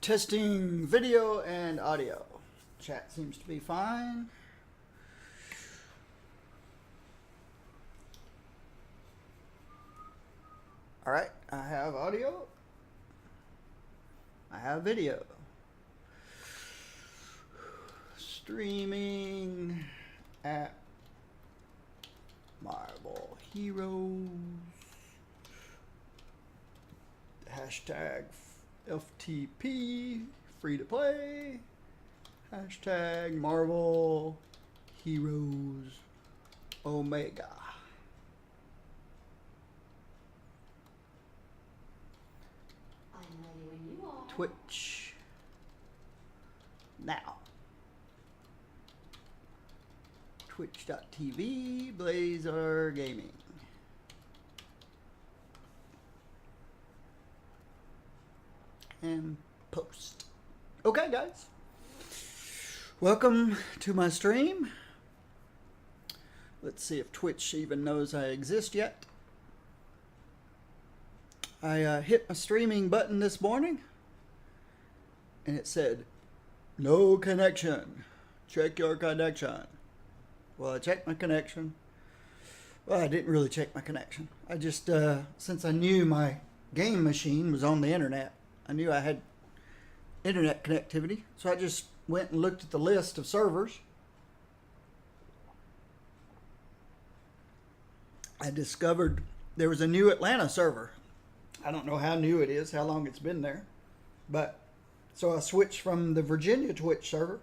Testing video and audio. Chat seems to be fine. All right, I have audio. I have video. Streaming at Marvel Heroes. Hashtag FTP, free to play. Hashtag Marvel Heroes Omega. I'm ready when you are. Twitch. Now. Twitch.tv, Blazer Gaming. And post. Okay, guys. Welcome to my stream. Let's see if Twitch even knows I exist yet. I hit my streaming button this morning and it said, no connection. Check your connection. Well, I checked my connection. Well, I didn't really check my connection. I just, since I knew my game machine was on the internet, I knew I had internet connectivity, so I just went and looked at the list of servers. I discovered there was a new Atlanta server. I don't know how new it is, how long it's been there, but so I switched from the Virginia Twitch server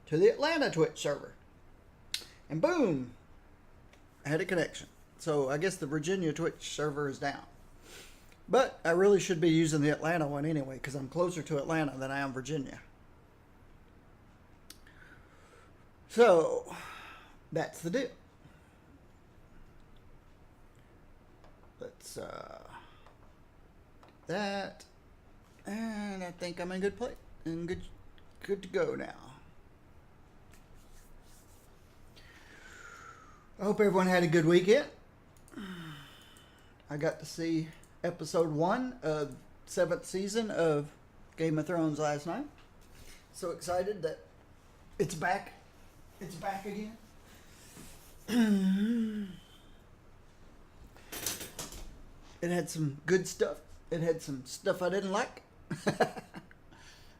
to the Atlanta Twitch server, and boom, I had a connection. So I guess the Virginia Twitch server is down. But I really should be using the Atlanta one anyway, because I'm closer to Atlanta than I am Virginia. So, that's the deal. Let's, that, and I think I'm in good place, and good to go now. I hope everyone had a good weekend. I got to see episode 1 of 7th season of Game of Thrones last night. So excited that it's back. It's back again. It had some good stuff. It had some stuff I didn't like.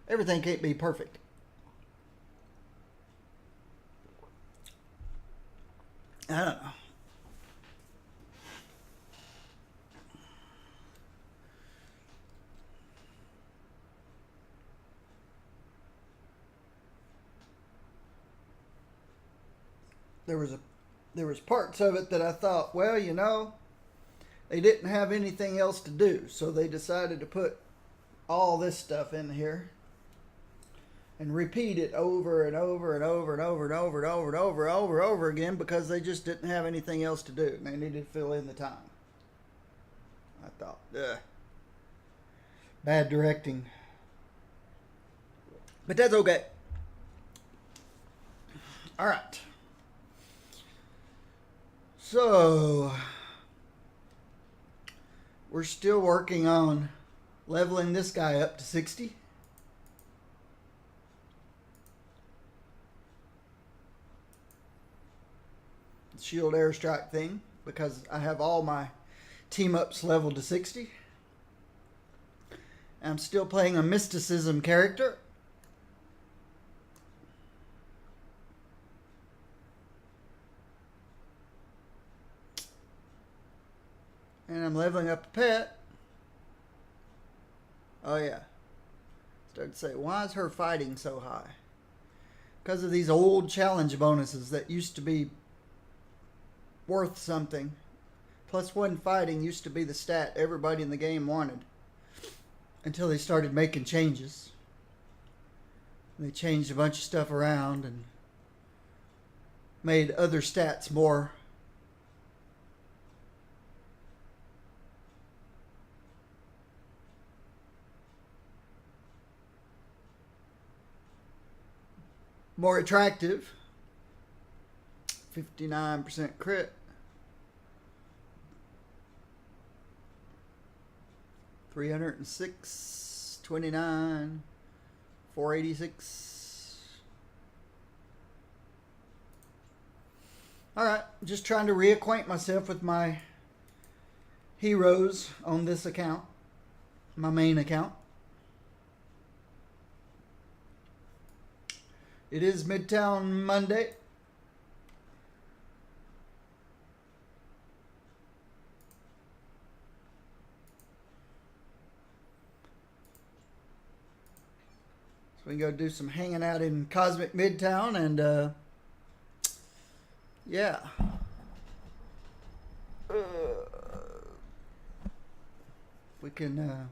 Everything can't be perfect. I don't know. There was parts of it that I thought, well, you know, they didn't have anything else to do, so they decided to put all this stuff in here and repeat it over and over and over and over and over and over and over and over and over again because they just didn't have anything else to do and they needed to fill in the time. I thought, ugh. Bad directing. But that's okay. All right. So, we're still working on leveling this guy up to 60. Shield airstrike thing, because I have all my team ups leveled to 60. I'm still playing a mysticism character. And I'm leveling up a pet. Oh yeah. Started to say, why is her fighting so high? Because of these old challenge bonuses that used to be worth something. +1 fighting used to be the stat everybody in the game wanted. Until they started making changes. They changed a bunch of stuff around and made other stats more attractive. 59% crit. 306, 29, 486. All right, just trying to reacquaint myself with my heroes on this account, my main account. It is Midtown Monday. So we can go do some hanging out in Cosmic Midtown and yeah. We can,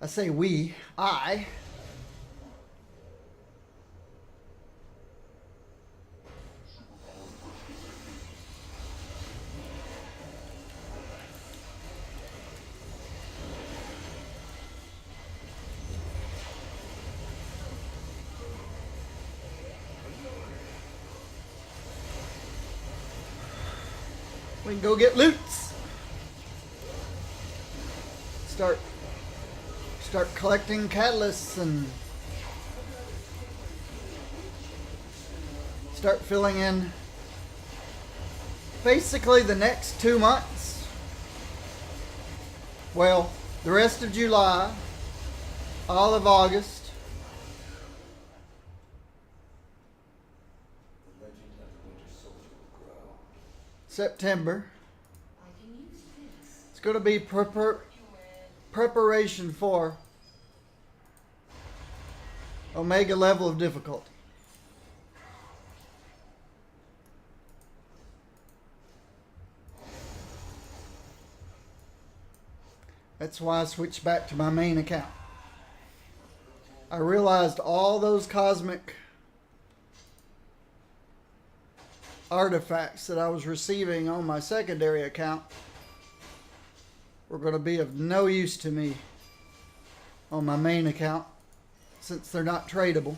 I say we, I. We can go get loots. Start collecting catalysts and start filling in basically the next 2 months. Well, the rest of July, all of August, September. It's going to be preparation for Omega level of difficulty. That's why I switched back to my main account. I realized all those cosmic artifacts that I was receiving on my secondary account were going to be of no use to me on my main account since they're not tradable.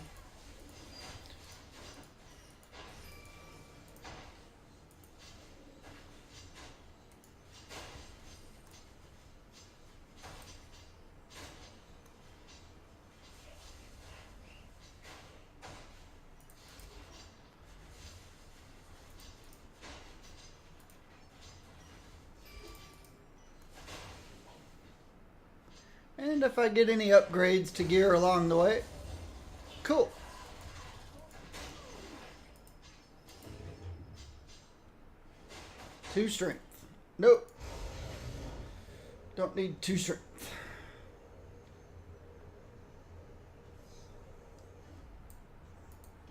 And if I get any upgrades to gear along the way, cool. Two strength. Nope. Don't need 2 strength.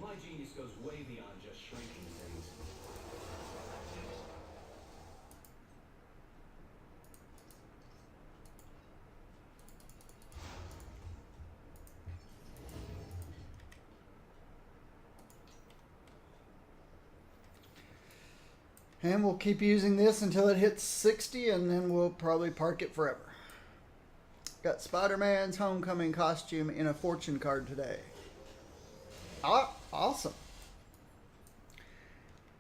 My genius goes way beyond just shrinking things. And we'll keep using this until it hits 60, and then we'll probably park it forever. Got Spider-Man's homecoming costume in a fortune card today. Ah, awesome.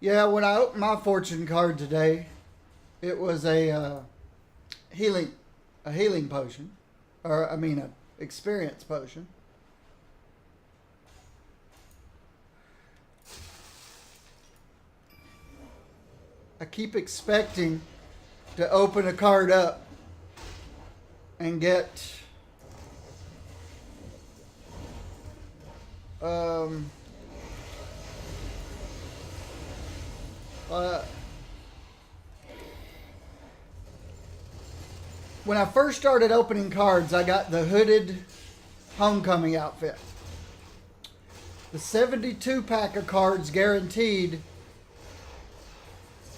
Yeah, when I opened my fortune card today, it was a healing potion, or I mean, a experience potion. I keep expecting to open a card up and get when I first started opening cards, I got the hooded homecoming outfit. The 72 pack of cards guaranteed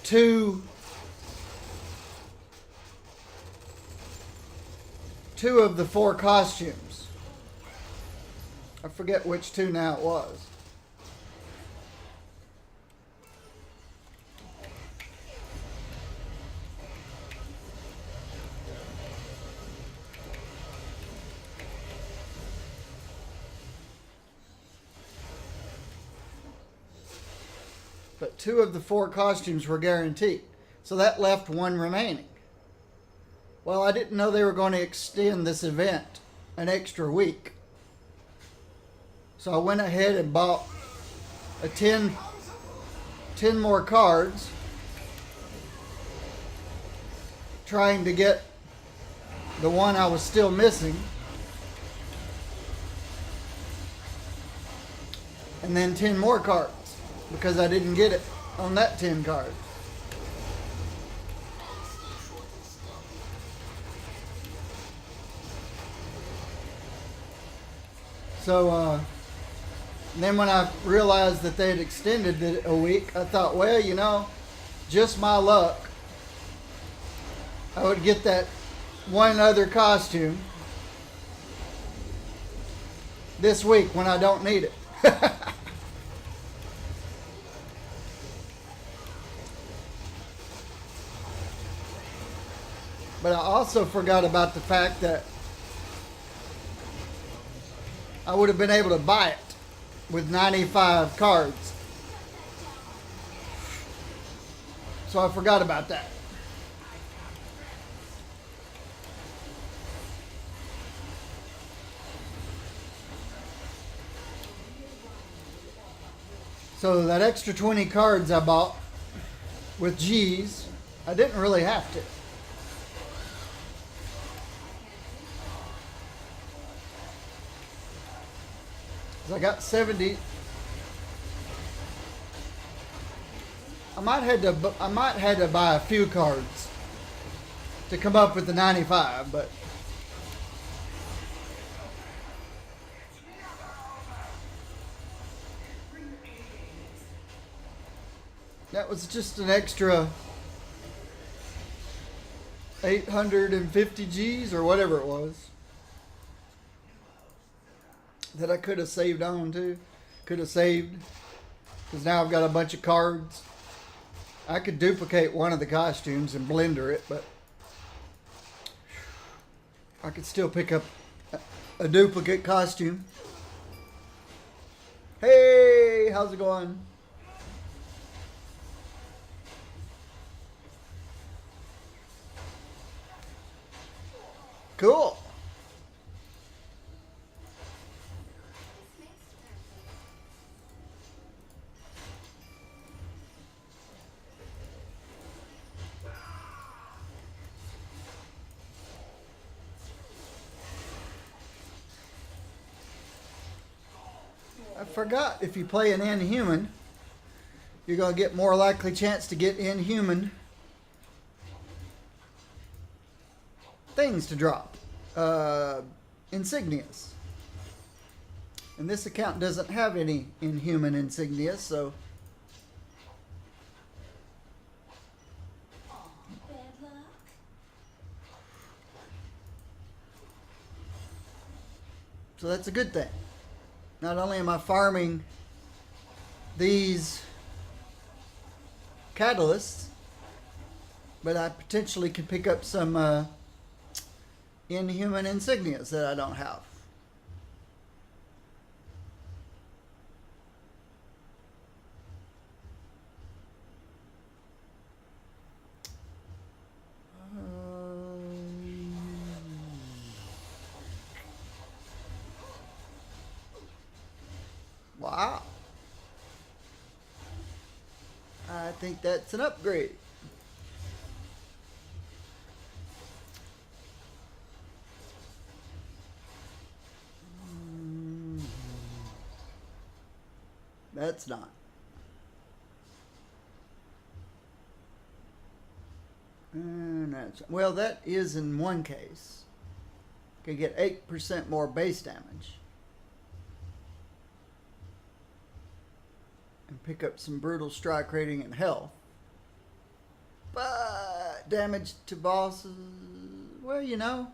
two of the 4 costumes. I forget which 2 now it was. But 2 of the 4 costumes were guaranteed. So that left 1 remaining. Well, I didn't know they were going to extend this event an extra week. So I went ahead and bought a 10 more cards, trying to get the one I was still missing. And then 10 more cards because I didn't get it on that 10 cards. So then when I realized that they had extended it a week, I thought, well, you know, just my luck, I would get that one other costume this week when I don't need it. But I also forgot about the fact that I would have been able to buy it with 95 cards. So I forgot about that. So that extra 20 cards I bought with G's, I didn't really have to. I got 70. I might had to buy a few cards to come up with the 95, but that was just an extra 850 G's or whatever it was that I could have saved on to. Could have saved. Because now I've got a bunch of cards. I could duplicate one of the costumes and blender it, but I could still pick up a duplicate costume. Hey, how's it going? Cool. I forgot, if you play an Inhuman, you're going to get more likely chance to get Inhuman things to drop. Insignias. And this account doesn't have any Inhuman insignias, so Bad luck. that's a good thing. Not only am I farming these catalysts, but I potentially can pick up some Inhuman insignias that I don't have. Wow. I think that's an upgrade. That's not. And that's, well, that is in one case. Could get 8% more base damage. And pick up some brutal strike rating and health. But damage to bosses, well, you know.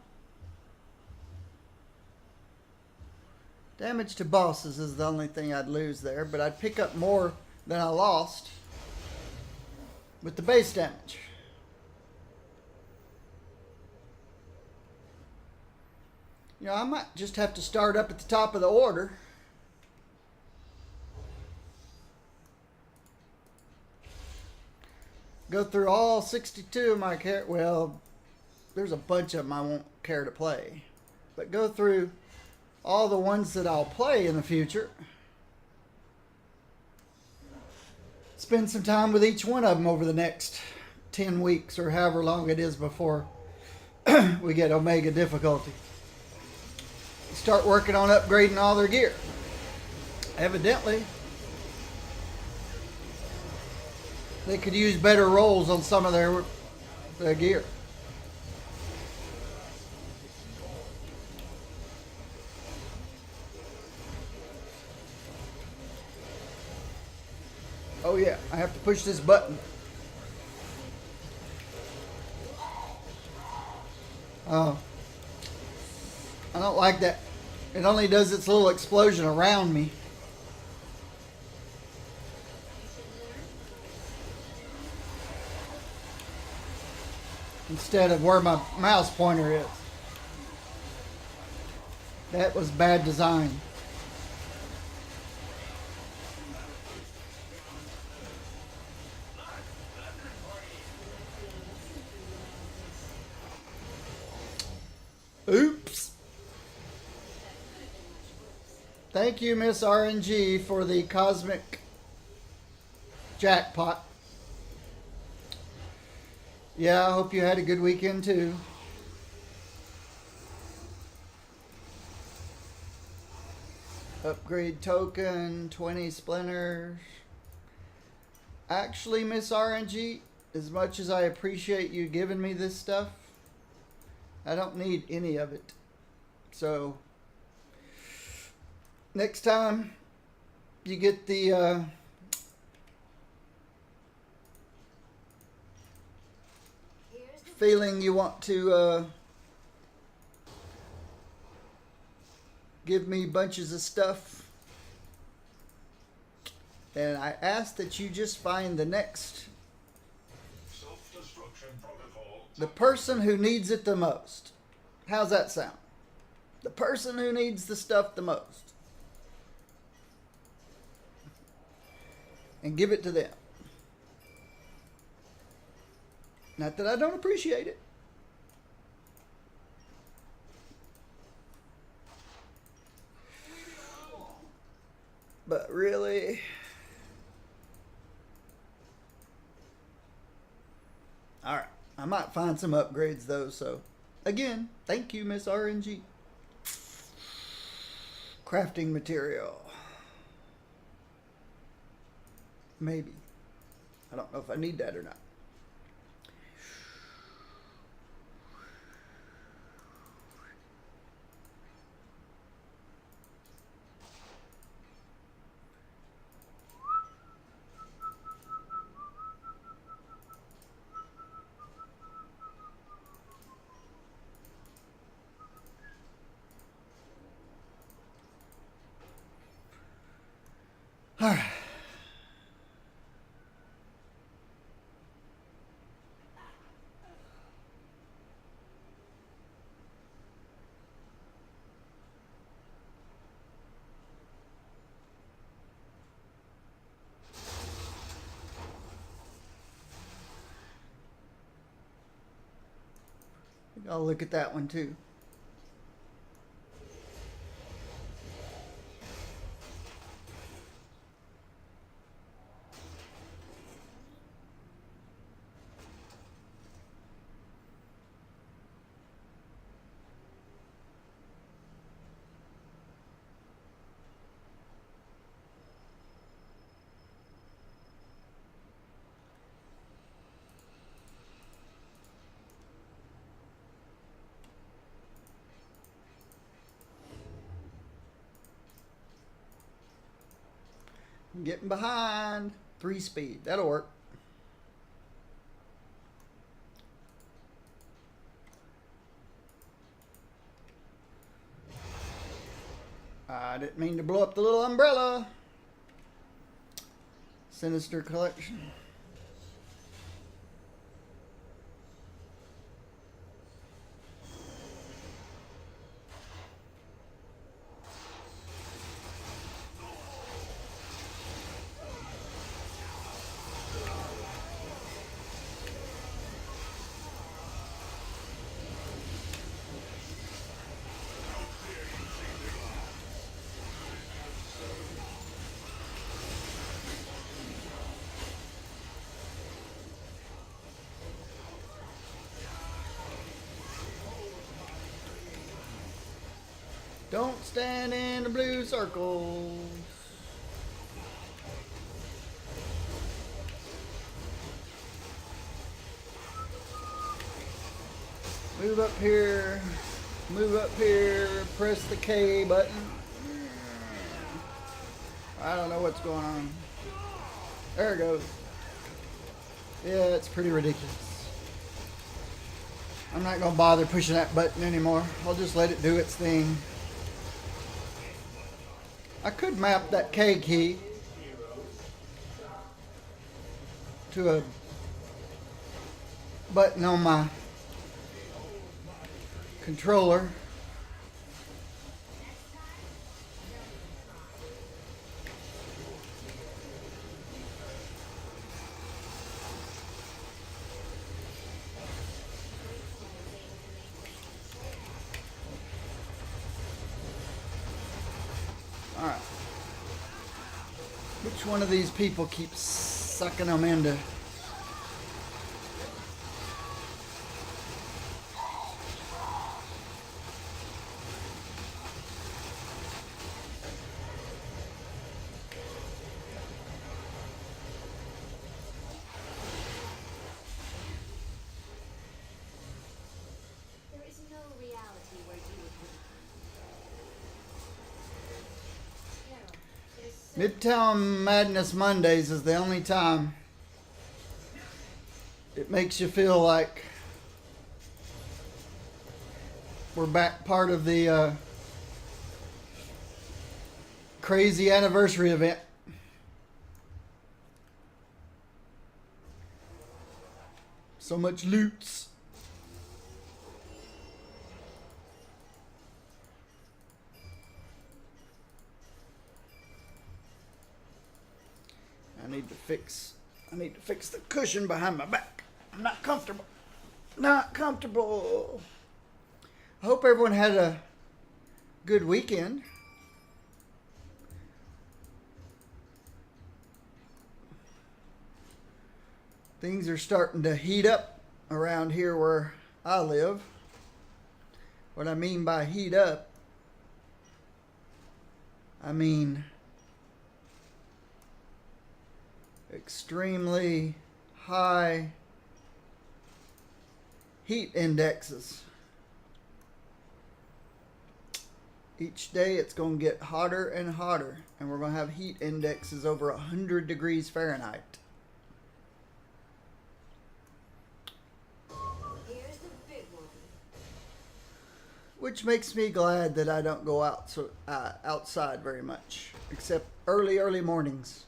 Damage to bosses is the only thing I'd lose there, but I'd pick up more than I lost with the base damage. You know, I might just have to start up at the top of the order. Go through all 62 of my characters. Well, there's a bunch of them I won't care to play. But go through all the ones that I'll play in the future. Spend some time with each one of them over the next 10 weeks or however long it is before we get Omega difficulty. Start working on upgrading all their gear. Evidently, they could use better rolls on some of their gear. Oh yeah, I have to push this button. Oh, I don't like that. It only does its little explosion around me. Instead of where my mouse pointer is. That was bad design. Oops. Thank you, Miss RNG, for the cosmic jackpot. Yeah, I hope you had a good weekend too. Upgrade token, 20 splinters. Actually, Miss RNG, as much as I appreciate you giving me this stuff, I don't need any of it. So, next time you get the feeling you want to give me bunches of stuff, and I ask that you just find the next, the person who needs it the most. How's that sound? The person who needs the stuff the most. And give it to them. Not that I don't appreciate it. But really, all right, I might find some upgrades though. So again, thank you, Miss RNG. Crafting material. Maybe. I don't know if I need that or not. All right. I'll look at that one too. I'm getting behind. 3 speed. That'll work. I didn't mean to blow up the little umbrella. Sinister collection. Don't stand in the blue circles. Move up here. Move up here. Press the K button. I don't know what's going on. There it goes. Yeah, it's pretty ridiculous. I'm not going to bother pushing that button anymore. I'll just let it do its thing. I could map that K key to a button on my controller. Alright. Which one of these people keeps sucking them into? There is no reality where you would be. Carol, it is so Midtown Madness Mondays is the only time it makes you feel like we're back part of the crazy anniversary event. So much loots. I need to fix the cushion behind my back. I'm not comfortable. Not comfortable. I hope everyone had a good weekend. Things are starting to heat up around here where I live. What I mean by heat up, I mean extremely high heat indexes. Each day it's going to get hotter and hotter, and we're going to have heat indexes over 100 degrees Fahrenheit. here's the big one. Which makes me glad that I don't go outside very much, except early mornings.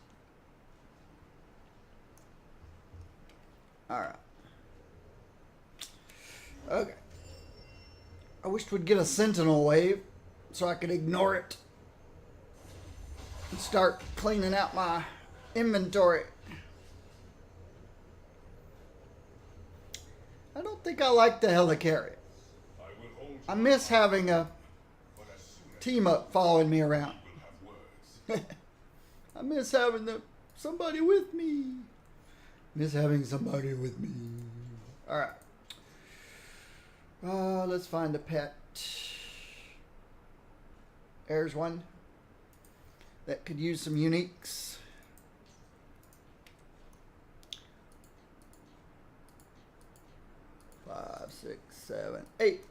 Alright. Okay. I wished we'd get a sentinel wave so I could ignore it and start cleaning out my inventory. I don't think I like the helicarrier. I miss having a team up following me around. I miss having somebody with me. Miss having somebody with me. Alright. Let's find a pet. There's one that could use some uniques. Five, 6, 7, 8.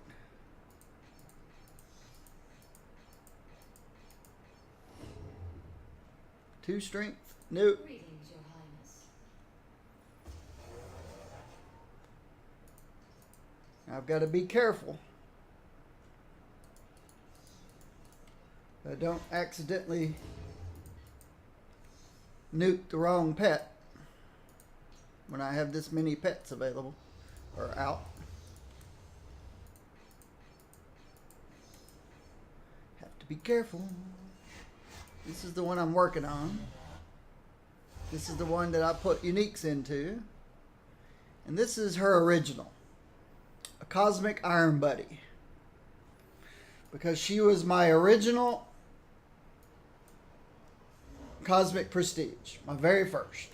Two strength. Nope. Greetings, Your Highness. I've got to be careful. I don't accidentally nuke the wrong pet when I have this many pets available or out. Have to be careful. This is the one I'm working on. This is the one that I put uniques into. And this is her original. A Cosmic Iron Buddy. Because she was my original Cosmic Prestige. My very first.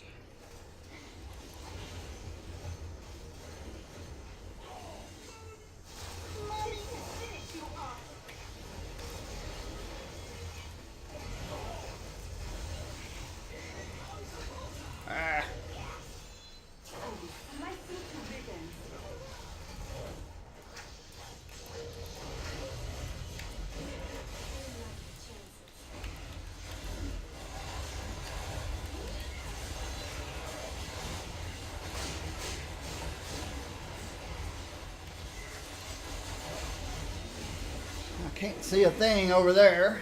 Can't see a thing over there.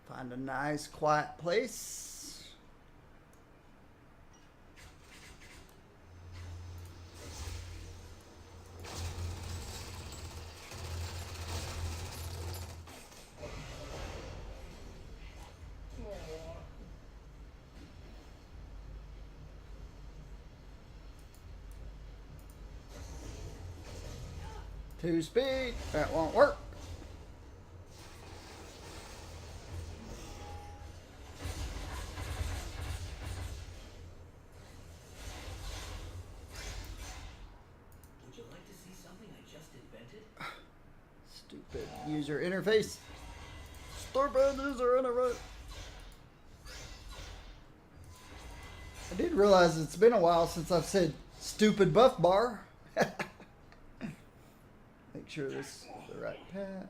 Find a nice quiet place. Two speed, that won't work. Would you like to see something I just invented? Stupid user interface. Stupid user interface. I did realize it's been a while since I've said stupid buff bar. Make sure this is the right path.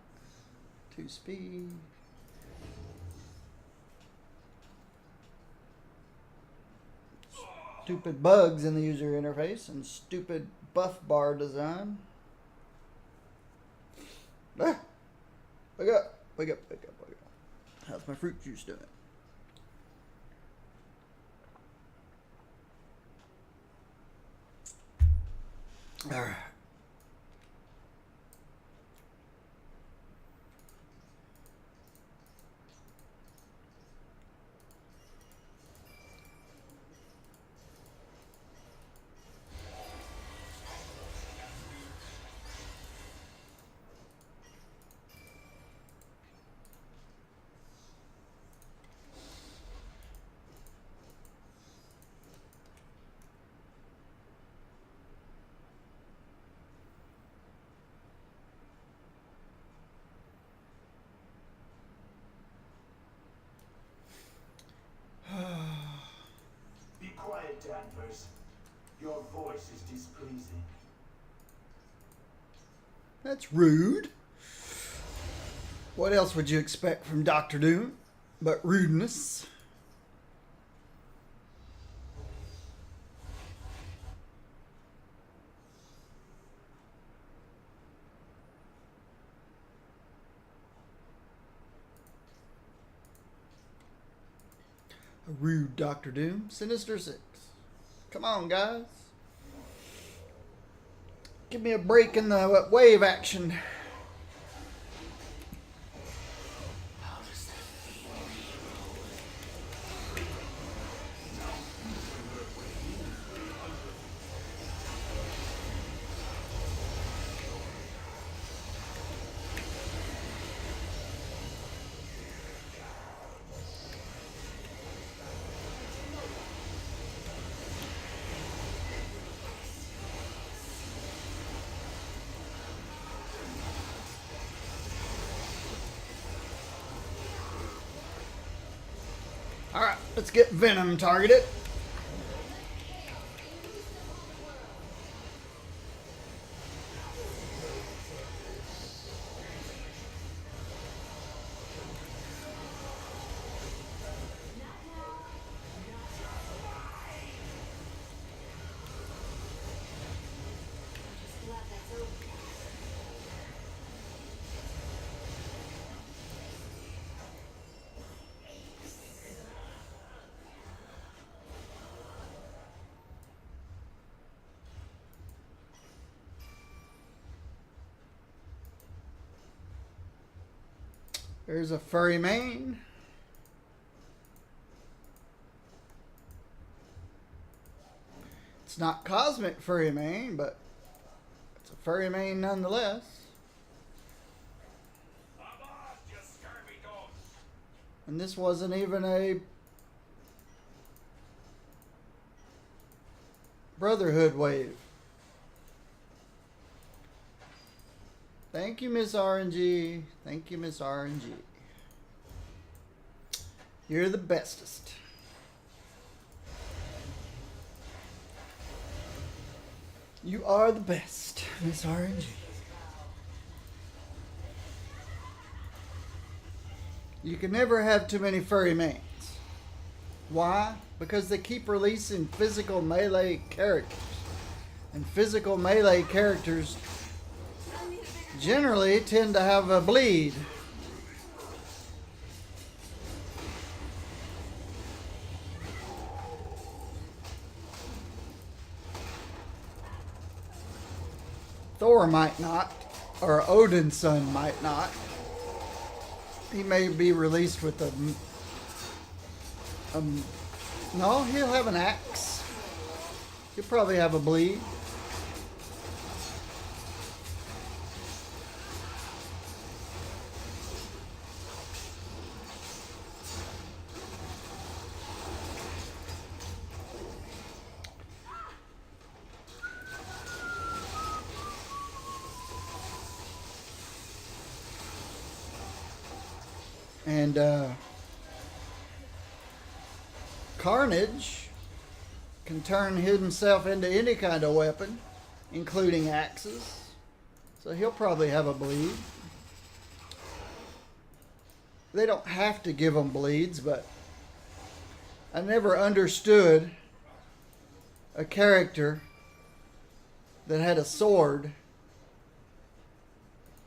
2 speed. Stupid bugs in the user interface and stupid buff bar design. Ah, wake up, wake up, wake up, wake up. How's my fruit juice doing? All right. Be quiet, Danvers. Your voice is displeasing. That's rude. What else would you expect from Doctor Doom but rudeness? A rude Doctor Doom. Sinister Six. Come on, guys. Give me a break in the wave action. Alright, let's get Venom targeted. Glad that's over. There's a furry mane. It's not cosmic furry mane, but it's a furry mane nonetheless. And this wasn't even a Brotherhood wave. Thank you, Miss RNG. Thank you, Miss RNG. You're the bestest. You are the best, Miss RNG. You can never have too many furry mains. Why? Because they keep releasing physical melee characters. And physical melee characters generally tend to have a bleed. Thor might not, or Odin's son might not. He may be released with no, he'll have an axe. He'll probably have a bleed. And Carnage can turn himself into any kind of weapon, including axes. So he'll probably have a bleed. They don't have to give him bleeds, but I never understood a character that had a sword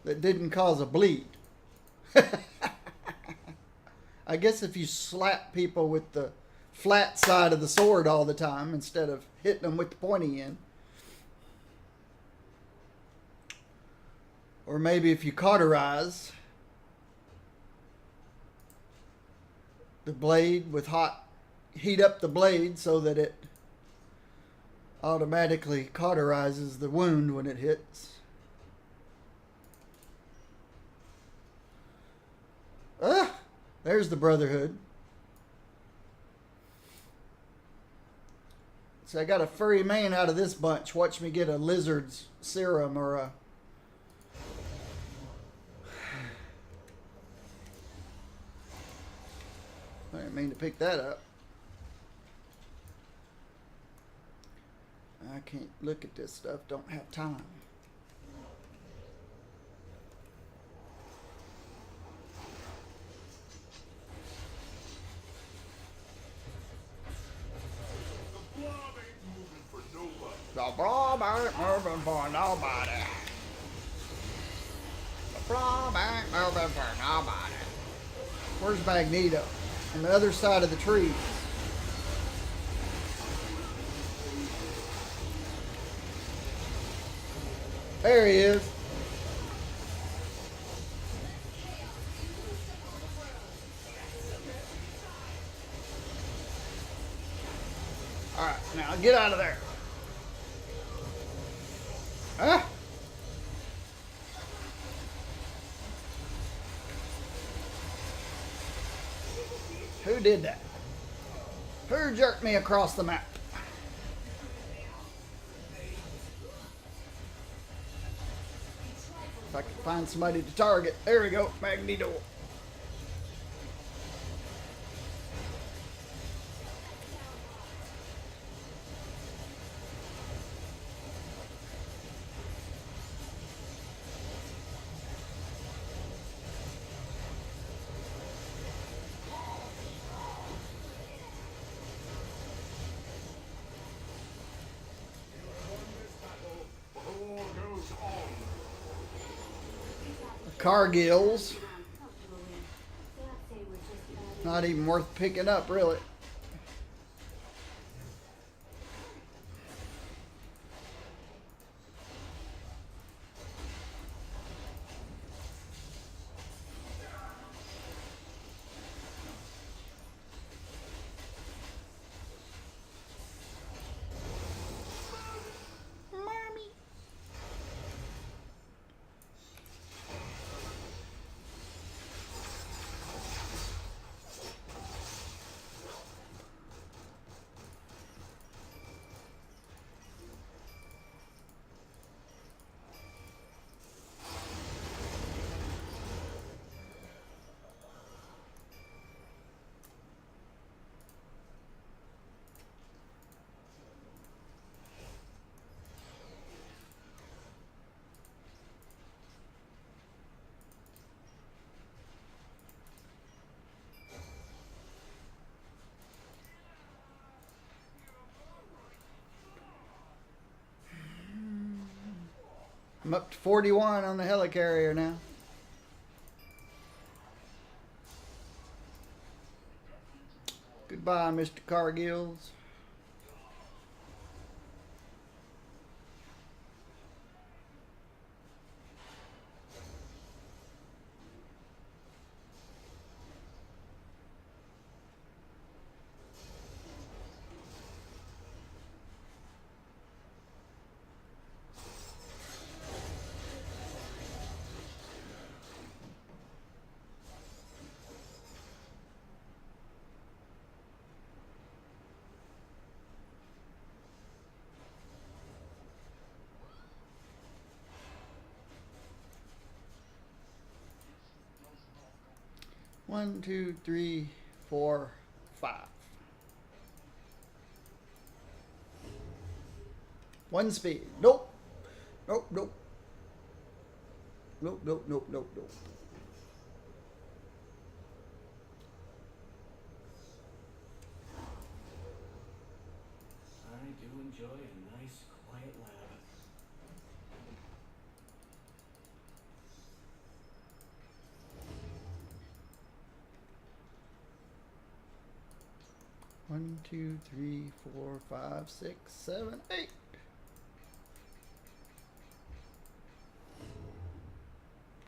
that didn't cause a bleed. I guess if you slap people with the flat side of the sword all the time instead of hitting them with the pointy end. Or maybe if you cauterize the blade with heat up the blade so that it automatically cauterizes the wound when it hits. There's the Brotherhood. So I got a furry mane out of this bunch. Watch me get a lizard's serum or a... I didn't mean to pick that up. I can't look at this stuff. Don't have time. The blob ain't moving for nobody. The blob ain't moving for nobody. Where's Magneto? On the other side of the tree. There he is. Alright, now get out of there. Huh? Who did that? Who jerked me across the map? If I can find somebody to target. There we go, Magneto. Cargills. Not even worth picking up, really. I'm up to 41 on the helicarrier now. Goodbye, Mr. Cargills. One, two, three, four, five. One speed. Nope. Nope, nope. Nope, nope, nope, nope, nope. I do enjoy a nice, quiet lab. One, two, three, four, five, six, seven, eight.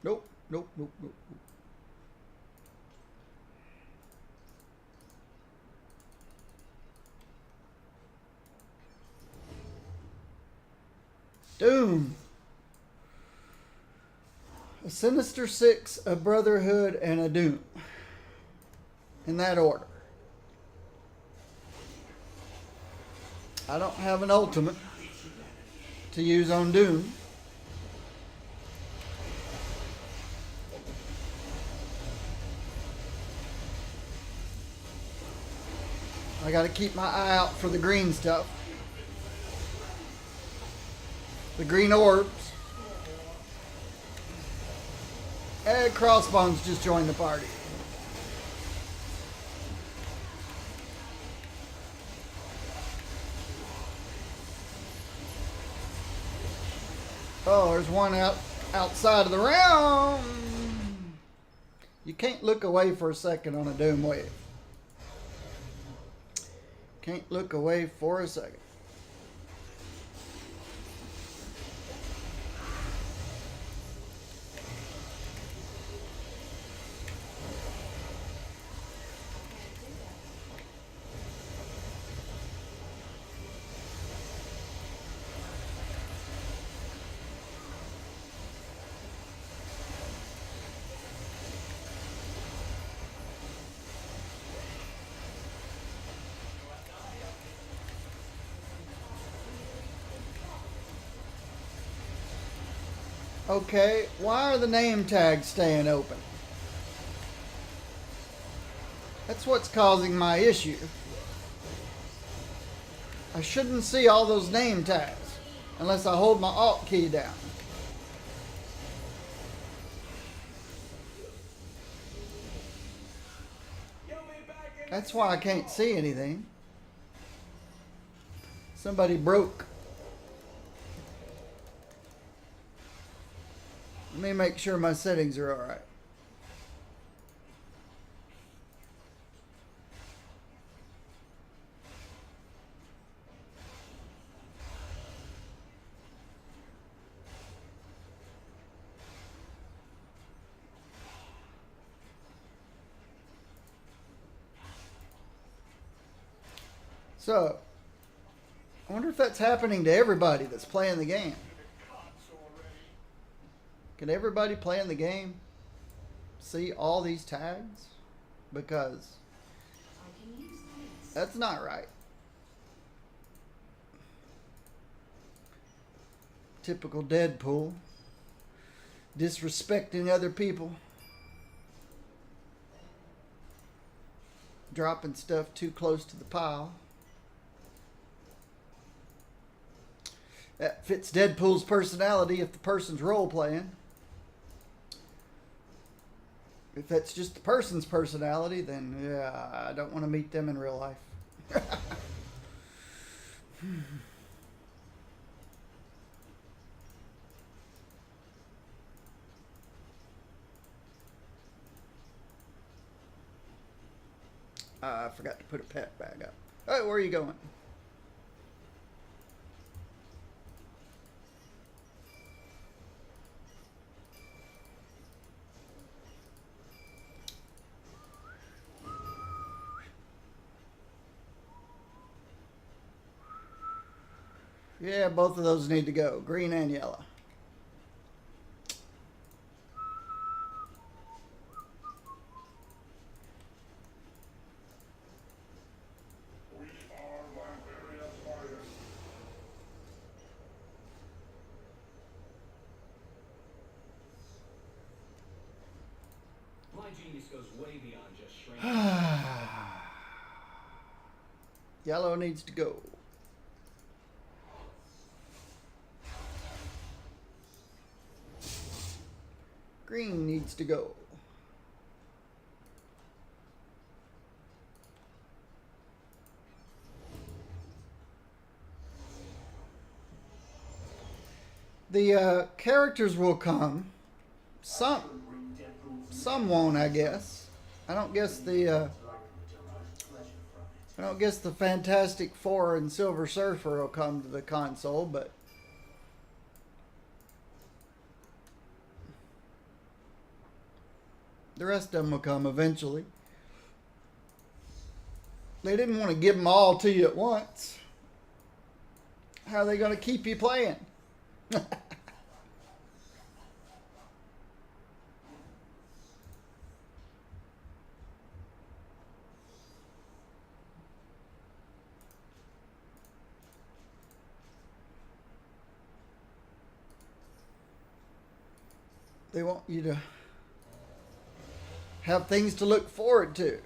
Nope, nope, nope, nope, nope. Doom. A Sinister Six, a Brotherhood, and a Doom. In that order. I don't have an ultimate to use on Doom. I gotta keep my eye out for the green stuff. The green orbs. And Crossbones just joined the party. Oh, there's one outside of the realm. You can't look away for a second on a Doom wave. Can't look away for a second. Okay, why are the name tags staying open? That's what's causing my issue. I shouldn't see all those name tags unless I hold my Alt key down. That's why I can't see anything. Somebody broke. Let me make sure my settings are alright. So, I wonder if that's happening to everybody that's playing the game. Can everybody playing the game see all these tags? Because that's not right. Typical Deadpool. Disrespecting other people. Dropping stuff too close to the pile. That fits Deadpool's personality if the person's role playing. If that's just the person's personality, then yeah, I don't want to meet them in real life. I forgot to put a pet bag up. Oh, where are you going? Yeah, both of those need to go. Green and yellow. My genius goes way beyond just shrinking. Yellow needs to go. Green needs to go. The characters will come. Some won't, I guess. I don't guess the Fantastic Four and Silver Surfer will come to the console, but the rest of them will come eventually. They didn't want to give them all to you at once. How are they going to keep you playing? They want you to have things to look forward to.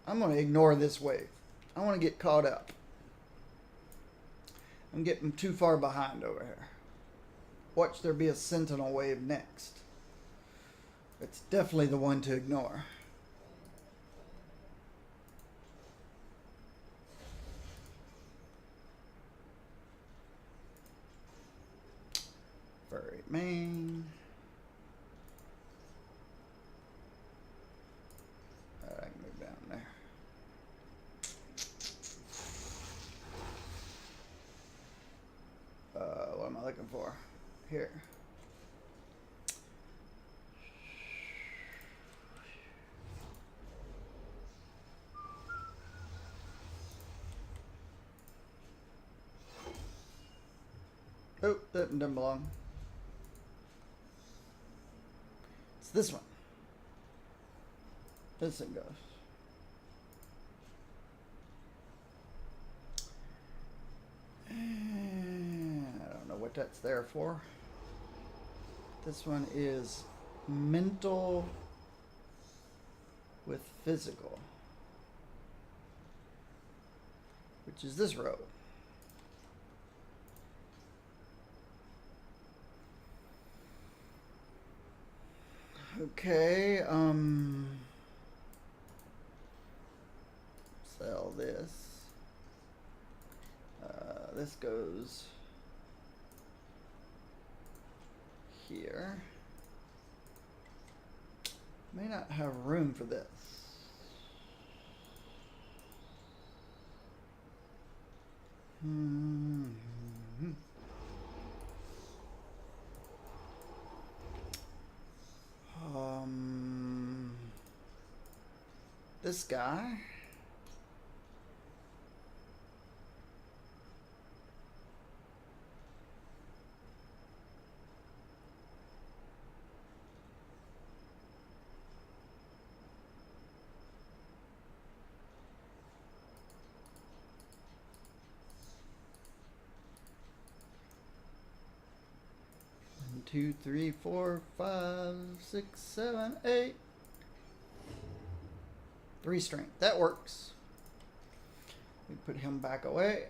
I'm going to ignore this wave. I want to get caught up. I'm getting too far behind over here. Watch there be a Sentinel wave next. It's definitely the one to ignore. Furry main. I can move down there. What am I looking for? Here. Oh, that doesn't belong. It's this one. This thing goes. And I don't know what that's there for. This one is mental with physical, which is this row. Okay, sell this. This goes here. May not have room for this. This guy. One, 2, 3, 4, 5, 6, 7, 8. 3 strength. That works. We put him back away.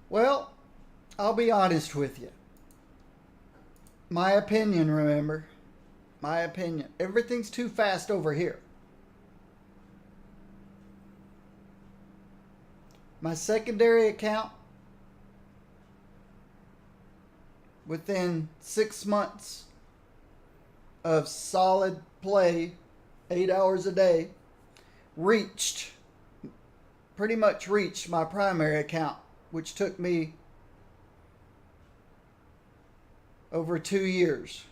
Well, I'll be honest with you. My opinion, remember. My opinion. Everything's too fast over here. My secondary account, within 6 months of solid play, 8 hours a day, pretty much reached my primary account, which took me over 2 years.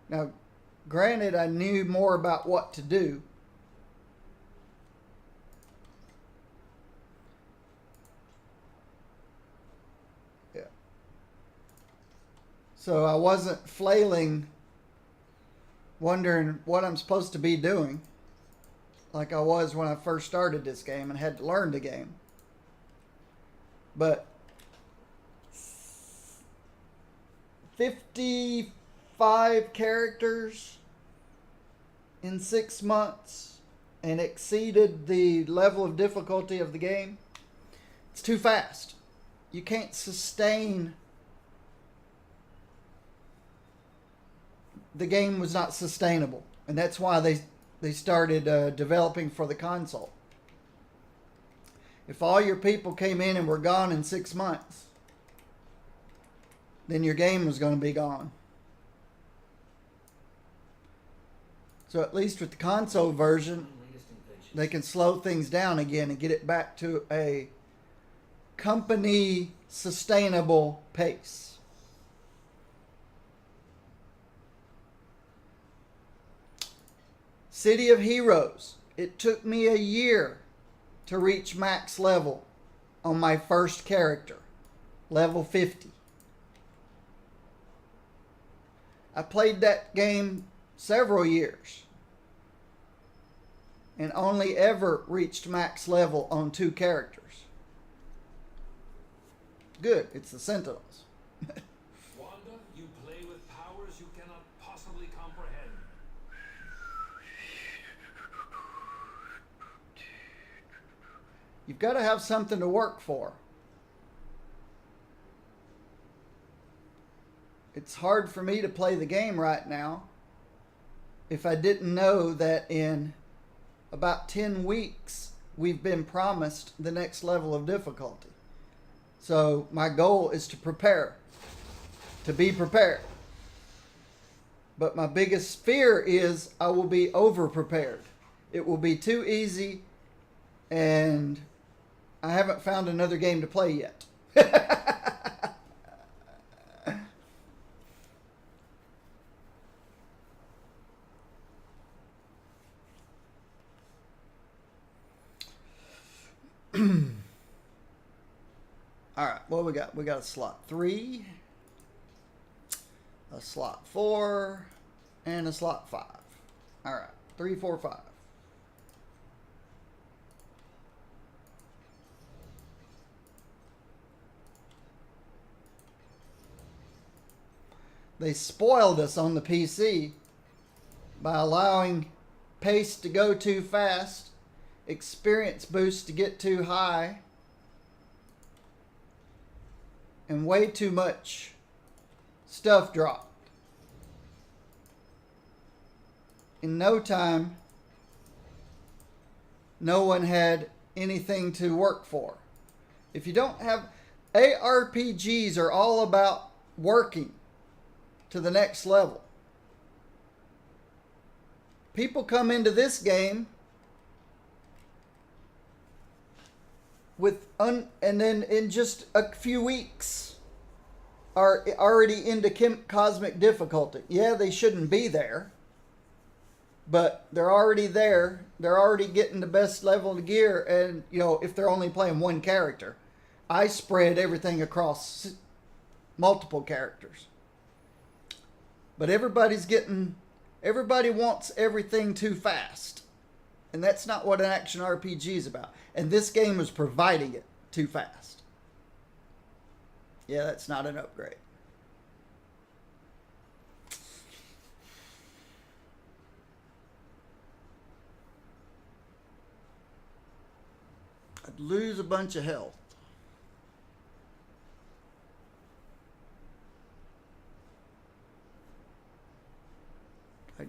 Now, granted, I knew more about what to do. Yeah. So I wasn't flailing, wondering what I'm supposed to be doing, like I was when I first started this game and had to learn the game. But 55 characters in 6 months and exceeded the level of difficulty of the game. It's too fast. You can't sustain. The game was not sustainable, and that's why they started developing for the console. If all your people came in and were gone in 6 months, then your game was going to be gone. So at least with the console version, they can slow things down again and get it back to a company sustainable pace. City of Heroes. It took me a year to reach max level on my first character, level 50. I played that game several years and only ever reached max level on 2 characters. Good, it's the Sentinels. Wanda, you play with powers you cannot possibly comprehend. You've got to have something to work for. It's hard for me to play the game right now if I didn't know that in about 10 weeks we've been promised the next level of difficulty. So my goal is to prepare, to be prepared. But my biggest fear is I will be over-prepared. It will be too easy, and I haven't found another game to play yet. All right, what we got? We got a slot 3, a slot 4, and a slot 5. All right, 3, 4, 5. They spoiled us on the PC by allowing pace to go too fast, experience boost to get too high, and way too much stuff dropped. In no time, no one had anything to work for. If you don't have... ARPGs are all about working to the next level. People come into this game and then in just a few weeks are already into cosmic difficulty. Yeah, they shouldn't be there, but they're already there. They're already getting the best level of gear, and if they're only playing one character, I spread everything across multiple characters. But everybody wants everything too fast. And that's not what an action RPG is about. And this game is providing it too fast. Yeah, that's not an upgrade. I'd lose a bunch of health.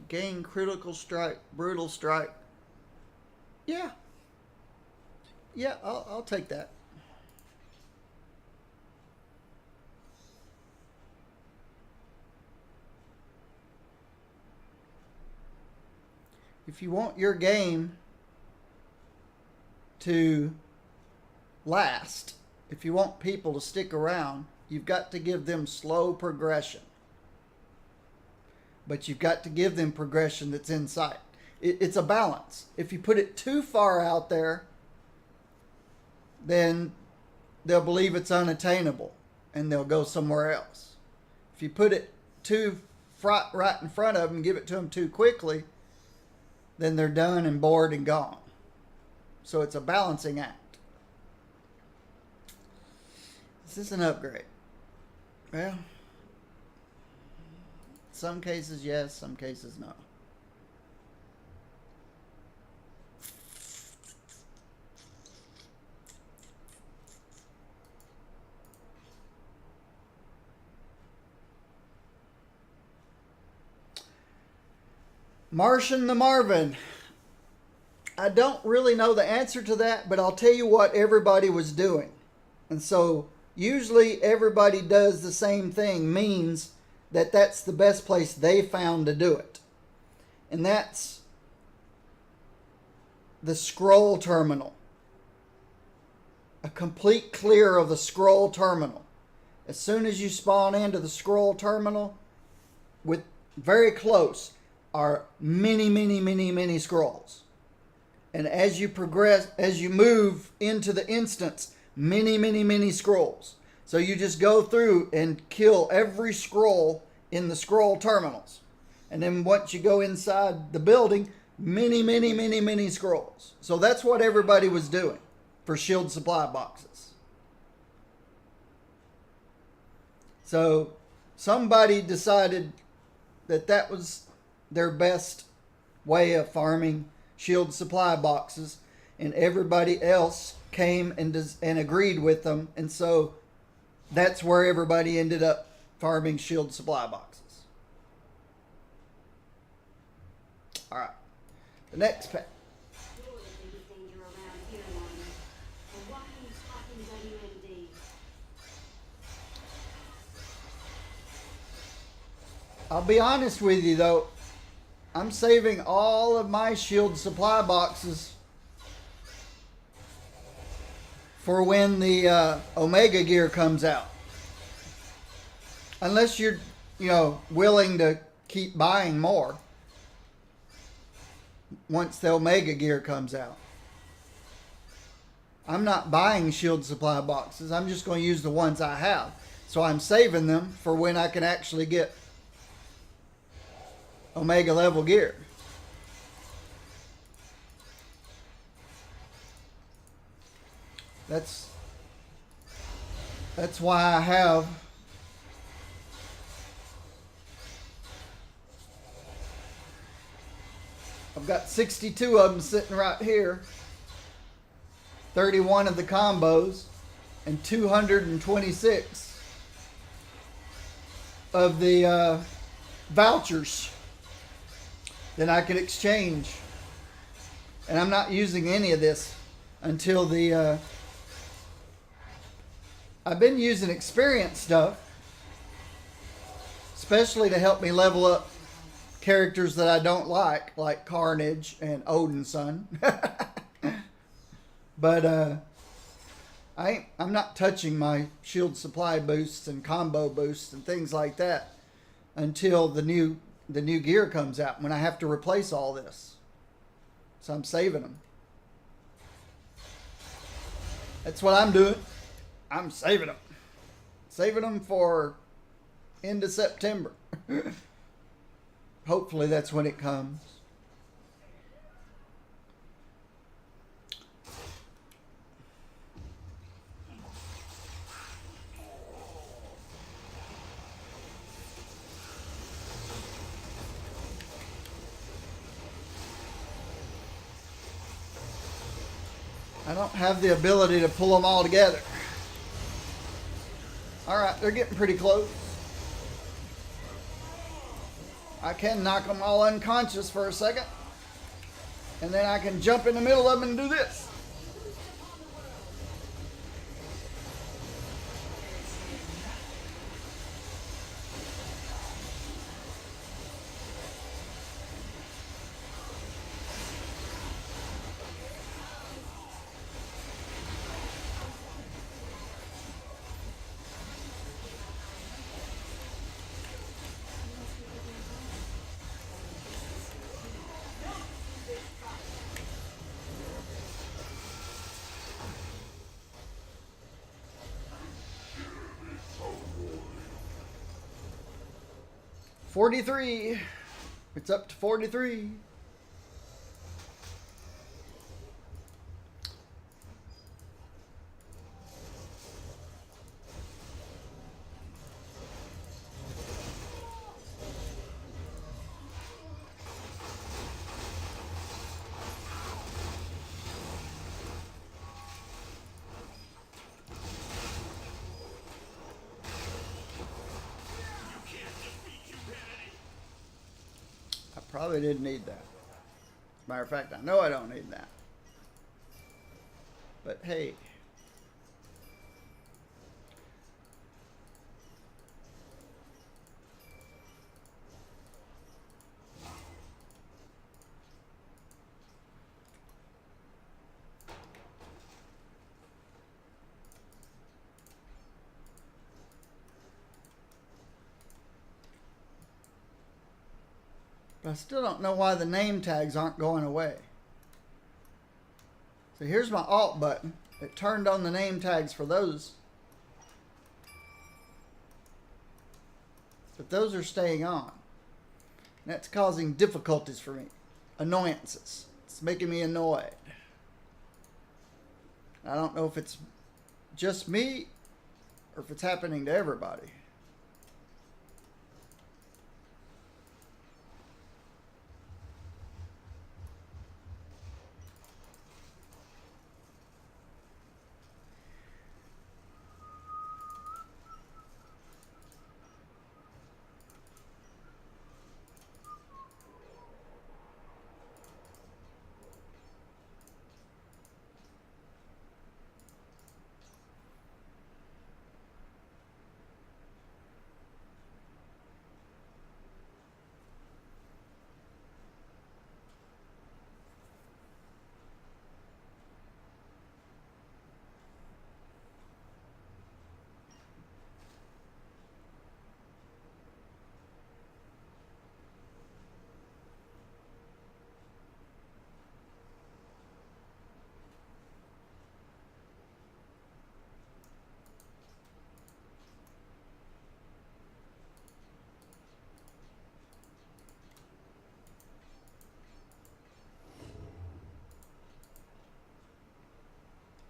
Gain critical strike, brutal strike. Yeah. Yeah, I'll take that. If you want your game to last, if you want people to stick around, you've got to give them slow progression. But you've got to give them progression that's in sight. It's a balance. If you put it too far out there, then they'll believe it's unattainable and they'll go somewhere else. If you put it too right in front of them, give it to them too quickly, then they're done and bored and gone. So it's a balancing act. Is this an upgrade? Well, some cases yes, some cases no. Martian the Marvin. I don't really know the answer to that, but I'll tell you what everybody was doing. And so usually everybody does the same thing, means that that's the best place they found to do it. And that's the scroll terminal. A complete clear of the scroll terminal. As soon as you spawn into the scroll terminal, with very close are many scrolls. And as you progress, as you move into the instance, many scrolls. So you just go through and kill every scroll in the scroll terminals. And then once you go inside the building, many scrolls. So that's what everybody was doing for shield supply boxes. So somebody decided that that was their best way of farming shield supply boxes, and everybody else came and agreed with them, and so that's where everybody ended up farming shield supply boxes. All right, the next pack. You're the biggest danger around here, Lana. And why are you talking WMD? I'll be honest with you though, I'm saving all of my shield supply boxes for when the Omega gear comes out. Unless you're, willing to keep buying more once the Omega gear comes out. I'm not buying shield supply boxes. I'm just going to use the ones I have. So I'm saving them for when I can actually get Omega level gear. That's why I have I've got 62 of them sitting right here. 31 of the combos and 226 of the vouchers that I could exchange. And I'm not using any of this until the I've been using experience stuff, especially to help me level up characters that I don't like Carnage and Odin's son. But I'm not touching my shield supply boosts and combo boosts and things like that until the new gear comes out, when I have to replace all this. So I'm saving them. That's what I'm doing. I'm saving them. Saving them for end of September. Hopefully that's when it comes. I don't have the ability to pull them all together. All right, they're getting pretty close. I can knock them all unconscious for a second. And then I can jump in the middle of them and do this. $43. It's up to 43. Probably didn't need that. As a matter of fact, I know I don't need that. But hey. But I still don't know why the name tags aren't going away. So here's my Alt button. It turned on the name tags for those. But those are staying on. And that's causing difficulties for me. Annoyances. It's making me annoyed. I don't know if it's just me or if it's happening to everybody.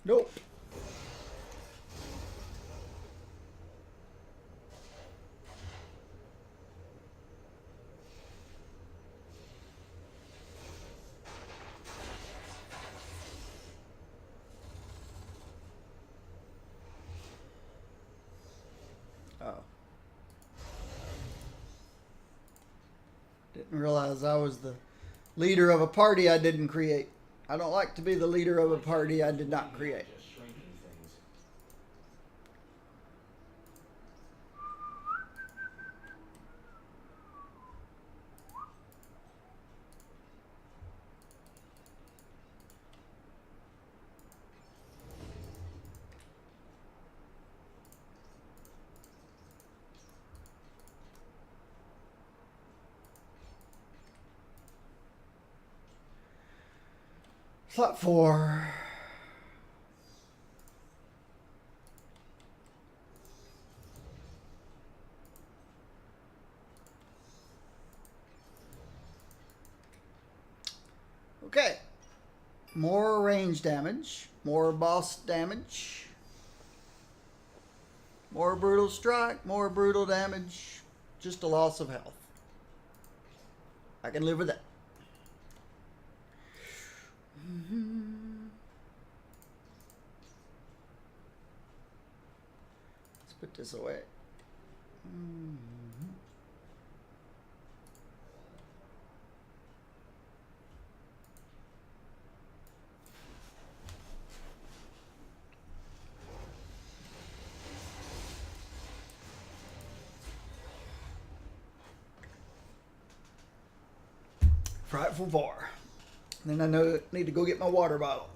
Nope. Oh. Didn't realize I was the leader of a party I didn't create. I don't like to be the leader of a party I did not create. Just shrinking things. Slot 4. Okay. More range damage. More boss damage. More brutal strike. More brutal damage. Just a loss of health. I can live with that. Let's put this away. Prideful Var. Then I know need to go get my water bottle.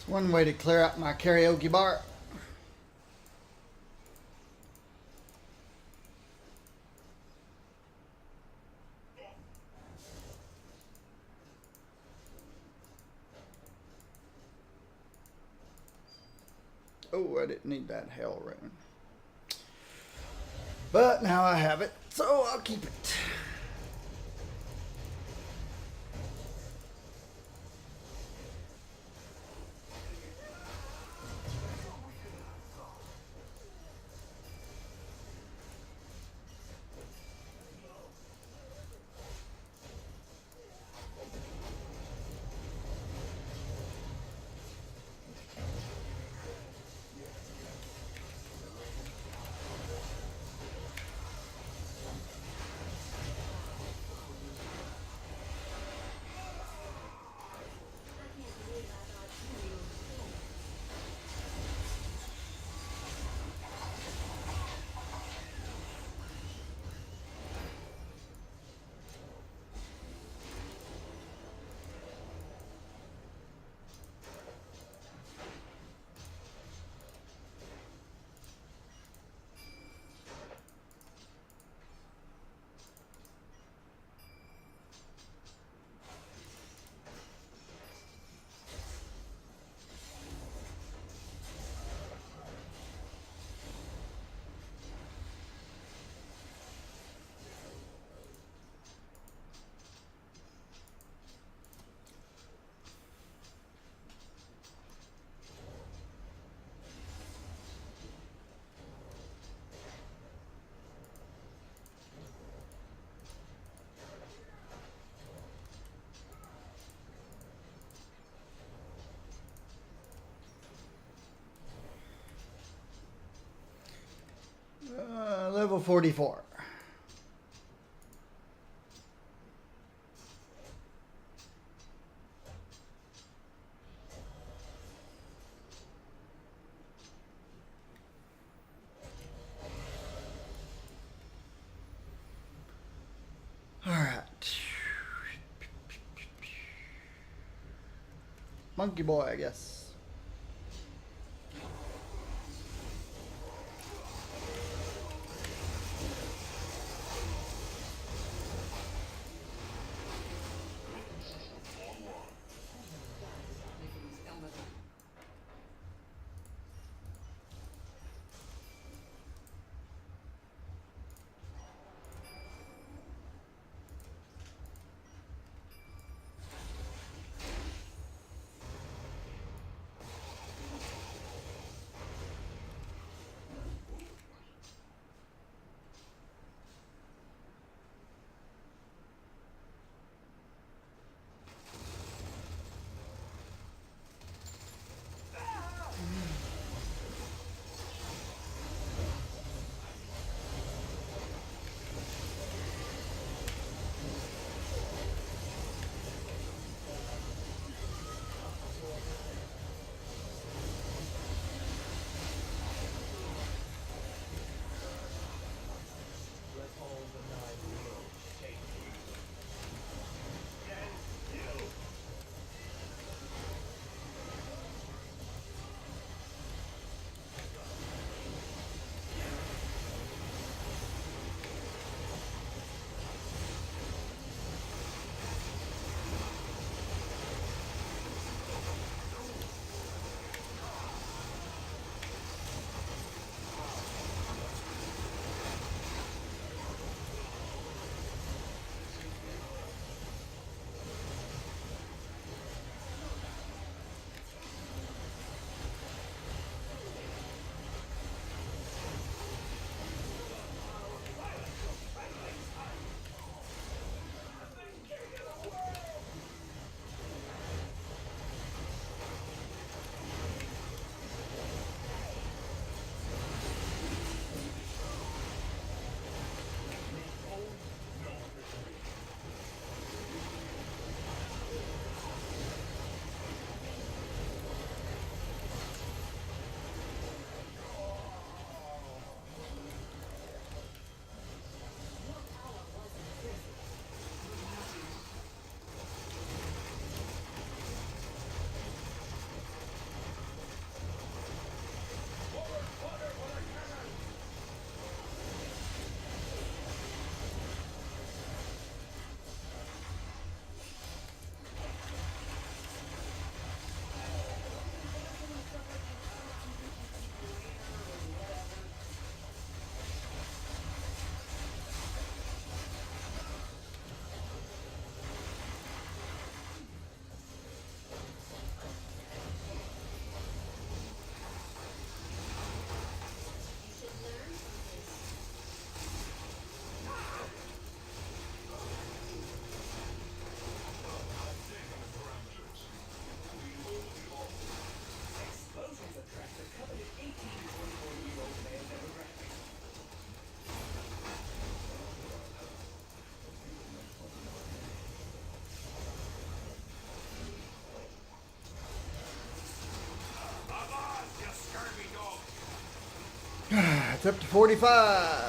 It's one way to clear out my karaoke bar. Oh, I didn't need that hell rune. But now I have it, so I'll keep it. Level 44. All right. Monkey boy, I guess. up to 45.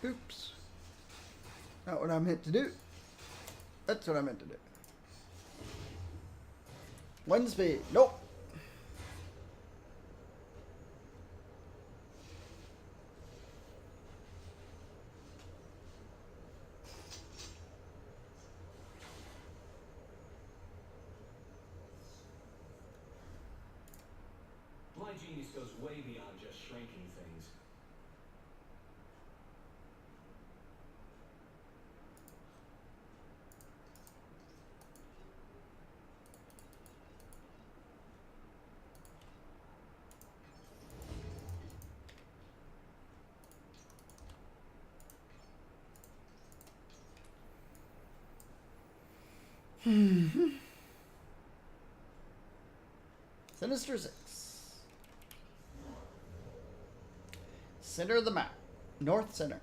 Oops. Not what I meant to do. That's what I meant to do. One speed. Nope. My genius goes way beyond just shrinking things. Sinister 6. Center of the map. North center.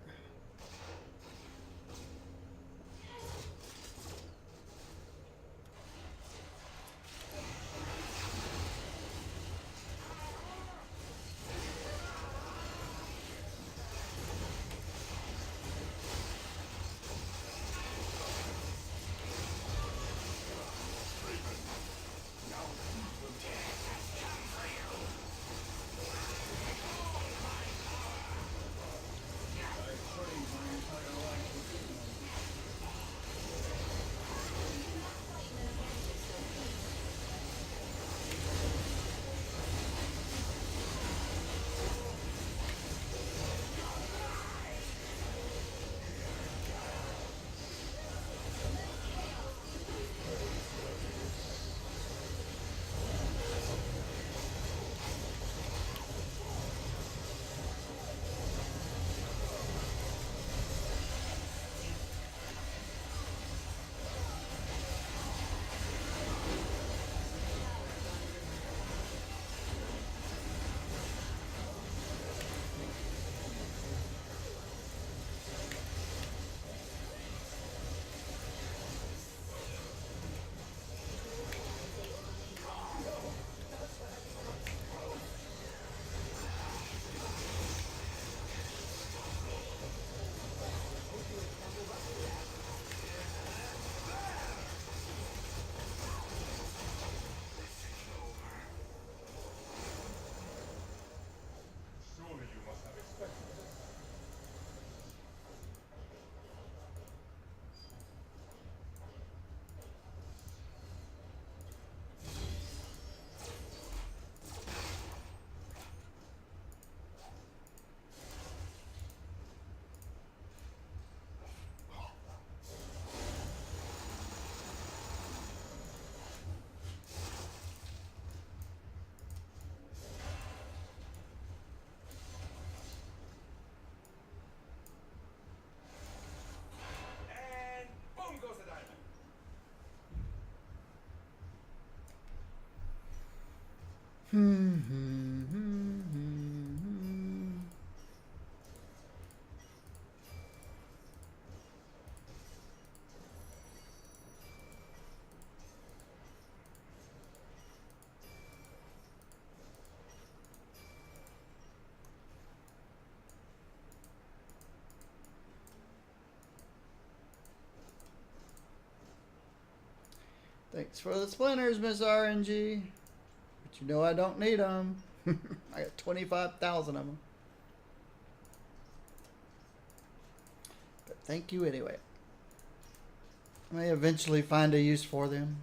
Thanks for the splinters, Miss RNG. But you know I don't need them. I got 25,000 of them. But thank you anyway. I may eventually find a use for them.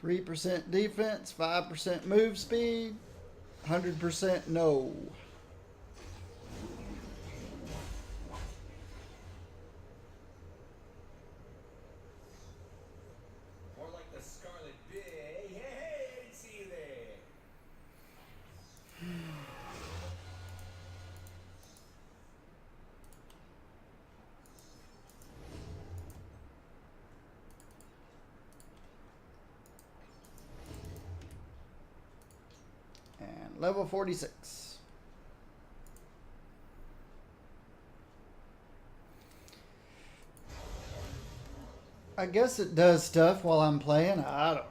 %3 defense, 5% move speed, 100% no. More like the Scarlet Bee. Hey, hey, I didn't see you there. And level 46. I guess it does stuff while I'm playing. I don't know.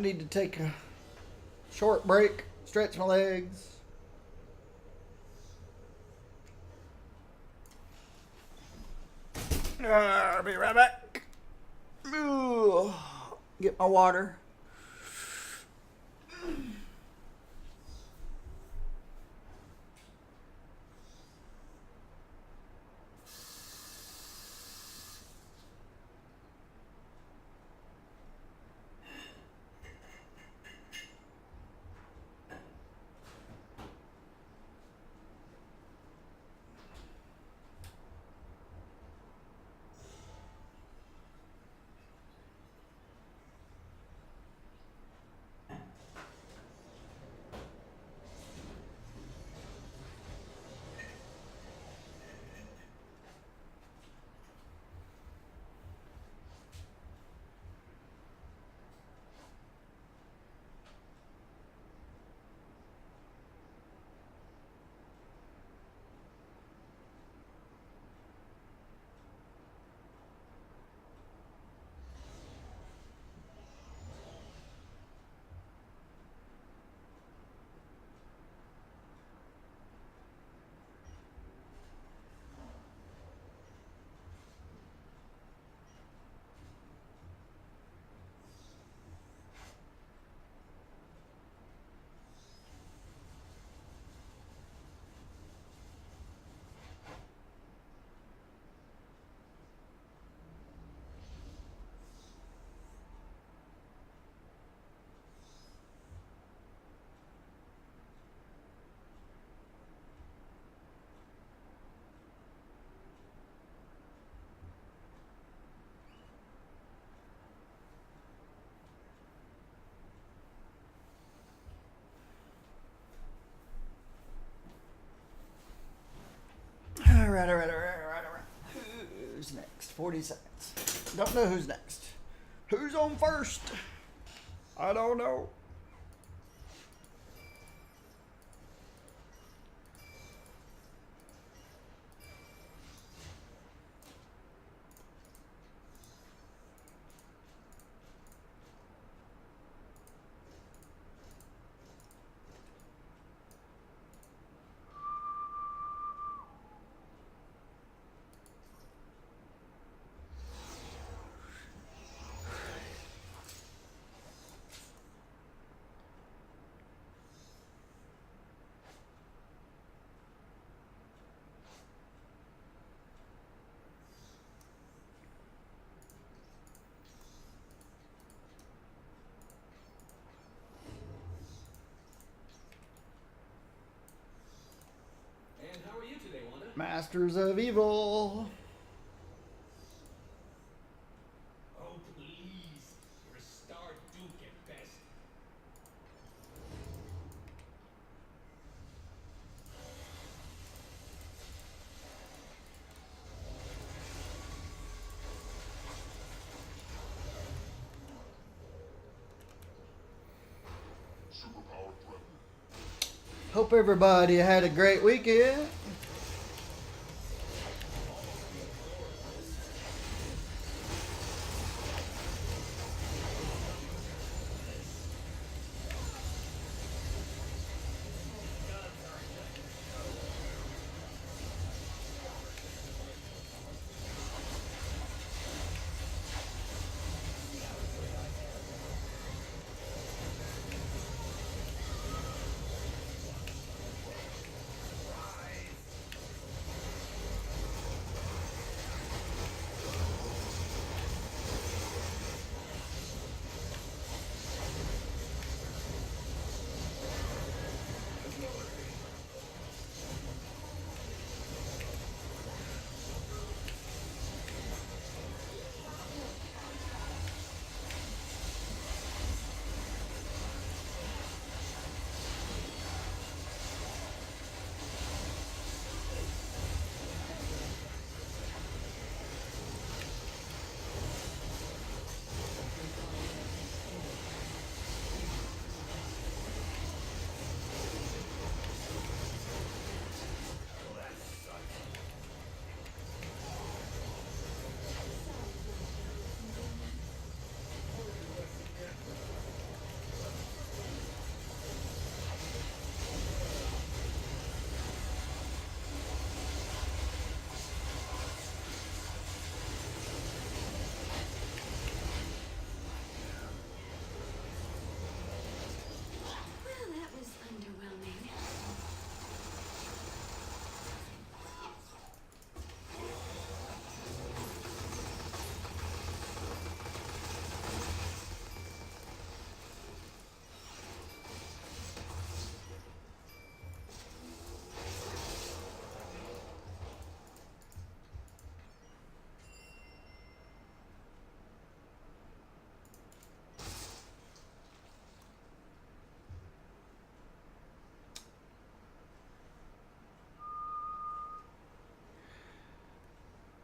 need to take a short break, stretch my legs. I'll be right back. Ooh, get my water. All right. Who's next? 40 seconds. Don't know who's next. Who's on first? I don't know. And how are you today, Wanda? Masters of Evil. Oh, please. You're a star Duke at best. Hope everybody had a great weekend.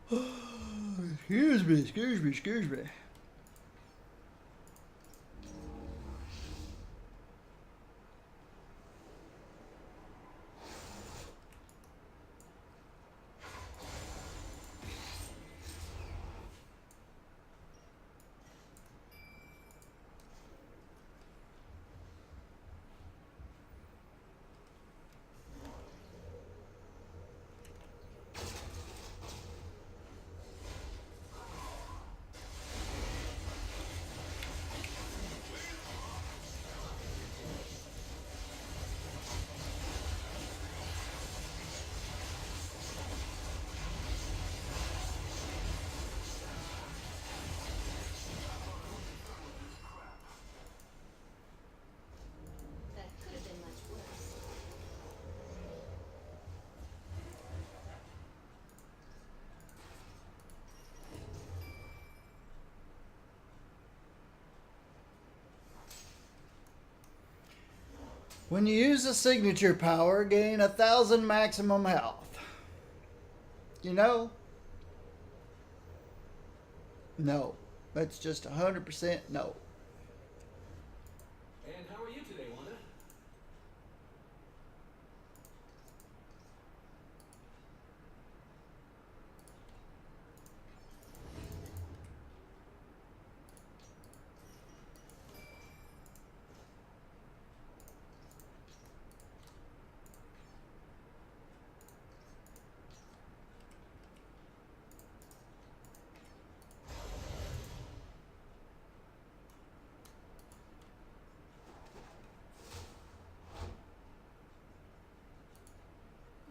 Excuse me, excuse me, excuse me. That could have been much worse. When you use a signature power, gain 1,000 maximum health. You know? No. That's just 100% no. And how are you today, Wanda?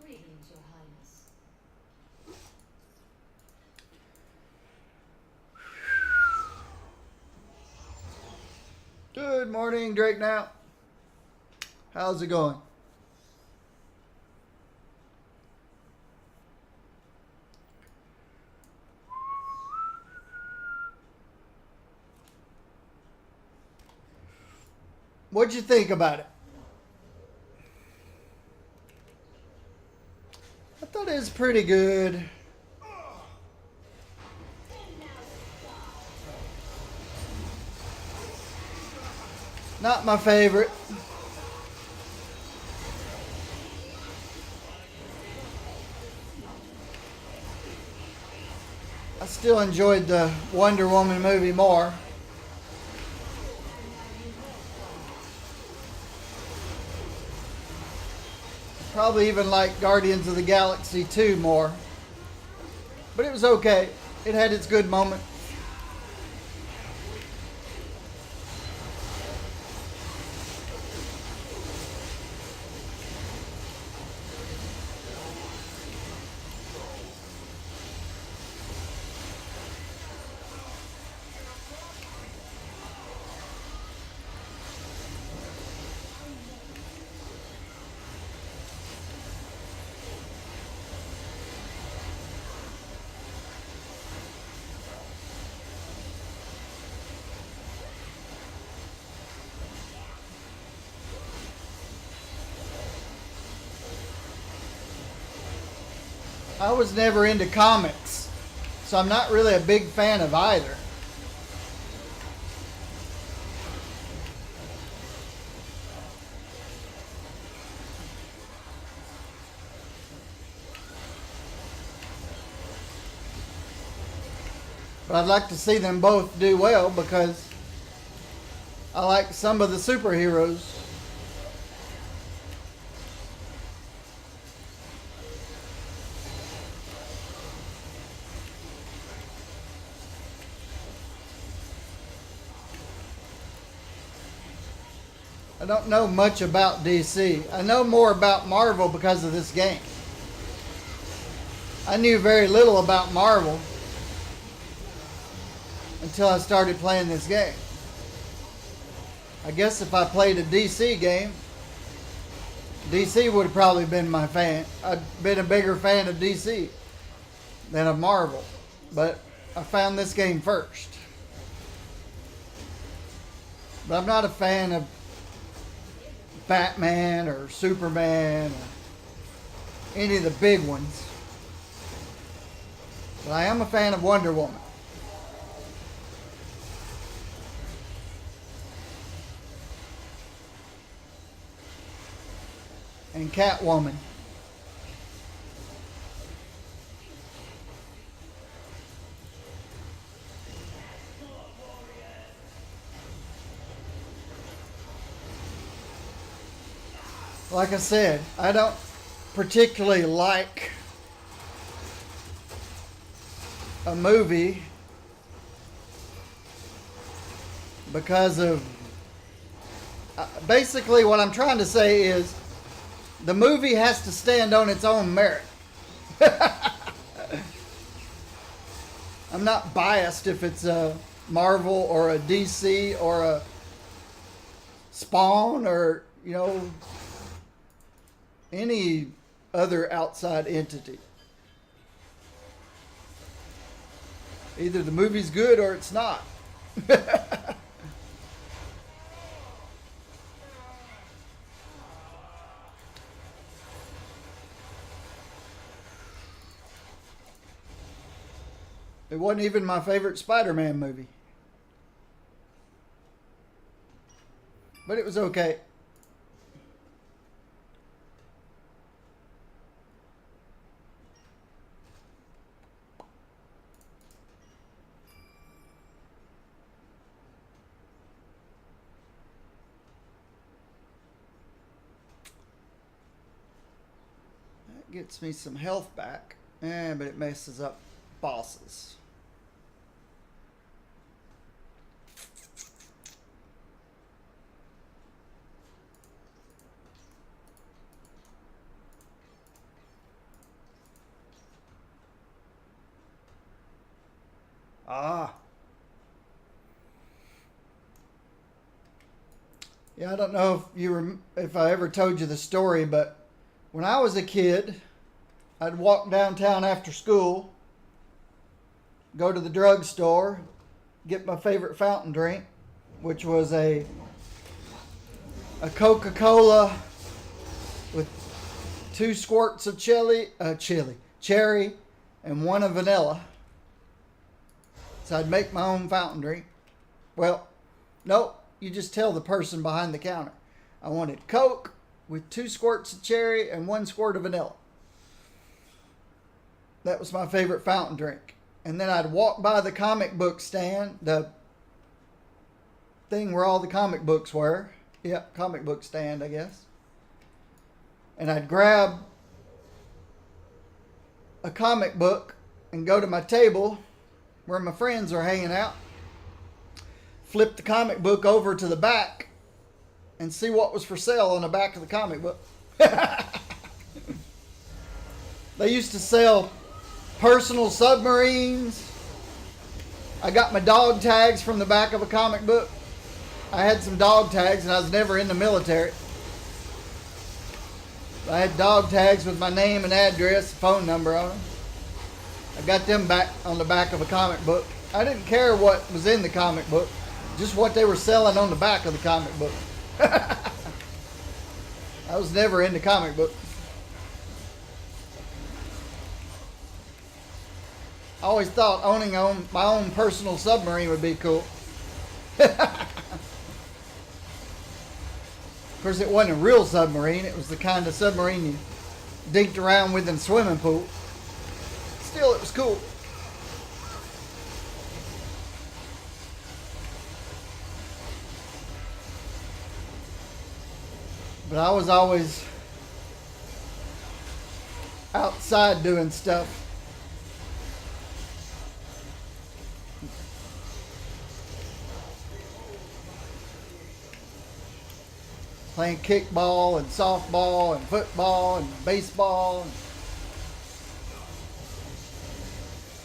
Greetings, Your Highness. Good morning, Drake now. How's it going? What'd you think about it? I thought it was pretty good. Not my favorite. I still enjoyed the Wonder Woman movie more. Probably even like Guardians of the Galaxy 2 more. But it was okay. It had its good moment. I was never into comics, so I'm not really a big fan of either. But I'd like to see them both do well because I like some of the superheroes. I don't know much about DC. I know more about Marvel because of this game. I knew very little about Marvel until I started playing this game. I guess if I played a DC game, DC would have probably been my fan. I'd been a bigger fan of DC than of Marvel. But I found this game first. But I'm not a fan of Batman or Superman or any of the big ones. But I am a fan of Wonder Woman. And Catwoman. Like I said, I don't particularly like a movie because of basically what I'm trying to say is the movie has to stand on its own merit. I'm not biased if it's a Marvel or a DC or a Spawn or, you know, any other outside entity. Either the movie's good or it's not. It wasn't even my favorite Spider-Man movie. But it was okay. That gets me some health back. But it messes up bosses. Yeah, I don't know if I ever told you the story, but when I was a kid, I'd walk downtown after school, go to the drugstore, get my favorite fountain drink, which was a Coca-Cola with 2 squirts of cherry, and 1 of vanilla. So I'd make my own fountain drink. Well, nope. You just tell the person behind the counter, I wanted Coke with 2 squirts of cherry and 1 squirt of vanilla. That was my favorite fountain drink. And then I'd walk by the comic book stand, the thing where all the comic books were. Yep, comic book stand, I guess. And I'd grab a comic book and go to my table where my friends are hanging out. Flip the comic book over to the back and see what was for sale on the back of the comic book. They used to sell personal submarines. I got my dog tags from the back of a comic book. I had some dog tags and I was never in the military. I had dog tags with my name and address, phone number on them. I got them back on the back of a comic book. I didn't care what was in the comic book. Just what they were selling on the back of the comic book. I was never into comic books. I always thought owning my own personal submarine would be cool. Of course, it wasn't a real submarine. It was the kind of submarine you dinked around with in a swimming pool. Still, it was cool. But I was always outside doing stuff. Playing kickball and softball and football and baseball, and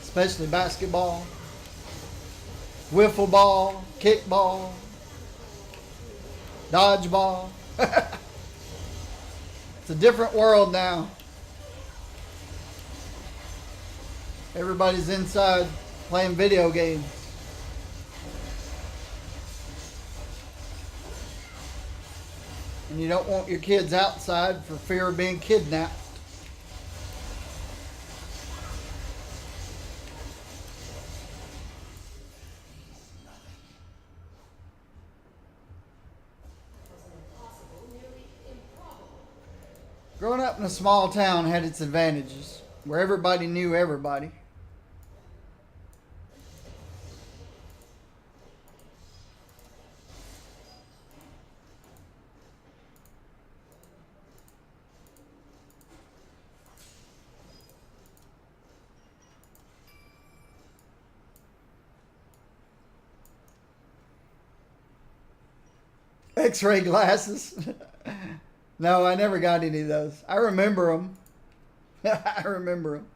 especially basketball, wiffle ball, kickball, dodgeball. It's a different world now. Everybody's inside playing video games. And you don't want your kids outside for fear of being kidnapped. Growing up in a small town had its advantages, where everybody knew everybody. X-ray glasses. No, I never got any of those. I remember them. I remember them.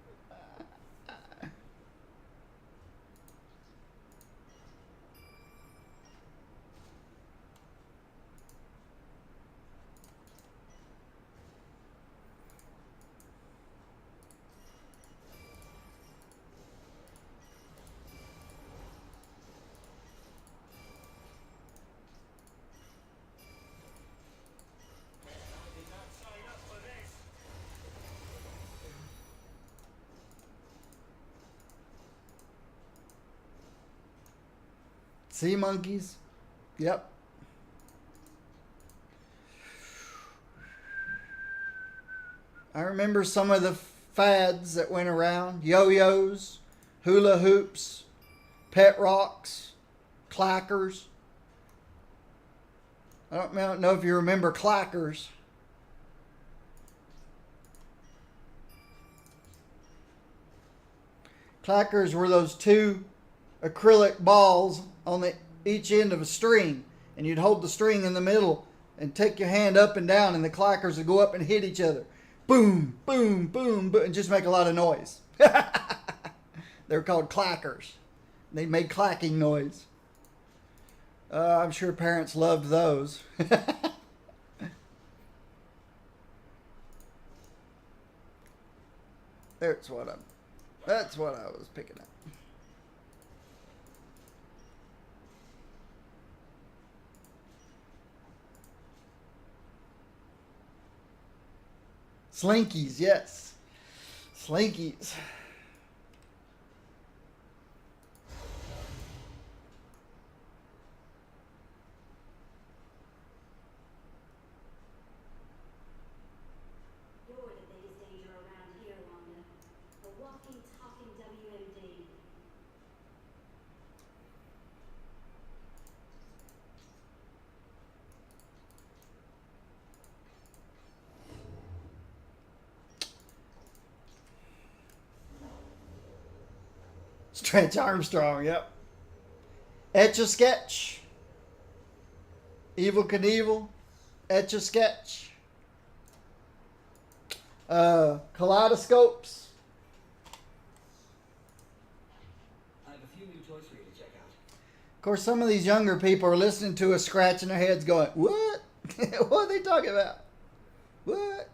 Did not sign up for this. Sea monkeys. Yep. I remember some of the fads that went around. Yo-yos, hula hoops, pet rocks, clackers. I don't know if you remember clackers. Clackers were those two acrylic balls on each end of a string, and you'd hold the string in the middle and take your hand up and down, and the clackers would go up and hit each other. Boom, boom, boom, boom, and just make a lot of noise. They're called clackers. They made clacking noise. I'm sure parents loved those. That's what I was picking up. Slinkies, yes. Slinkies. You're the biggest danger around here, Wanda. A walking, talking WMD. Stretch Armstrong, yep. Etch-a-Sketch. Evil Knievel. Etch-a-Sketch. Kaleidoscopes. I have a few new toys for you to check out. Of course, some of these younger people are listening to us scratching their heads going, what? What are they talking about? What?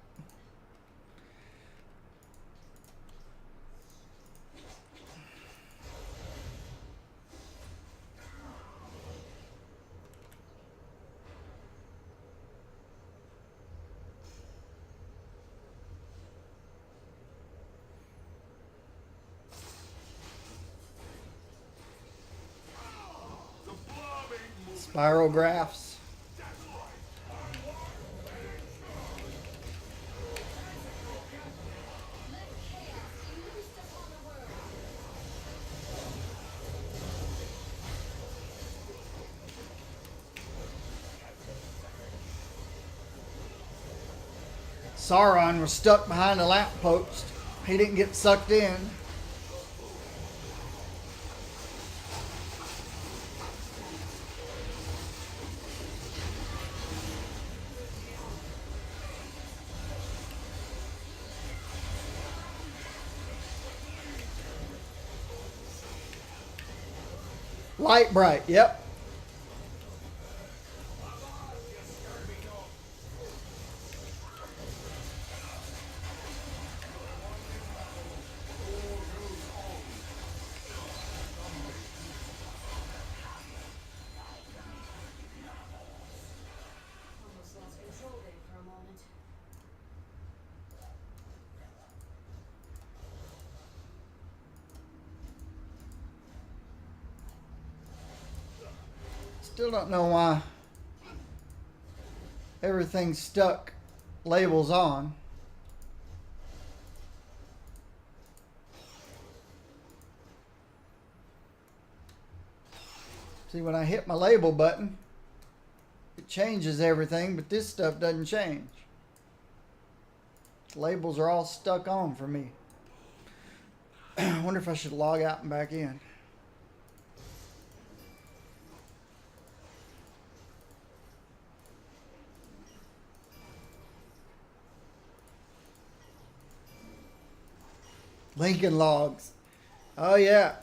Spirographs. Sauron was stuck behind a lamppost. He didn't get sucked in. Light bright, yep. Almost lost control there for a moment. Still don't know why everything's stuck labels on. See, when I hit my label button, it changes everything, but this stuff doesn't change. The labels are all stuck on for me. I wonder if I should log out and back in. Lincoln Logs. Oh yeah.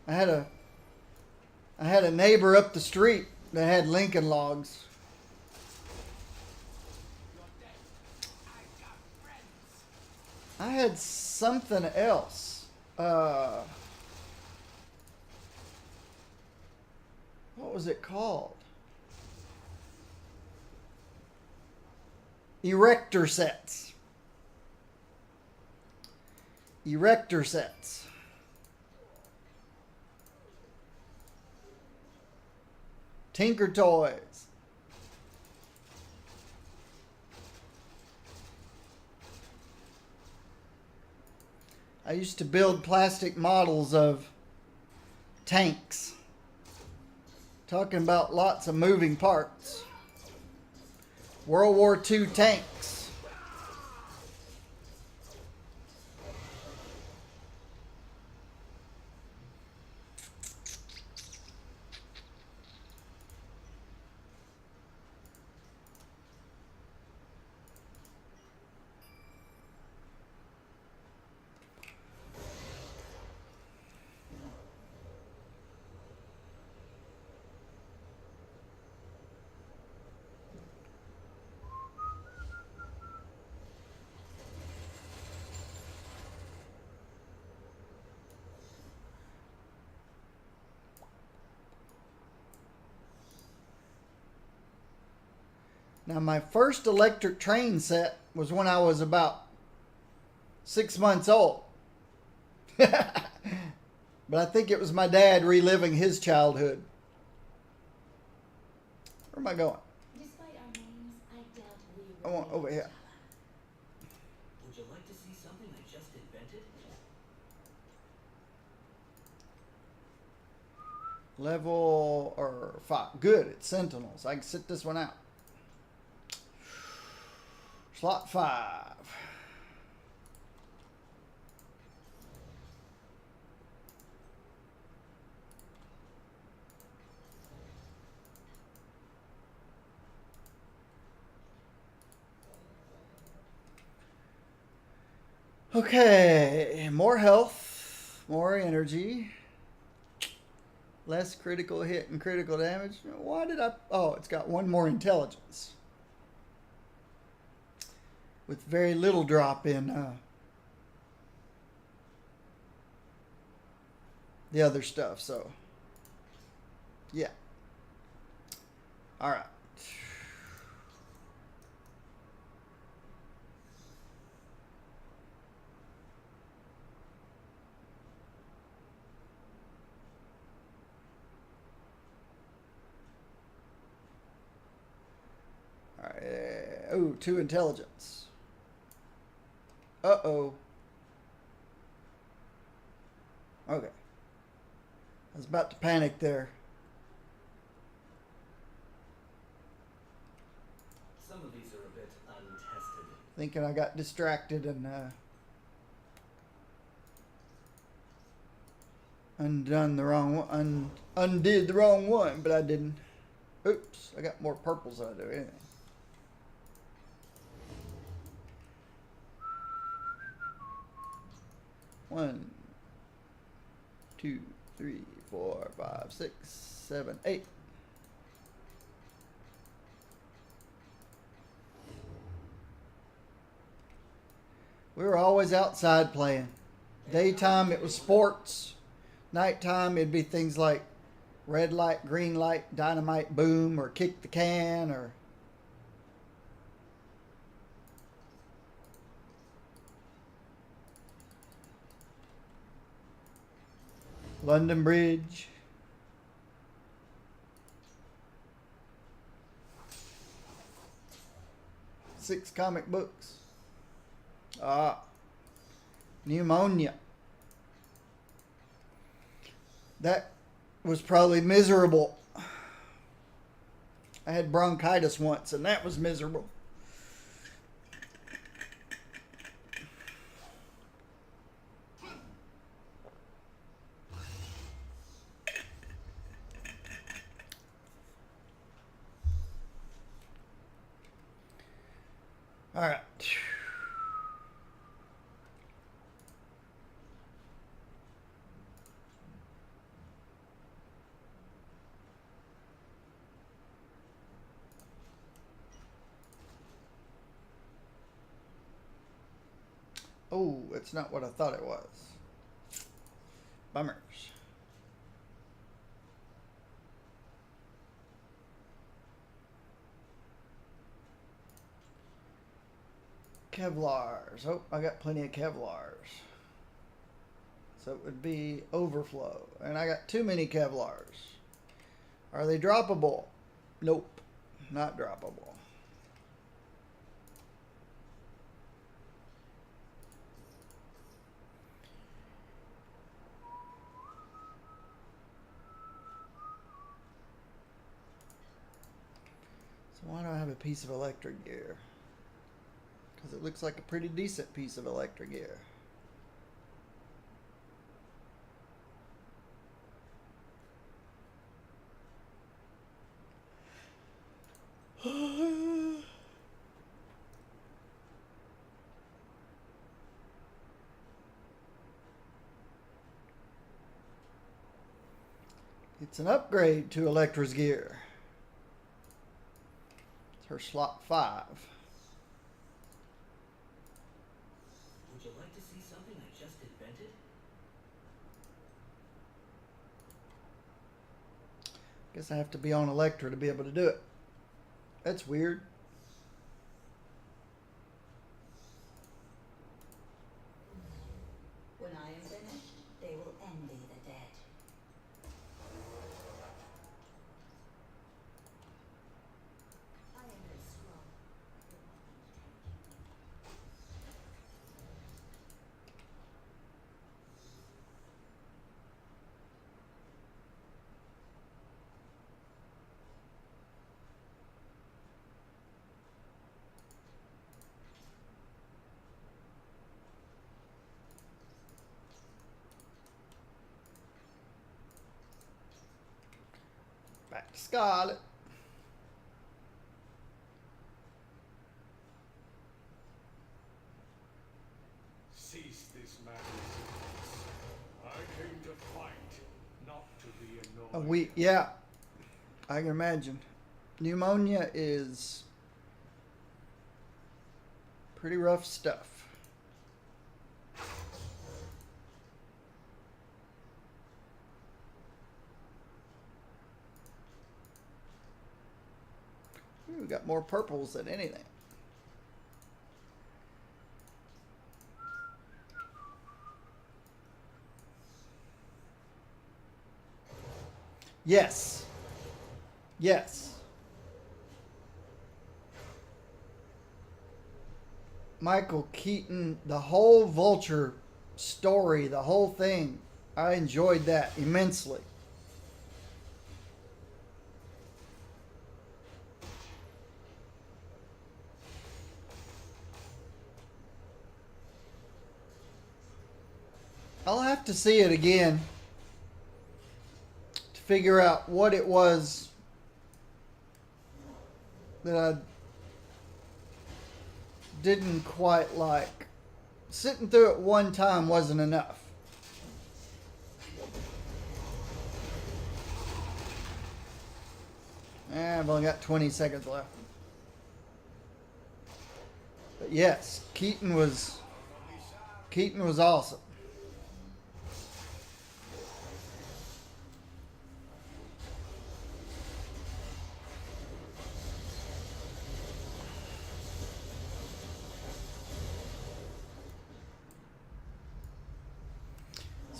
I had a neighbor up the street that had Lincoln Logs. I had something else. What was it called? Erector sets. Erector sets. Tinker Toys. I used to build plastic models of tanks. Talking about lots of moving parts. World War II tanks. Now, my first electric train set was when I was about 6 months old. But I think it was my dad reliving his childhood. Where am I going? Despite our names, I doubt we I want over here. Would you like to see something I just invented? Level or 5. Good, it's Sentinels. I can sit this one out. Slot 5. Okay, more health, more energy, less critical hit and critical damage. Why did I? Oh, it's got one more intelligence. With very little drop in the other stuff, so yeah. All right. All right. Oh, 2 intelligence. Uh-oh. Okay. I was about to panic there. Some of these are a bit untested. Thinking I got distracted and undone the wrong one, undid the wrong one, but I didn't. Oops, I got more purples than I do anything. One, 2, 3, 4, 5, 6, 7, 8. We were always outside playing. Daytime it was sports. Nighttime it'd be things like red light, green light, dynamite boom, or kick the can, or London Bridge. Six comic books. Pneumonia. That was probably miserable. I had bronchitis once, and that was miserable. All right. Oh, it's not what I thought it was. Bummers. Kevlars. Oh, I got plenty of Kevlars. So it would be overflow. And I got too many Kevlars. Are they droppable? Nope. Not droppable. So why do I have a piece of electric gear? Because it looks like a pretty decent piece of electric gear. It's an upgrade to Electra's gear. It's her slot 5. Would you like to see something I just invented? Guess I have to be on Electra to be able to do it. That's weird. When I am finished, they will envy the dead. I am very strong. Back to Scarlet. Cease this madness. I came to fight, not to be annoyed. Yeah, I can imagine. Pneumonia is pretty rough stuff. We got more purples than anything. Yes. Yes. Michael Keaton, the whole Vulture story, the whole thing, I enjoyed that immensely. I'll have to see it again to figure out what it was that I didn't quite like. Sitting through it one time wasn't enough. I've only got 20 seconds left. But yes, Keaton was awesome.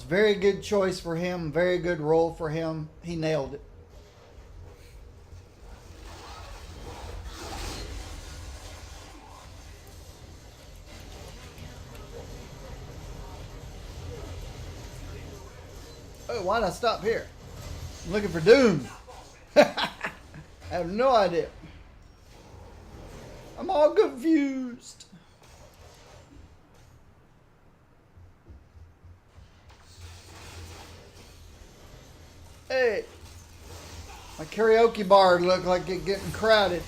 Very good choice for him. Very good role for him. He nailed it. Oh, why'd I stop here? I'm looking for Doom. I have no idea. I'm all confused. Hey, my karaoke bar looked like it getting crowded.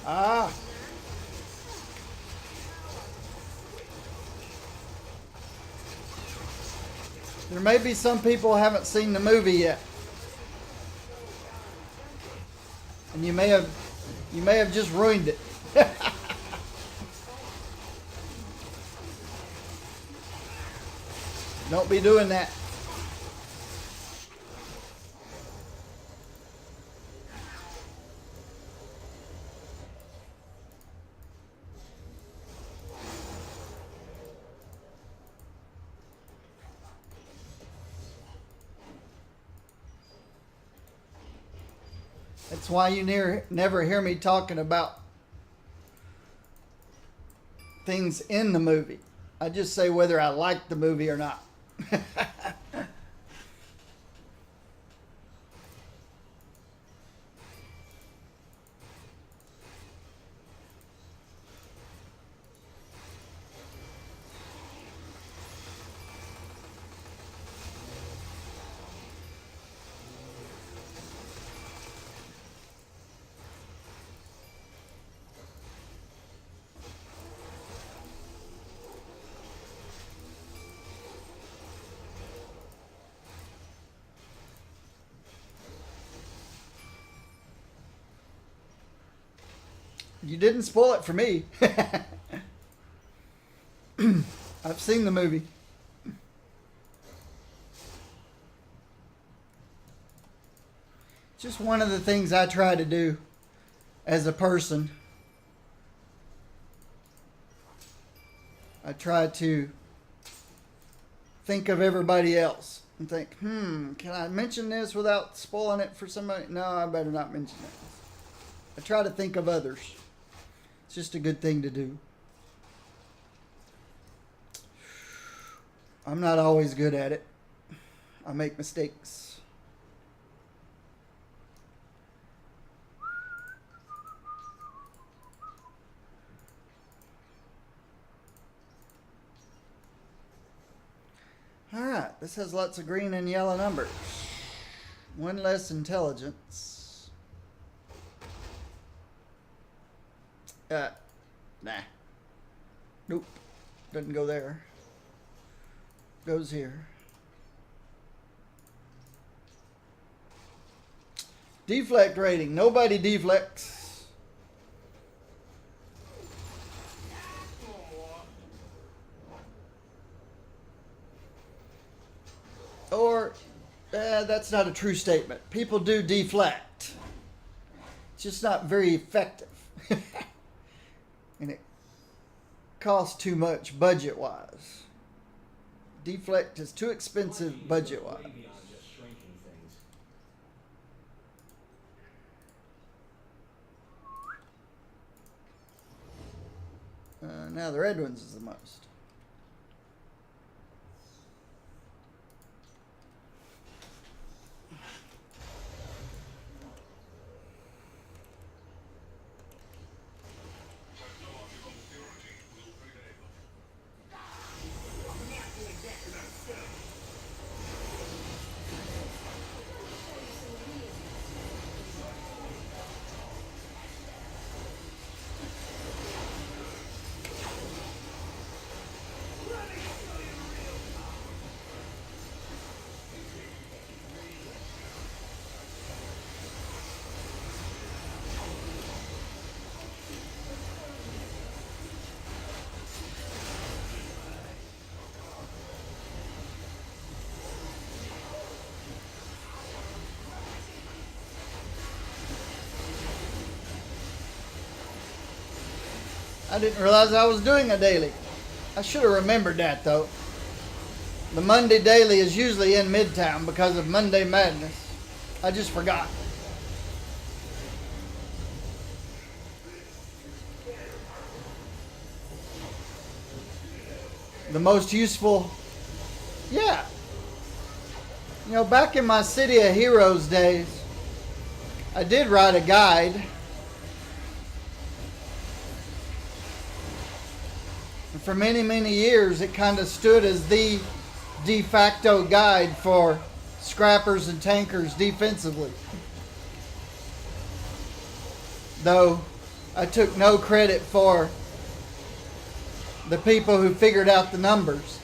Ah. There may be some people who haven't seen the movie yet. And you may have just ruined it. Don't be doing that. That's why you never hear me talking about things in the movie. I just say whether I like the movie or not. You didn't spoil it for me. I've seen the movie. Just one of the things I try to do as a person. I try to think of everybody else and think, can I mention this without spoiling it for somebody? No, I better not mention it. I try to think of others. It's just a good thing to do. I'm not always good at it. I make mistakes. Alright, this has lots of green and yellow numbers. One less intelligence. Nah. Nope. Doesn't go there. Goes here. Deflect rating. Nobody deflects. Or, that's not a true statement. People do deflect. It's just not very effective. And it costs too much budget-wise. Deflect is too expensive budget-wise. Way beyond just shrinking things. Now the red ones is the most. I didn't realize I was doing a daily. I should have remembered that though. The Monday daily is usually in Midtown because of Monday Madness. I just forgot. The most useful, yeah. You know, back in my City of Heroes days, I did write a guide. And for many, many years, it kind of stood as the de facto guide for scrappers and tankers defensively. Though I took no credit for the people who figured out the numbers.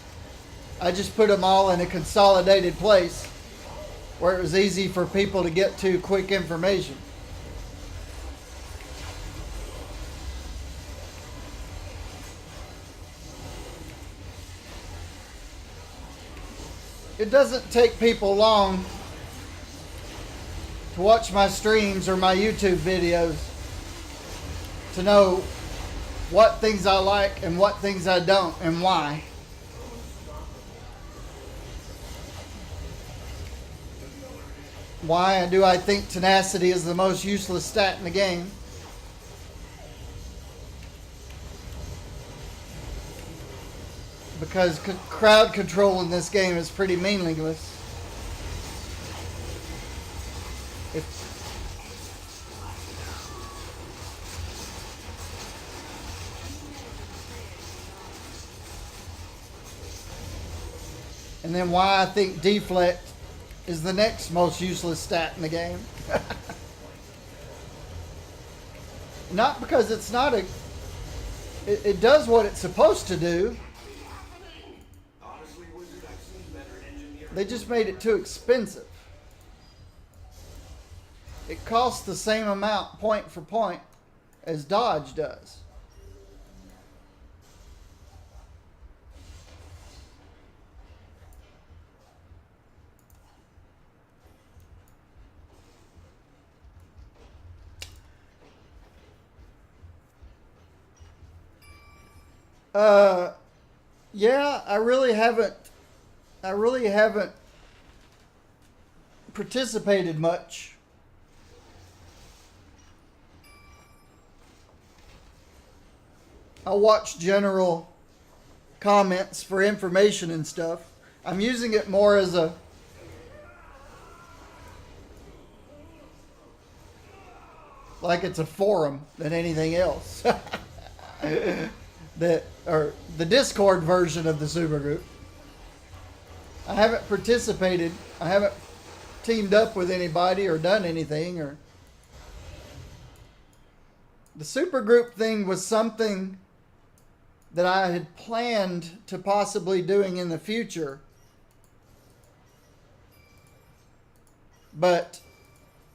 I just put them all in a consolidated place where it was easy for people to get to quick information. It doesn't take people long to watch my streams or my YouTube videos to know what things I like and what things I don't and why. Why do I think tenacity is the most useless stat in the game? Because crowd control in this game is pretty meaningless. And then why I think deflect is the next most useless stat in the game. Not because it's not a... It does what it's supposed to do. They just made it too expensive. It costs the same amount point for point as dodge does. Yeah, I really haven't participated much. I watch general comments for information and stuff. I'm using it more as a like it's a forum than anything else. Or the Discord version of the supergroup. I haven't participated. I haven't teamed up with anybody or done anything. Or the supergroup thing was something that I had planned to possibly doing in the future. But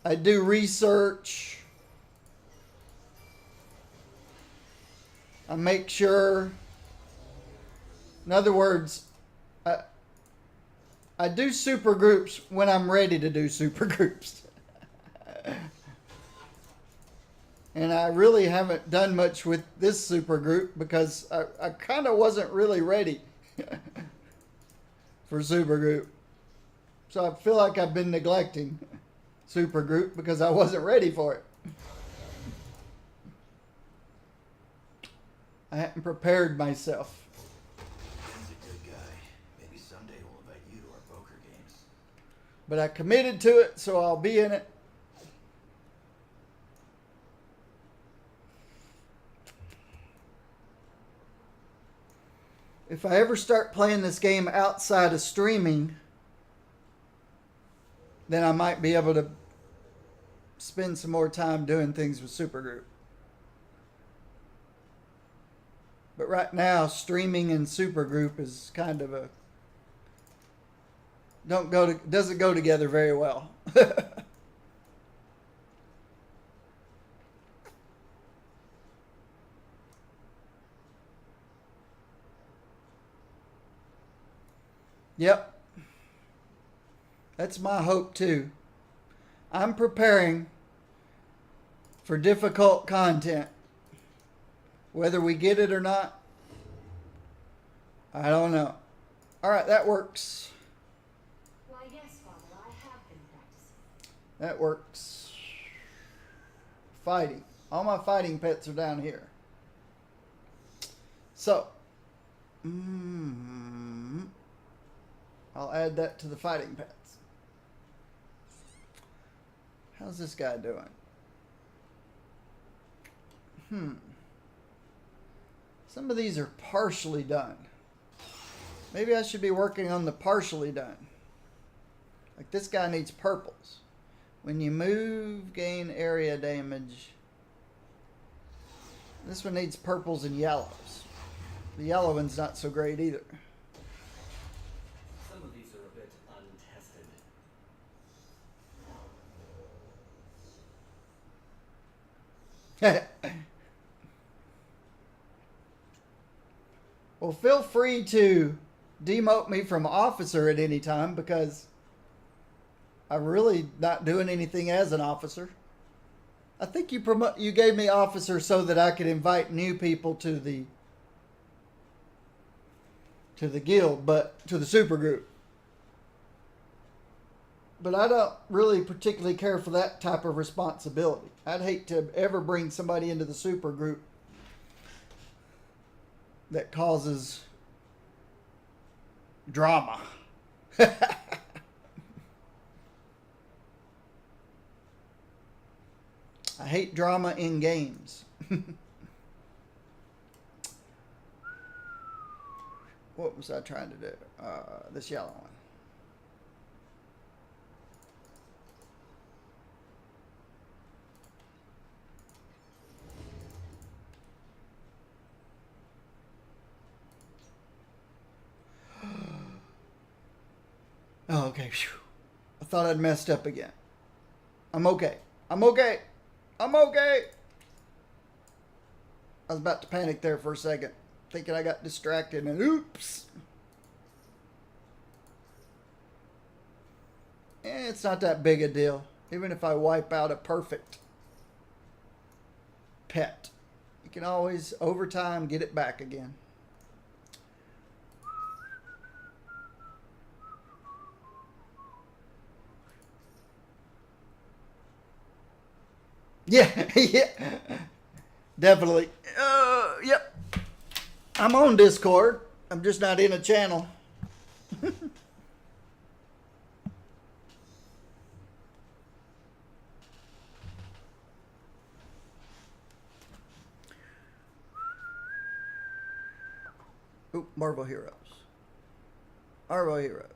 I do research. I make sure, in other words, I do super groups when I'm ready to do super groups. And I really haven't done much with this super group because I kind of wasn't really ready for super group. So I feel like I've been neglecting super group because I wasn't ready for it. I hadn't prepared myself. He's a good guy. Maybe someday we'll invite you to our poker games. But I committed to it, so I'll be in it. If I ever start playing this game outside of streaming, then I might be able to spend some more time doing things with Supergroup. But right now, streaming and Supergroup is kind of a doesn't go together very well. Yep. That's my hope too. I'm preparing for difficult content Whether we get it or not, I don't know. All right, that works. Why, yes, Father, I have been practicing. That works. Fighting. All my fighting pets are down here. So, I'll add that to the fighting pets. How's this guy doing? Some of these are partially done. Maybe I should be working on the partially done. Like this guy needs purples. When you move, gain area damage. This one needs purples and yellows. The yellow one's not so great either. Some of these are a bit untested. Well, feel free to demote me from officer at any time because I'm really not doing anything as an officer. I think you gave me officer so that I could invite new people to the guild, but to the super group. But I don't really particularly care for that type of responsibility. I'd hate to ever bring somebody into the super group that causes drama. I hate drama in games. What was I trying to do? This yellow one. Oh, okay. Phew. I thought I'd messed up again. I'm okay. I'm okay. I'm okay. I was about to panic there for a second, thinking I got distracted and oops. It's not that big a deal. Even if I wipe out a perfect pet, you can always, over time, get it back again. Yeah, yeah, definitely. Yep. I'm on Discord. I'm just not in a channel. Oop, Marvel Heroes. Marvel Heroes.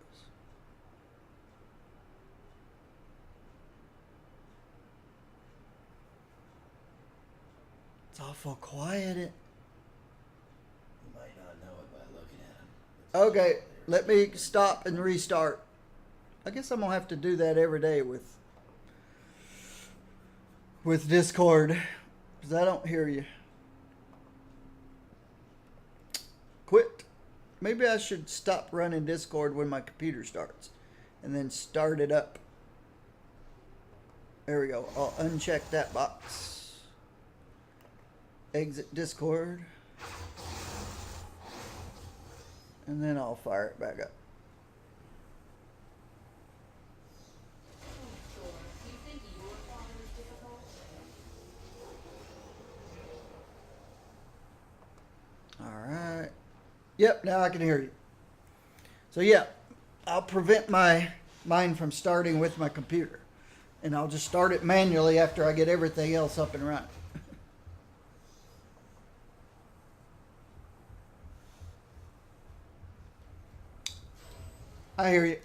It's awful quiet. You might not know it by looking at them. Okay, let me stop and restart. I guess I'm gonna have to do that every day with Discord, because I don't hear you. Quit. Maybe I should stop running Discord when my computer starts, and then start it up. There we go. I'll uncheck that box. Exit Discord. And then I'll fire it back up. Sure. You think your father is difficult? Alright. Yep, now I can hear you. So yeah, I'll prevent mine from starting with my computer. And I'll just start it manually after I get everything else up and running. I hear you.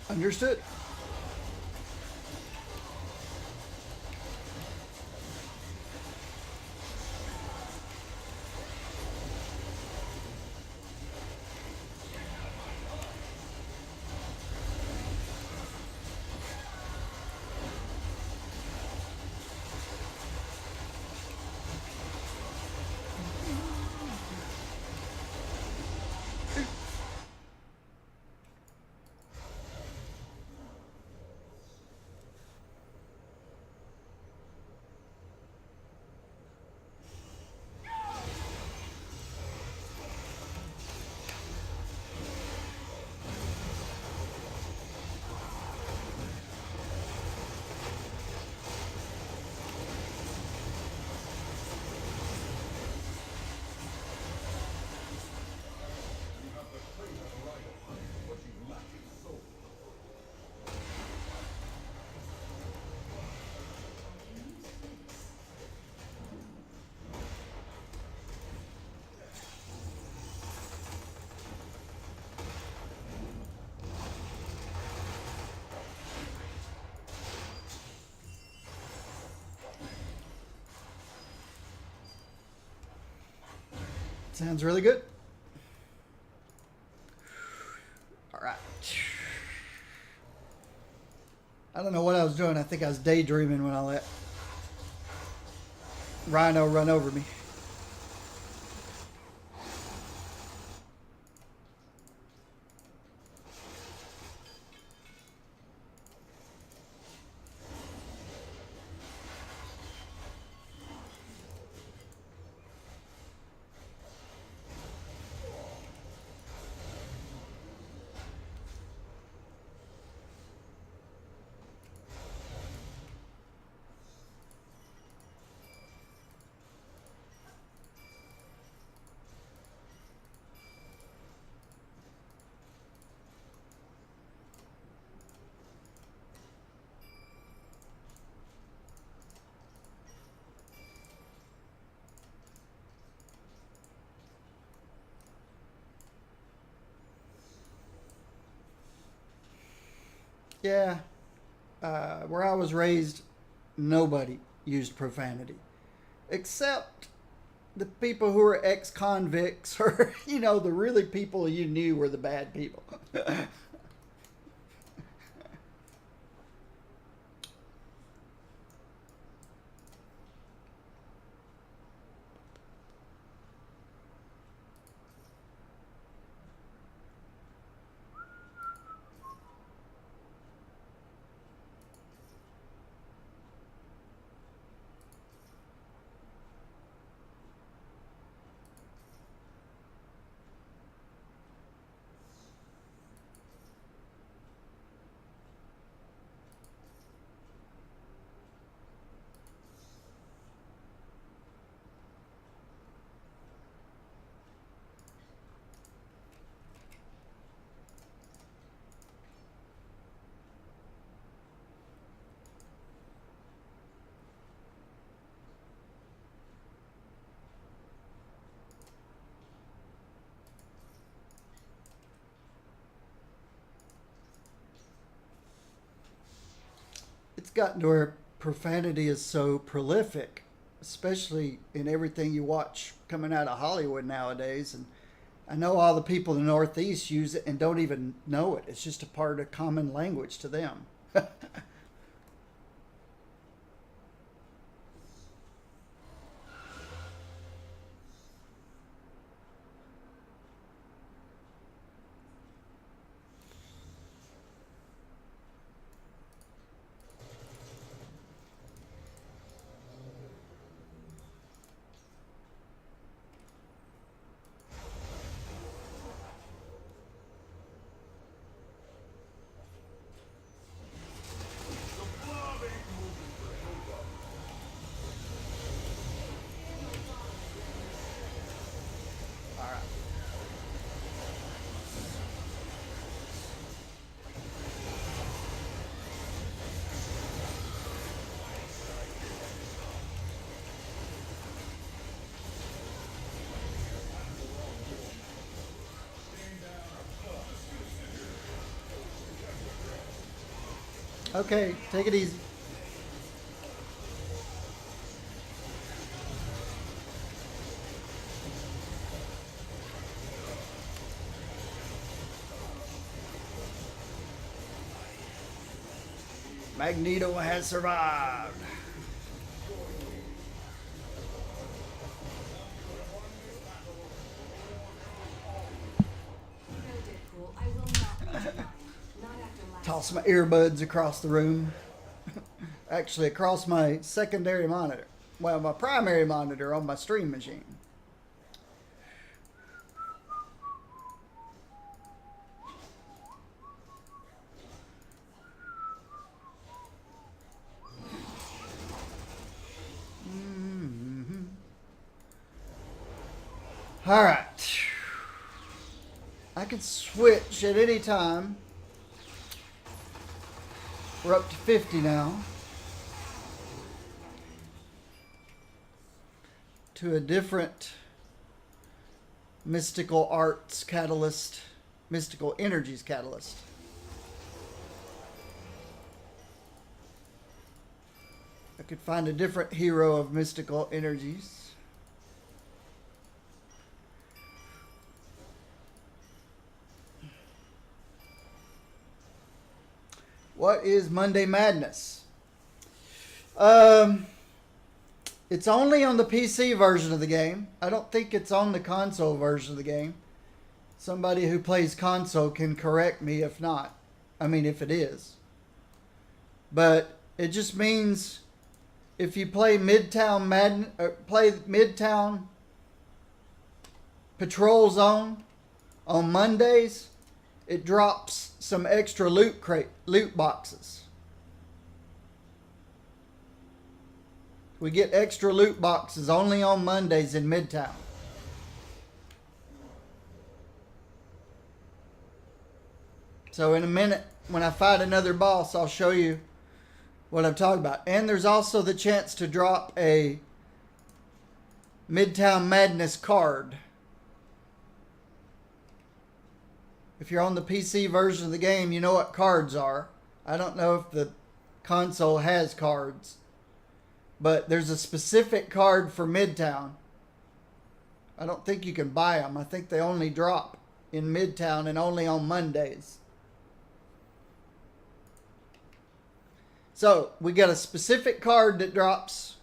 Understood. Sounds really good. All right. I don't know what I was doing. I think I was daydreaming when I let Rhino run over me. Yeah. Where I was raised, nobody used profanity. Except the people who were ex-convicts or, the really people you knew were the bad people. It's gotten to where profanity is so prolific, especially in everything you watch coming out of Hollywood nowadays. And I know all the people in the Northeast use it and don't even know it. It's just a part of common language to them. Okay, take it easy. Magneto has survived. No, Deadpool, I will not read your mind. Not after last Toss my earbuds across the room. Actually, across my secondary monitor. Well, my primary monitor on my stream machine. All right. I can switch at any time. We're up to 50 now. To a different mystical arts catalyst, mystical energies catalyst. I could find a different hero of mystical energies. What is Monday Madness? It's only on the PC version of the game. I don't think it's on the console version of the game. Somebody who plays console can correct me if not. I mean, if it is. But it just means if you play Midtown Patrol Zone on Mondays, it drops some extra loot boxes. We get extra loot boxes only on Mondays in Midtown. So in a minute, when I fight another boss, I'll show you what I'm talking about. And there's also the chance to drop a Midtown Madness card. If you're on the PC version of the game, you know what cards are. I don't know if the console has cards. But there's a specific card for Midtown. I don't think you can buy them. I think they only drop in Midtown and only on Mondays. So, we got a specific card that drops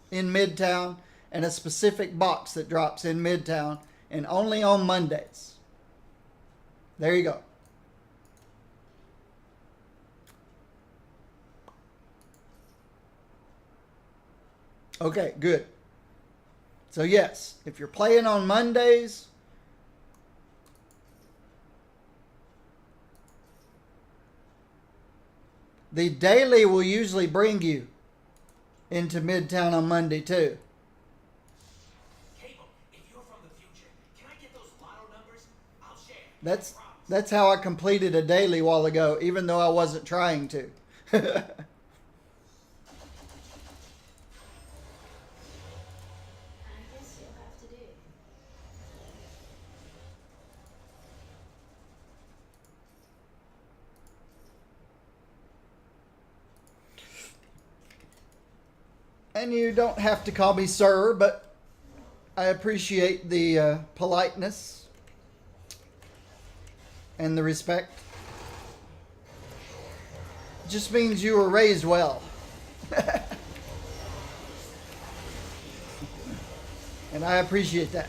in Midtown and a specific box that drops in Midtown and only on Mondays. There you go. Okay, good. So yes, if you're playing on Mondays, the daily will usually bring you into Midtown on Monday too. Cable, if you're from the future, can I get those lotto numbers? I'll share. That's how I completed a daily while ago, even though I wasn't trying to. I guess you'll have to do. And you don't have to call me sir, but I appreciate the politeness and the respect. It just means you were raised well. And I appreciate that.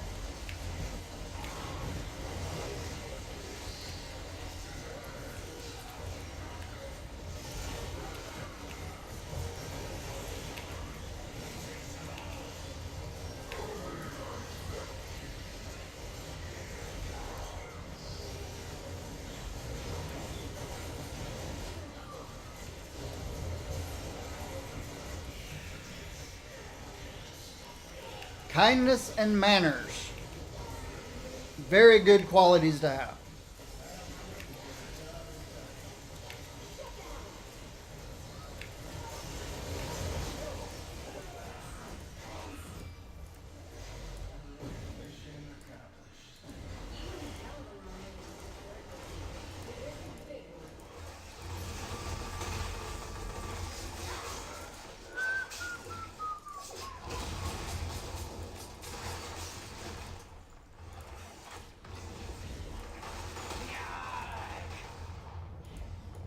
Kindness and manners. Very good qualities to have.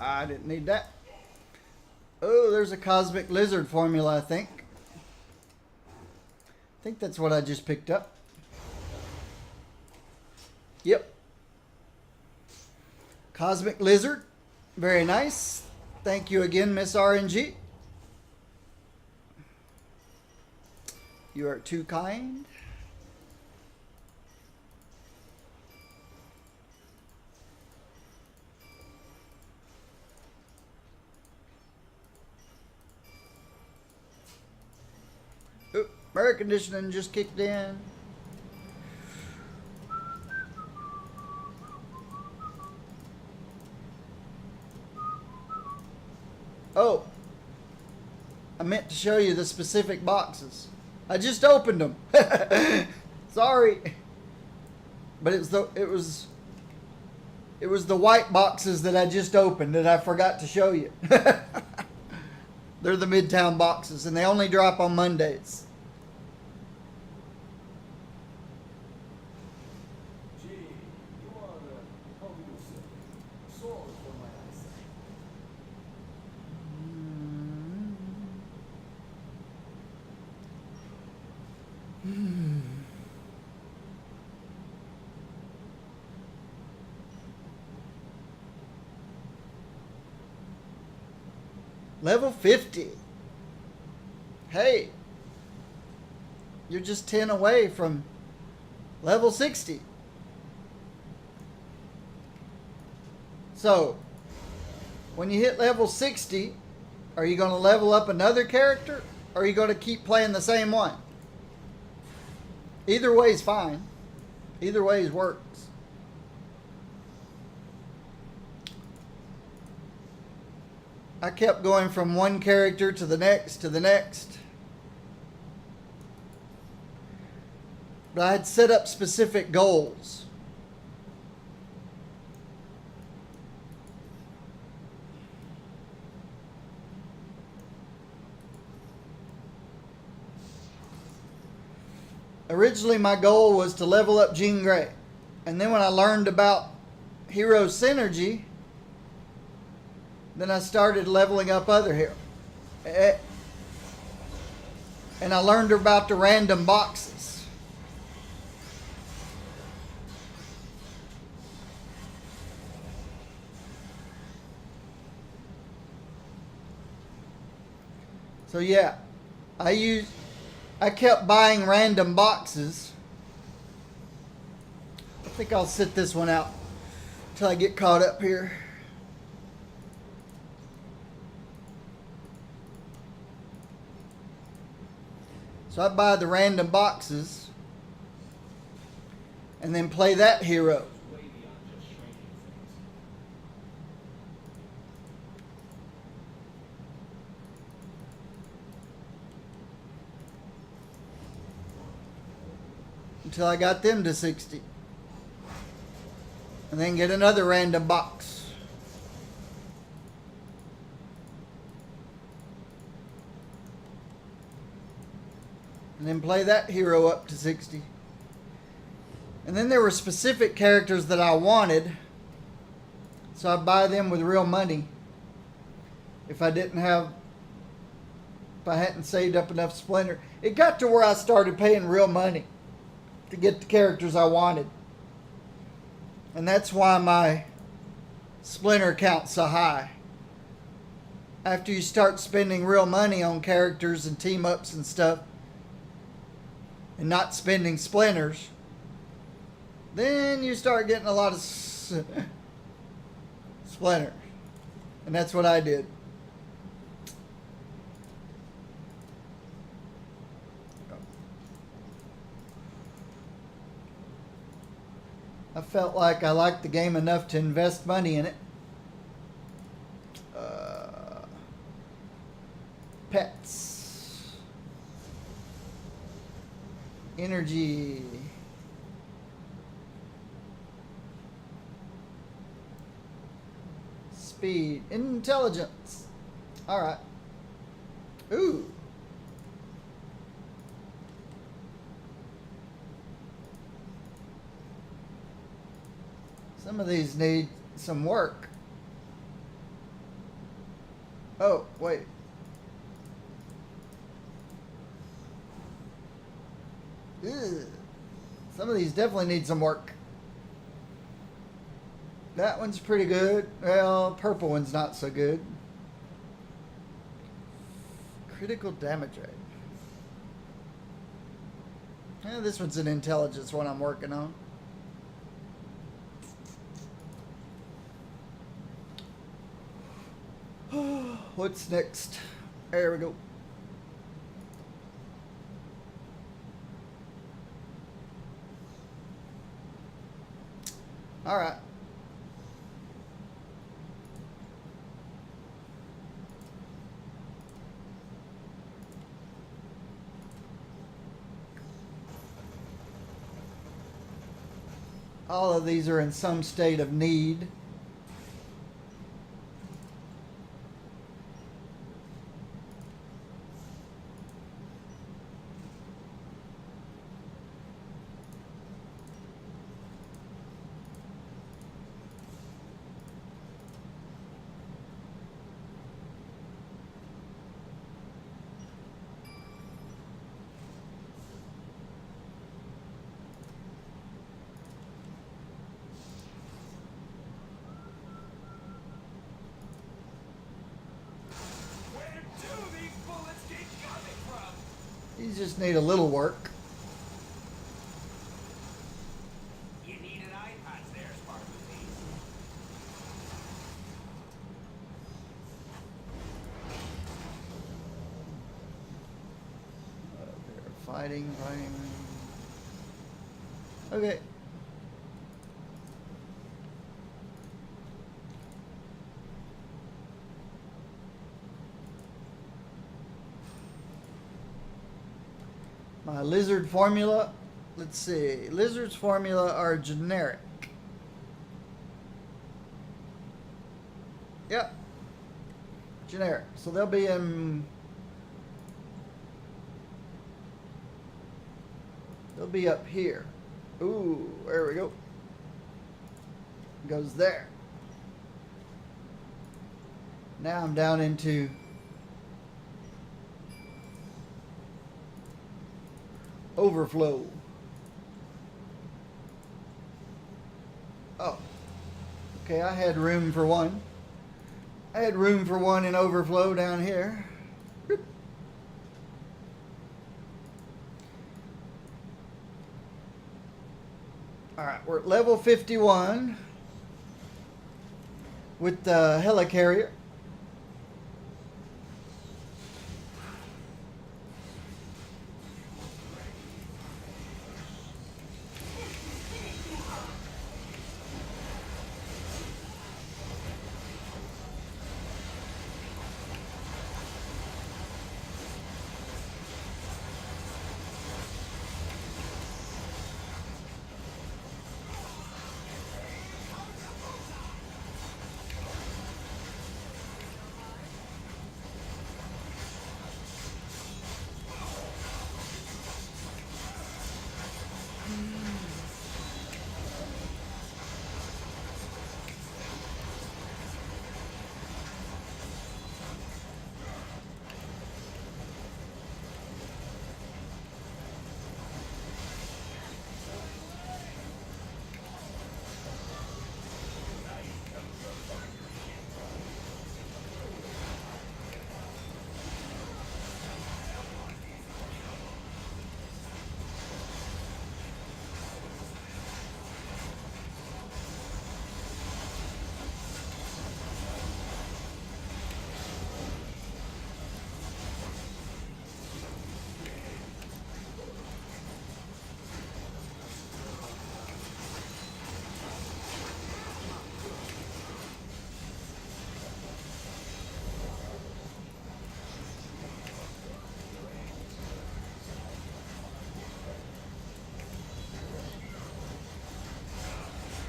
I didn't need that. Oh, there's a cosmic lizard formula, I think. I think that's what I just picked up. Yep. Cosmic lizard. Very nice. Thank you again, Miss RNG. You are too kind. Oop, air conditioning just kicked in. Oh, I meant to show you the specific boxes. I just opened them. Sorry, but it was the white boxes that I just opened that I forgot to show you. They're the Midtown boxes, and they only drop on Mondays. Gee, you are, how do you say, sorry for my eyesight. Level 50. Hey, you're just 10 away from level 60. So, when you hit level 60, are you going to level up another character? Or are you going to keep playing the same one? Either way is fine. Either way works. I kept going from one character to the next to the next. But I had set up specific goals. Originally, my goal was to level up Jean Grey. And then when I learned about hero synergy, then I started leveling up other heroes. And I learned about the random boxes. So yeah, I kept buying random boxes. I think I'll sit this one out until I get caught up here. So I buy the random boxes and then play that hero. Way beyond just shrinking things. Until I got them to 60. And then get another random box. And then play that hero up to 60. And then there were specific characters that I wanted. So I'd buy them with real money. If I hadn't saved up enough Splinter. It got to where I started paying real money to get the characters I wanted. And that's why my Splinter count's so high. After you start spending real money on characters and team ups and stuff, and not spending splinters, then you start getting a lot of splinters. And that's what I did. I felt like I liked the game enough to invest money in it. Pets. Energy. Speed. Intelligence. Alright. Ooh. Some of these need some work. Oh, wait. Ugh. Some of these definitely need some work. That one's pretty good. Well, purple one's not so good. Critical damage rate. Yeah, this one's an intelligence one I'm working on. What's next? There we go. All right. All of these are in some state of need. Where do these bullets keep coming from? These just need a little work. You need an iPad there, Sparkly. They're fighting. Okay. My lizard formula. Let's see. Lizard's formula are generic. Yep. Generic. So they'll be in. They'll be up here. Ooh, there we go. Goes there. Now I'm down into overflow. Oh. Okay, I had room for one. I had room for one in overflow down here. Boop. Alright, we're at level 51 with the helicarrier.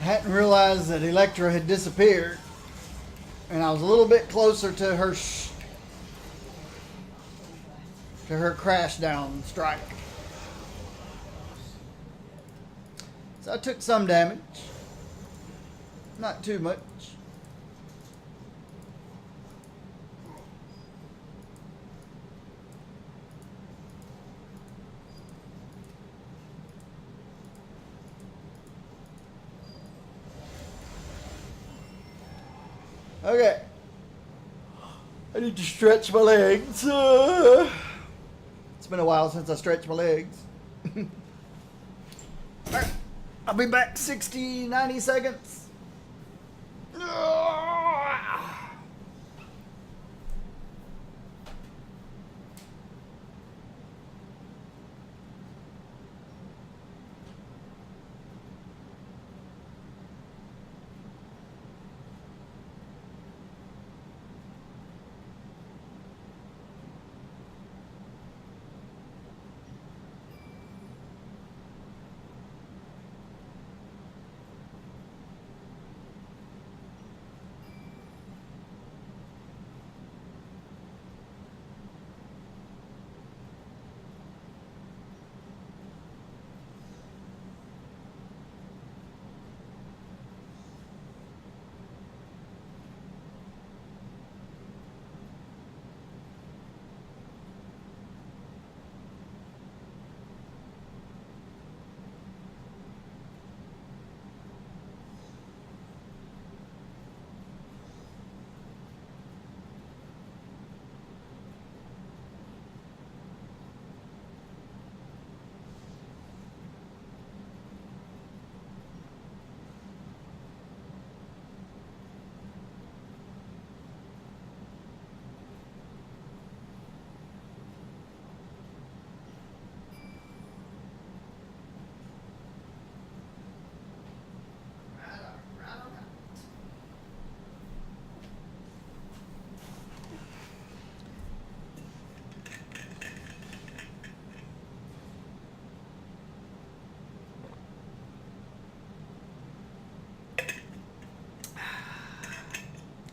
I hadn't realized that Electra had disappeared, and I was a little bit closer to her crash down strike. So I took some damage, not too much. Okay. I need to stretch my legs. It's been a while since I stretched my legs. Alright. I'll be back 60, 90 seconds.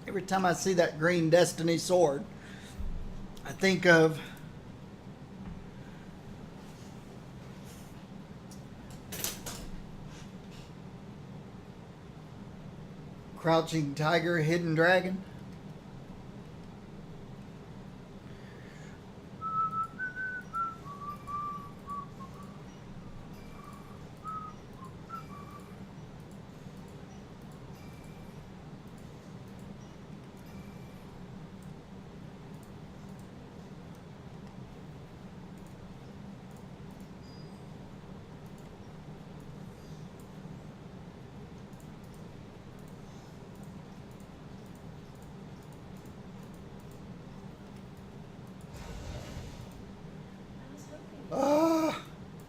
Every time I see that green Destiny sword, I think of Crouching Tiger, Hidden Dragon.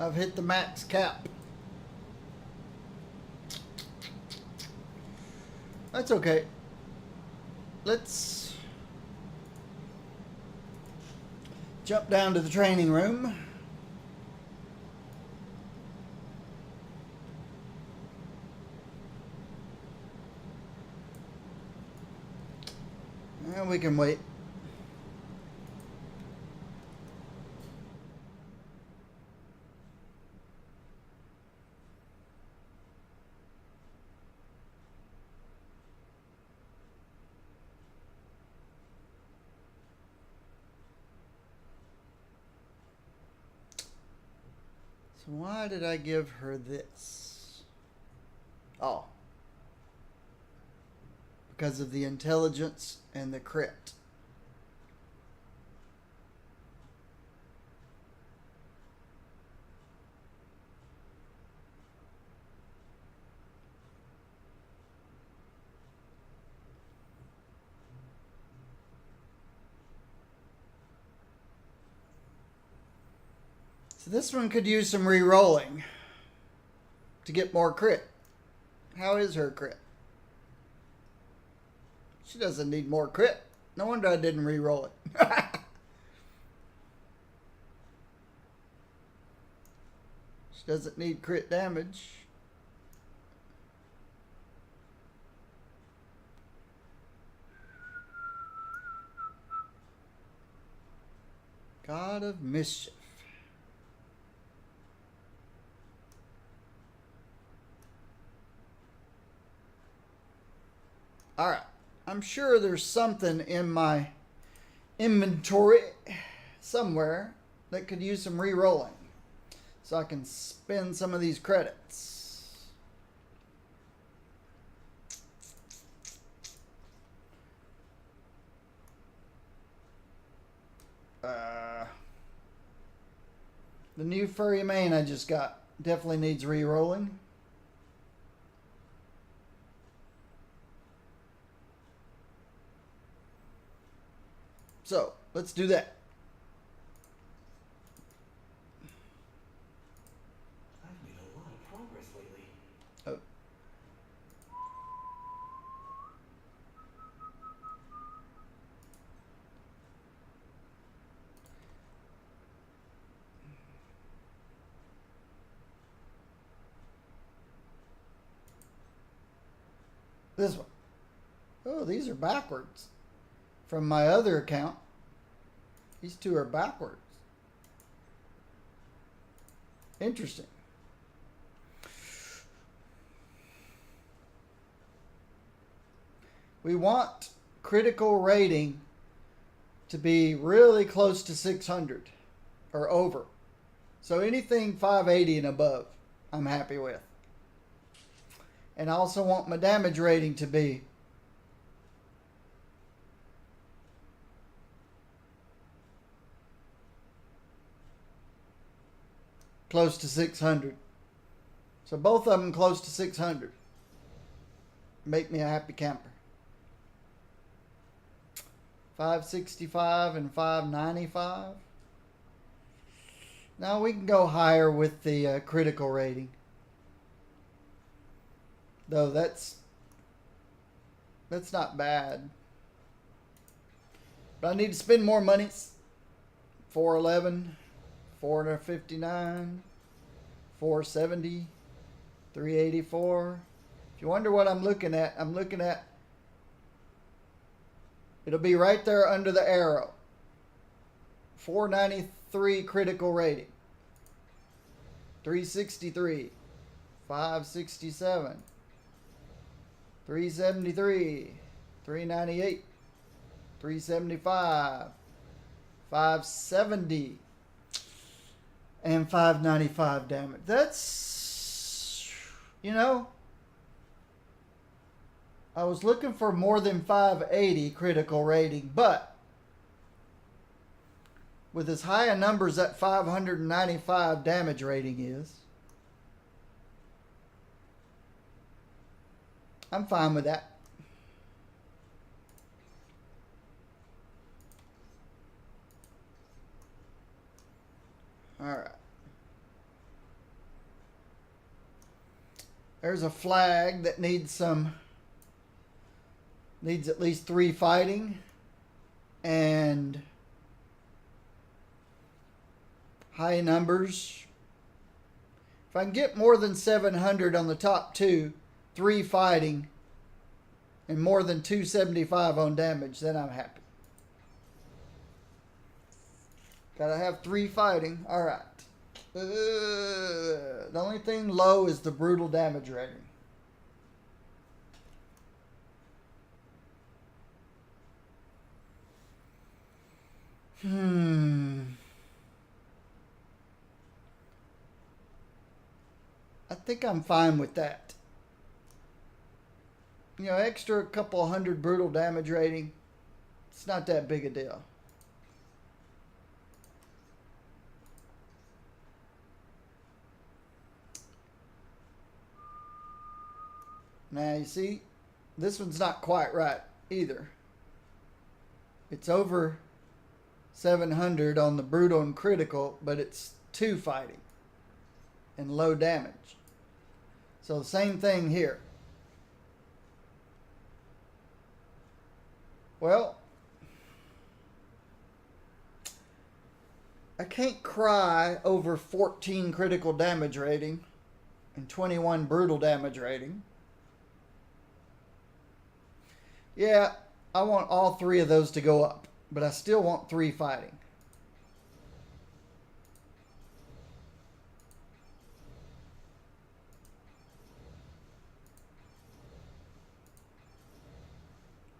I've hit the max cap. That's okay. Let's jump down to the training room. And we can wait. So why did I give her this? Oh. Because of the intelligence and the crit. So this one could use some re-rolling to get more crit. How is her crit? She doesn't need more crit. No wonder I didn't re-roll it. She doesn't need crit damage. God of Mischief. Alright, I'm sure there's something in my inventory somewhere that could use some re-rolling. So I can spend some of these credits. The new furry mane I just got definitely needs re-rolling. So, let's do that. I've made a lot of progress lately. Oh. This one. Oh, these are backwards. From my other account, these two are backwards. Interesting. We want critical rating to be really close to 600 or over. So anything 580 and above, I'm happy with. And I also want my damage rating to be close to 600. So both of them close to 600. Make me a happy camper. 565 and 595. Now we can go higher with the critical rating. Though that's not bad. But I need to spend more money. 411, 459, 470, 384. If you wonder what I'm looking at, it'll be right there under the arrow. 493 critical rating. 363, 567, 373, 398, 375, 570, and 595 damage. That's, I was looking for more than 580 critical rating, but with as high a number as that 595 damage rating is, I'm fine with that. All right. There's a flag that needs at least 3 fighting and high numbers. If I can get more than 700 on the top 2, 3 fighting, and more than 275 on damage, then I'm happy. Gotta have 3 fighting. Alright. The only thing low is the brutal damage rating. I think I'm fine with that. Extra couple hundred brutal damage rating. It's not that big a deal. Now you see, this one's not quite right either. It's over 700 on the brutal and critical, but it's 2 fighting and low damage. So the same thing here. Well, I can't cry over 14 critical damage rating and 21 brutal damage rating. Yeah, I want all 3 of those to go up, but I still want 3 fighting.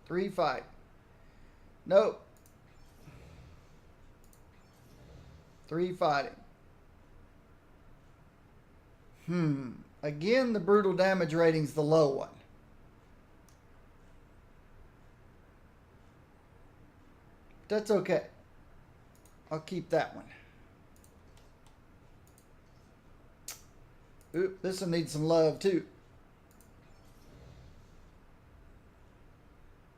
Three fight. Nope. 3 fighting. Again, the brutal damage rating's the low one. That's okay. I'll keep that one. Oop, this one needs some love too.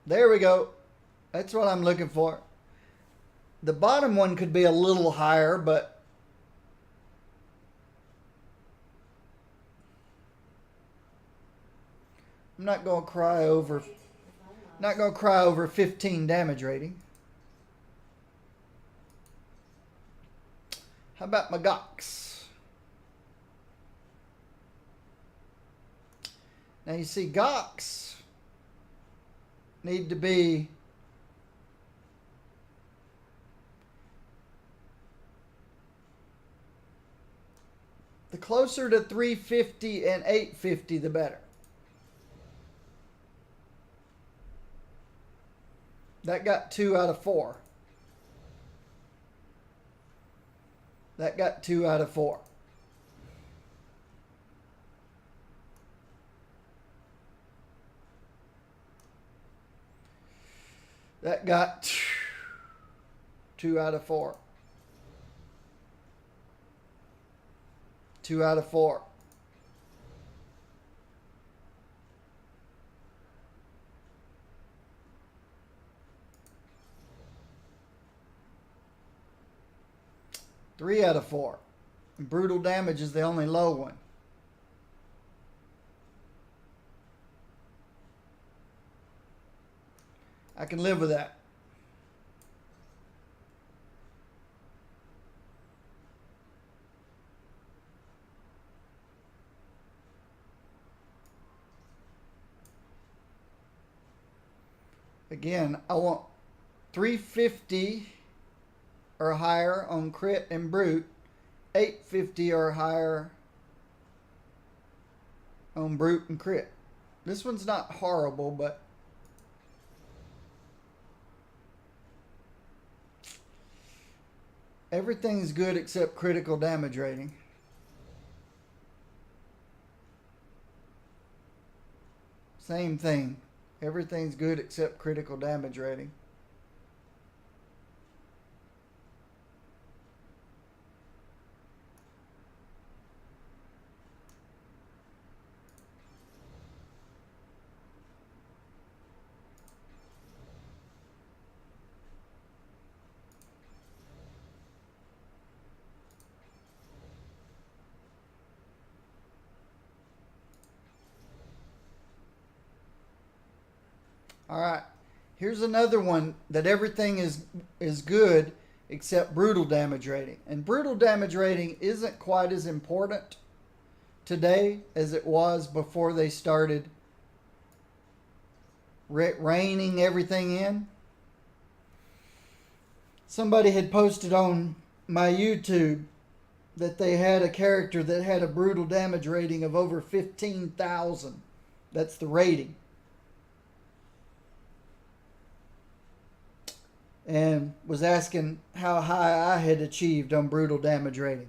There we go. That's what I'm looking for. The bottom one could be a little higher, but I'm not going to cry over 15 damage rating. How about my Gox? Now you see Gox need to be the closer to 350 and 850 the better. That got 2 out of 4. That got 2 out of 4. That got 2 out of 4. 2 out of 4. Three out of 4. And brutal damage is the only low one. I can live with that. Again, I want 350 or higher on crit and brute, 850 or higher on brute and crit. This one's not horrible, but everything's good except critical damage rating. Same thing. Everything's good except critical damage rating. All right, here's another one that everything is good except brutal damage rating. And brutal damage rating isn't quite as important today as it was before they started reining everything in. Somebody had posted on my YouTube that they had a character that had a brutal damage rating of over 15,000. That's the rating. And was asking how high I had achieved on brutal damage rating.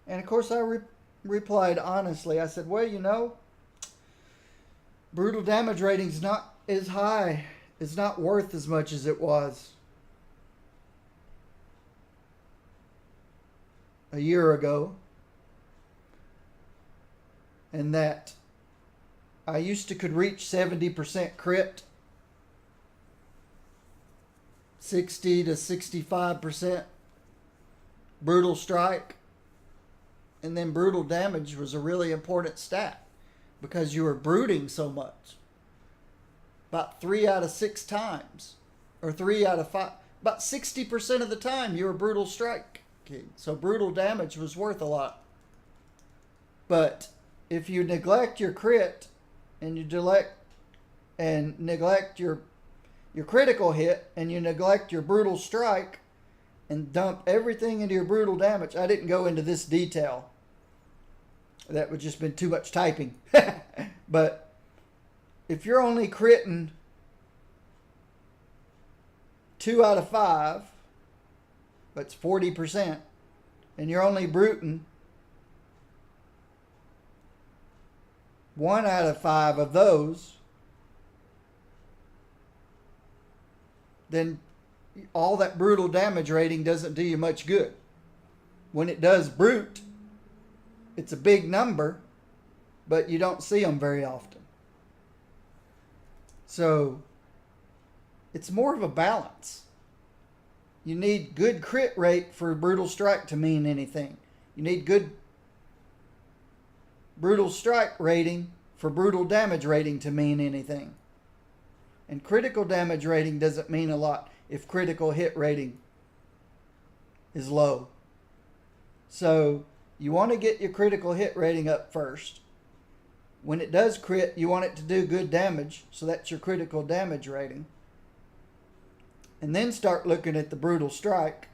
And of course I replied honestly. I said, well, you know, brutal damage rating's not as high. It's not worth as much as it was a year ago. And that I used to could reach 70% crit, 60 to 65% brutal strike, and then brutal damage was a really important stat because you were brooding so much. About 3 out of 6 times, or 3 out of 5, about 60% of the time you were brutal strike. Okay, so brutal damage was worth a lot. But if you neglect your crit and you neglect your critical hit and you neglect your brutal strike and dump everything into your brutal damage. I didn't go into this detail. That would just been too much typing. But if you're only critting 2 out of 5, that's 40%, and you're only bruting 1 out of 5 of those, then all that brutal damage rating doesn't do you much good. When it does brute, It's a big number, but you don't see them very often. So it's more of a balance. You need good crit rate for brutal strike to mean anything. You need good brutal strike rating for brutal damage rating to mean anything. And critical damage rating doesn't mean a lot if critical hit rating is low. So you want to get your critical hit rating up first. When it does crit, you want it to do good damage, so that's your critical damage rating. And then start looking at the brutal strike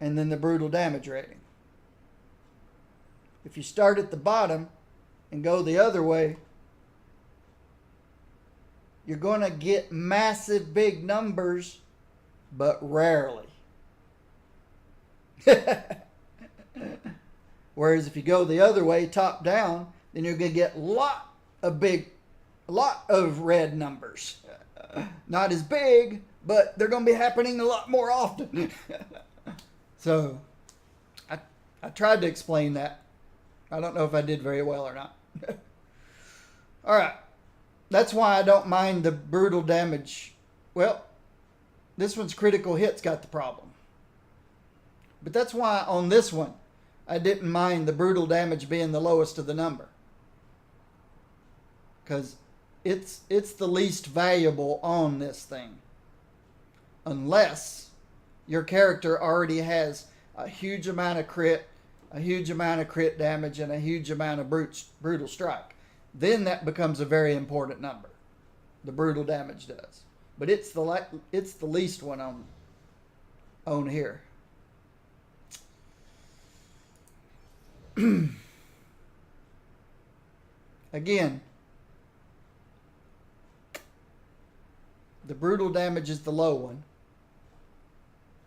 and then the brutal damage rating. If you start at the bottom and go the other way, you're going to get massive big numbers, but rarely. Whereas if you go the other way, top down, then you're going to get a lot of red numbers. Not as big, but they're going to be happening a lot more often. So, I tried to explain that. I don't know if I did very well or not. All right. That's why I don't mind the brutal damage. Well, this one's critical hits got the problem. But that's why on this one, I didn't mind the brutal damage being the lowest of the number. Because it's the least valuable on this thing. Unless your character already has a huge amount of crit, a huge amount of crit damage, and a huge amount of brutal strike. Then that becomes a very important number. The brutal damage does. But it's the least one on here. Again, the brutal damage is the low one.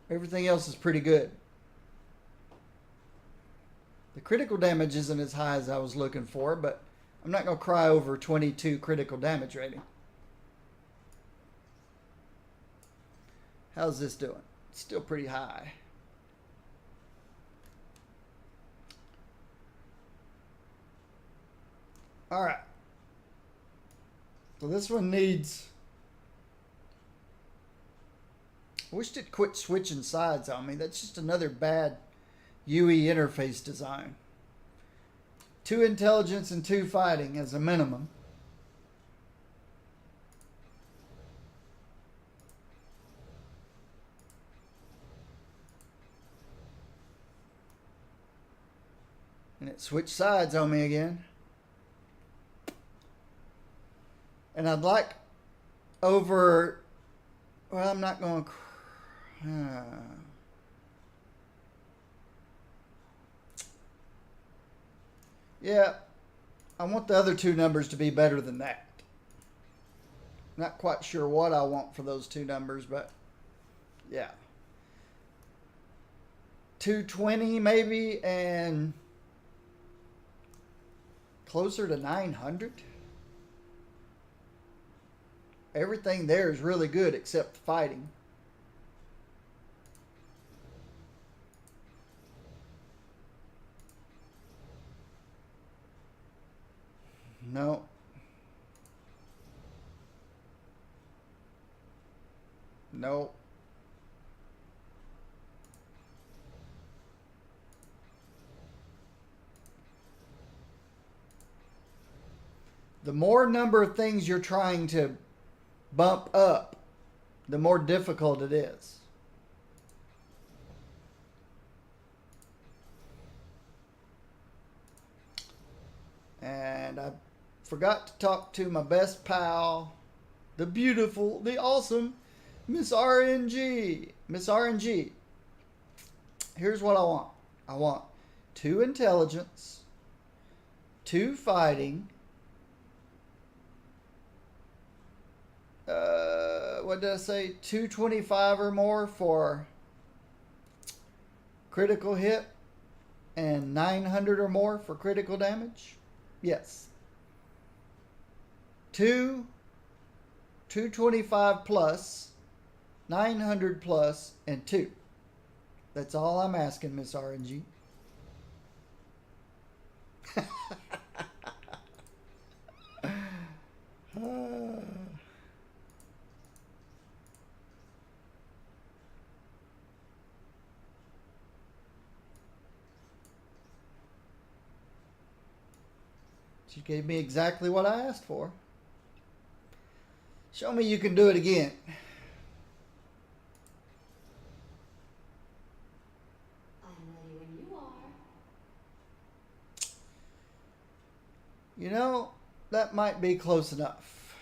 Everything else is pretty good. The critical damage isn't as high as I was looking for, but I'm not going to cry over 22 critical damage rating. How's this doing? It's still pretty high. All right. So this one needs... I wished it quit switching sides on me. That's just another bad UE interface design. 2 intelligence and 2 fighting as a minimum. And it switched sides on me again. And I'd like over... Well, I'm not going to... Yeah, I want the other 2 numbers to be better than that. Not quite sure what I want for those 2 numbers, but yeah. 220 maybe, and closer to 900. Everything there is really good except the fighting. No. No. The more number of things you're trying to bump up, the more difficult it is. And I forgot to talk to my best pal, the beautiful, the awesome Miss RNG. Miss RNG, here's what I want. I want 2 intelligence, 2 fighting, what did I say? 225 or more for critical hit and 900 or more for critical damage. Yes. 225 plus, 900 plus, and 2. That's all I'm asking, Miss RNG. She gave me exactly what I asked for. Show me you can do it again. I'm ready when you are. You know, that might be close enough.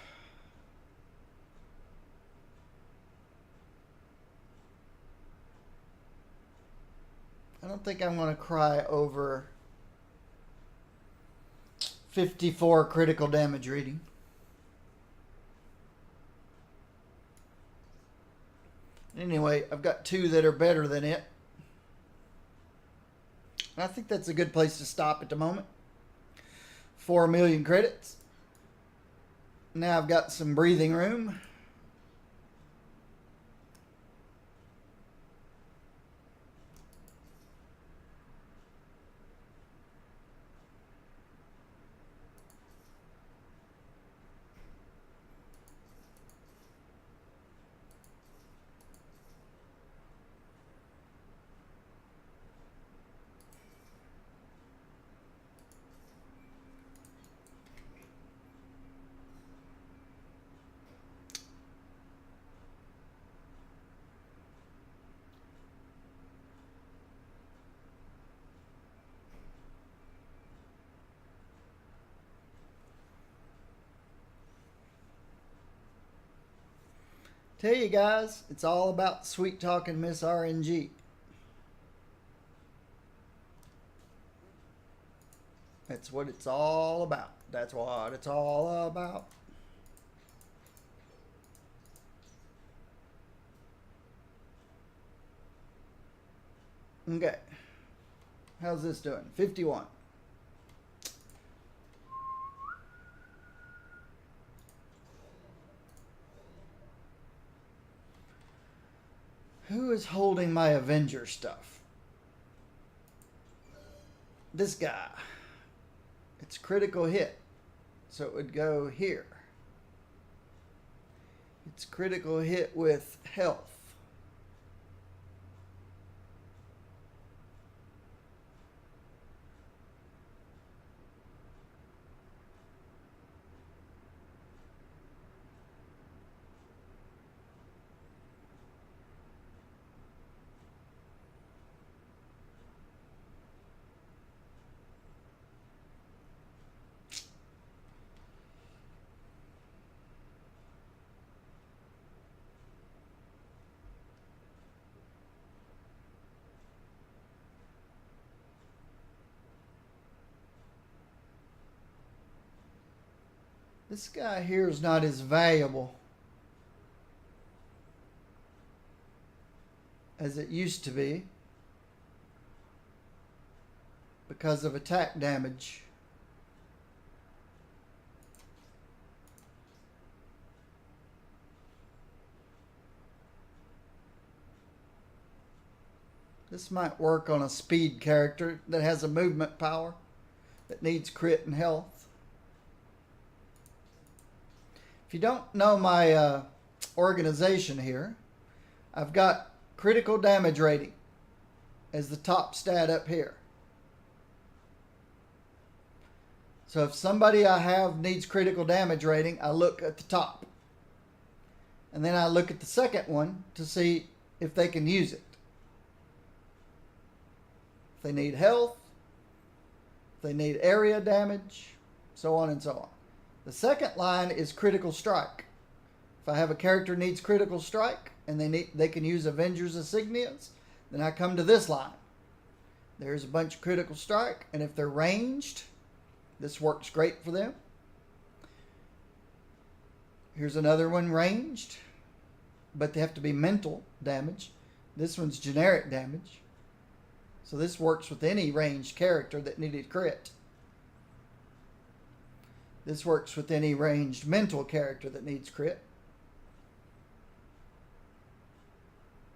I don't think I'm going to cry over 54 critical damage reading. Anyway, I've got two that are better than it. And I think that's a good place to stop at the moment. 4 million credits. Now I've got some breathing room. Tell you guys, it's all about sweet talking Miss RNG. That's what it's all about. That's what it's all about. Okay. How's this doing? 51. Who is holding my Avenger stuff? This guy. It's critical hit. So it would go here. It's critical hit with health. This guy here is not as valuable as it used to be because of attack damage. This might work on a speed character that has a movement power that needs crit and health. If you don't know my organization here, I've got critical damage rating as the top stat up here. So if somebody I have needs critical damage rating, I look at the top. And then I look at the second one to see if they can use it. If they need health, if they need area damage, so on and so on. The second line is critical strike. If I have a character needs critical strike and they can use Avengers Insignias, then I come to this line. There's a bunch of critical strike, and if they're ranged, this works great for them. Here's another one ranged, but they have to be mental damage. This one's generic damage. So this works with any ranged character that needed crit. This works with any ranged mental character that needs crit.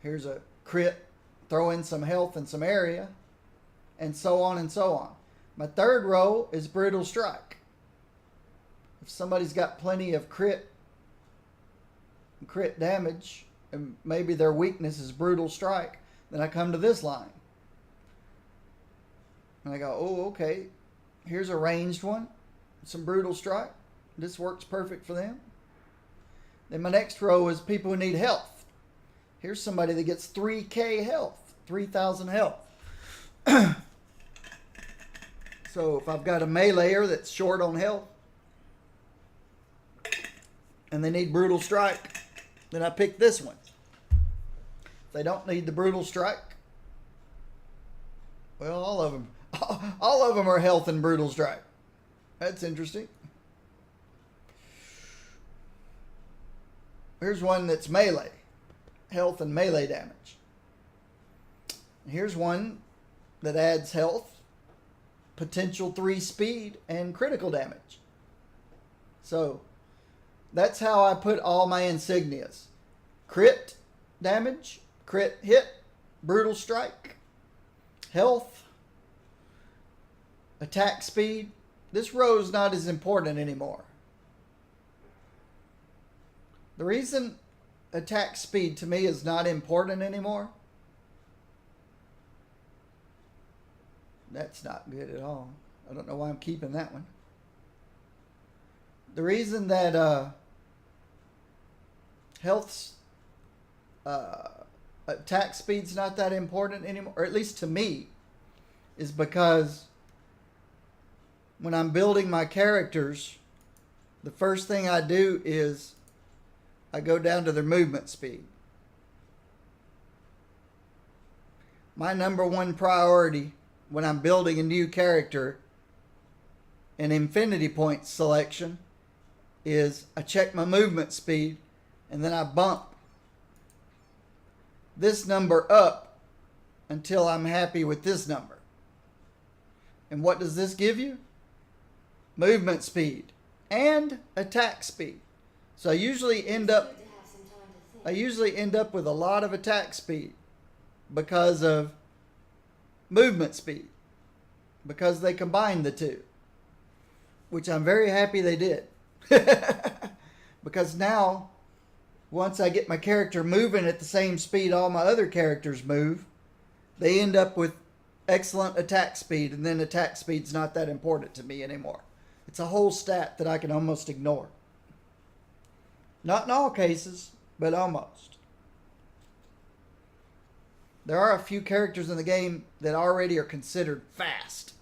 Here's a crit, throw in some health and some area, and so on and so on. My third row is Brutal Strike. If somebody's got plenty of crit damage, and maybe their weakness is Brutal Strike, then I come to this line. And I go, oh, okay, here's a ranged one, some Brutal Strike. This works perfect for them. Then my next row is people who need health. Here's somebody that gets 3k health, 3,000 health. So if I've got a meleeer that's short on health and they need Brutal Strike, then I pick this one. If they don't need the Brutal Strike, well, all of them are health and Brutal Strike. That's interesting. Here's one that's melee, health and melee damage. Here's one that adds health, potential 3 speed, and critical damage. So that's how I put all my insignias. Crit damage, crit hit, Brutal Strike, health, attack speed. This row is not as important anymore. The reason attack speed to me is not important anymore, that's not good at all. I don't know why I'm keeping that one. The reason that health's attack speed's not that important anymore, or at least to me, is because when I'm building my characters, the first thing I do is I go down to their movement speed. My number one priority when I'm building a new character in Infinity Points selection is I check my movement speed and then I bump this number up until I'm happy with this number. And what does this give you? Movement speed and attack speed. So I usually end up with a lot of attack speed because of movement speed, because they combined the two, which I'm very happy they did. Because now, once I get my character moving at the same speed all my other characters move, they end up with excellent attack speed, and then attack speed's not that important to me anymore. It's a whole stat that I can almost ignore. Not in all cases, but almost. There are a few characters in the game that already are considered fast,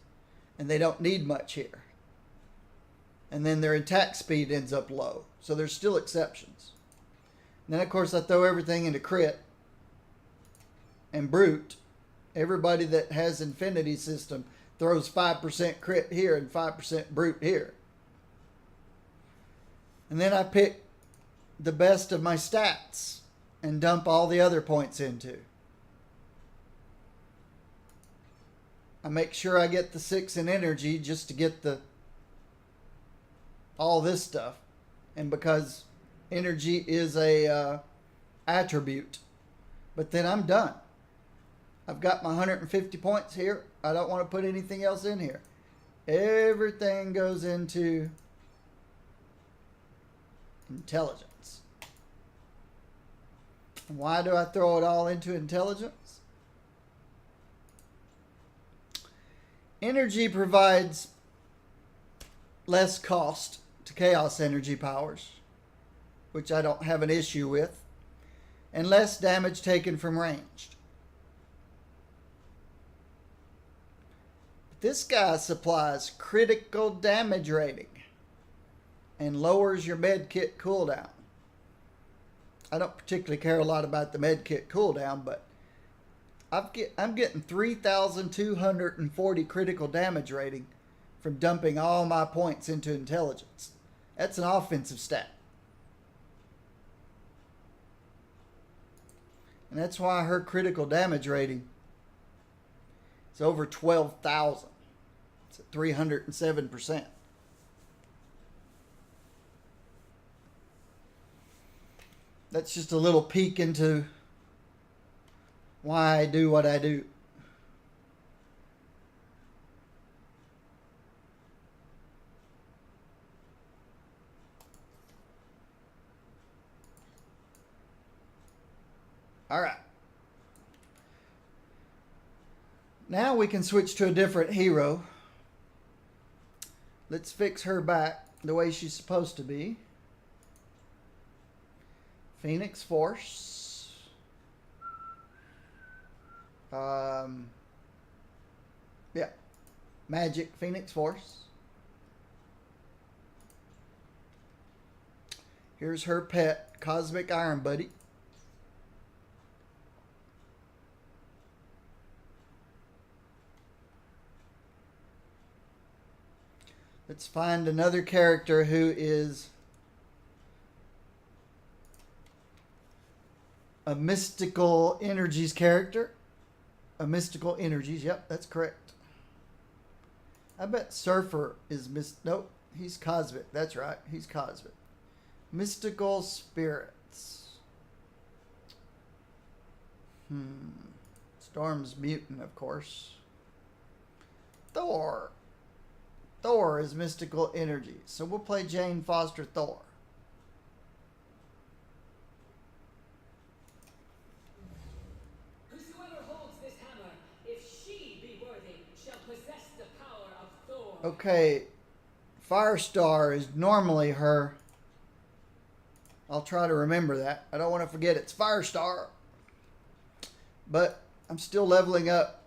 and they don't need much here. And then their attack speed ends up low. So there's still exceptions. And then, of course, I throw everything into crit and brute. Everybody that has Infinity System throws 5% crit here and 5% brute here. And then I pick the best of my stats and dump all the other points into. I make sure I get the 6 in energy just to get all this stuff, and because energy is a attribute. But then I'm done. I've got my 150 points here. I don't want to put anything else in here. Everything goes into intelligence. Why do I throw it all into intelligence? Energy provides less cost to chaos energy powers, which I don't have an issue with, and less damage taken from ranged. But this guy supplies critical damage rating and lowers your med kit cooldown. I don't particularly care a lot about the med kit cooldown, but I'm getting 3,240 critical damage rating from dumping all my points into intelligence. That's an offensive stat. And that's why her critical damage rating is over 12,000. It's at 307%. That's just a little peek into why I do what I do. Now we can switch to a different hero. Let's fix her back the way she's supposed to be. Phoenix Force. Yeah. Magic Phoenix Force. Here's her pet, Cosmic Iron Buddy. Let's find another character who is a Mystical Energies character. A Mystical Energies, yep, that's correct. I bet Surfer is nope, he's Cosmic. That's right, he's Cosmic. Mystical Spirits. Storm's Mutant, of course. Thor. Thor is Mystical Energy. So we'll play Jane Foster Thor. Whosoever holds this hammer, if she be worthy, shall possess the power of Thor. Okay. Firestar is normally her. I'll try to remember that. I don't want to forget it's Firestar. But I'm still leveling up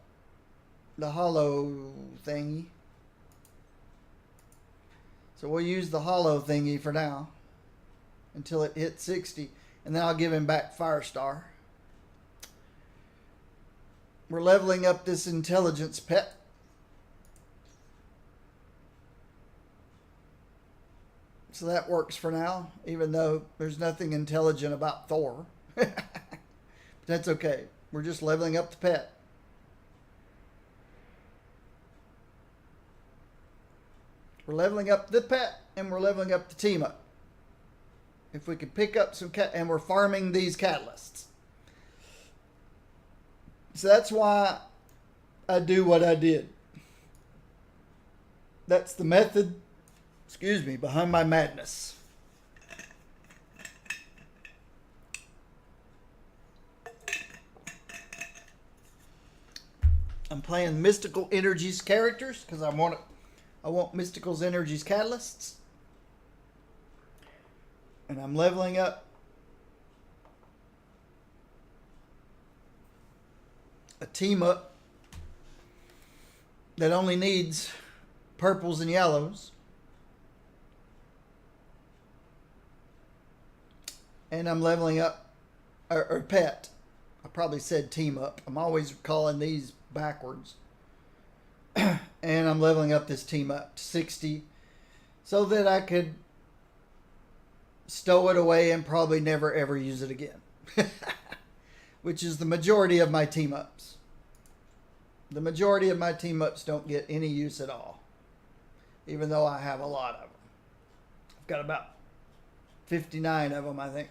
the hollow thingy. So we'll use the hollow thingy for now until it hits 60, and then I'll give him back Firestar. We're leveling up this intelligence pet. So that works for now, even though there's nothing intelligent about Thor. But that's okay. We're just leveling up the pet. We're leveling up the pet, and we're leveling up the team up. If we can pick up some and we're farming these catalysts. So that's why I do what I did. That's the method, excuse me, behind my madness. I'm playing Mystical Energies characters because I want Mystical's Energies catalysts. And I'm leveling up a team up that only needs purples and yellows. And I'm leveling up or pet. I probably said team up. I'm always calling these backwards. And I'm leveling up this team up to 60 so that I could stow it away and probably never ever use it again. Which is the majority of my team ups. The majority of my team ups don't get any use at all. Even though I have a lot of them. I've got about 59 of them, I think.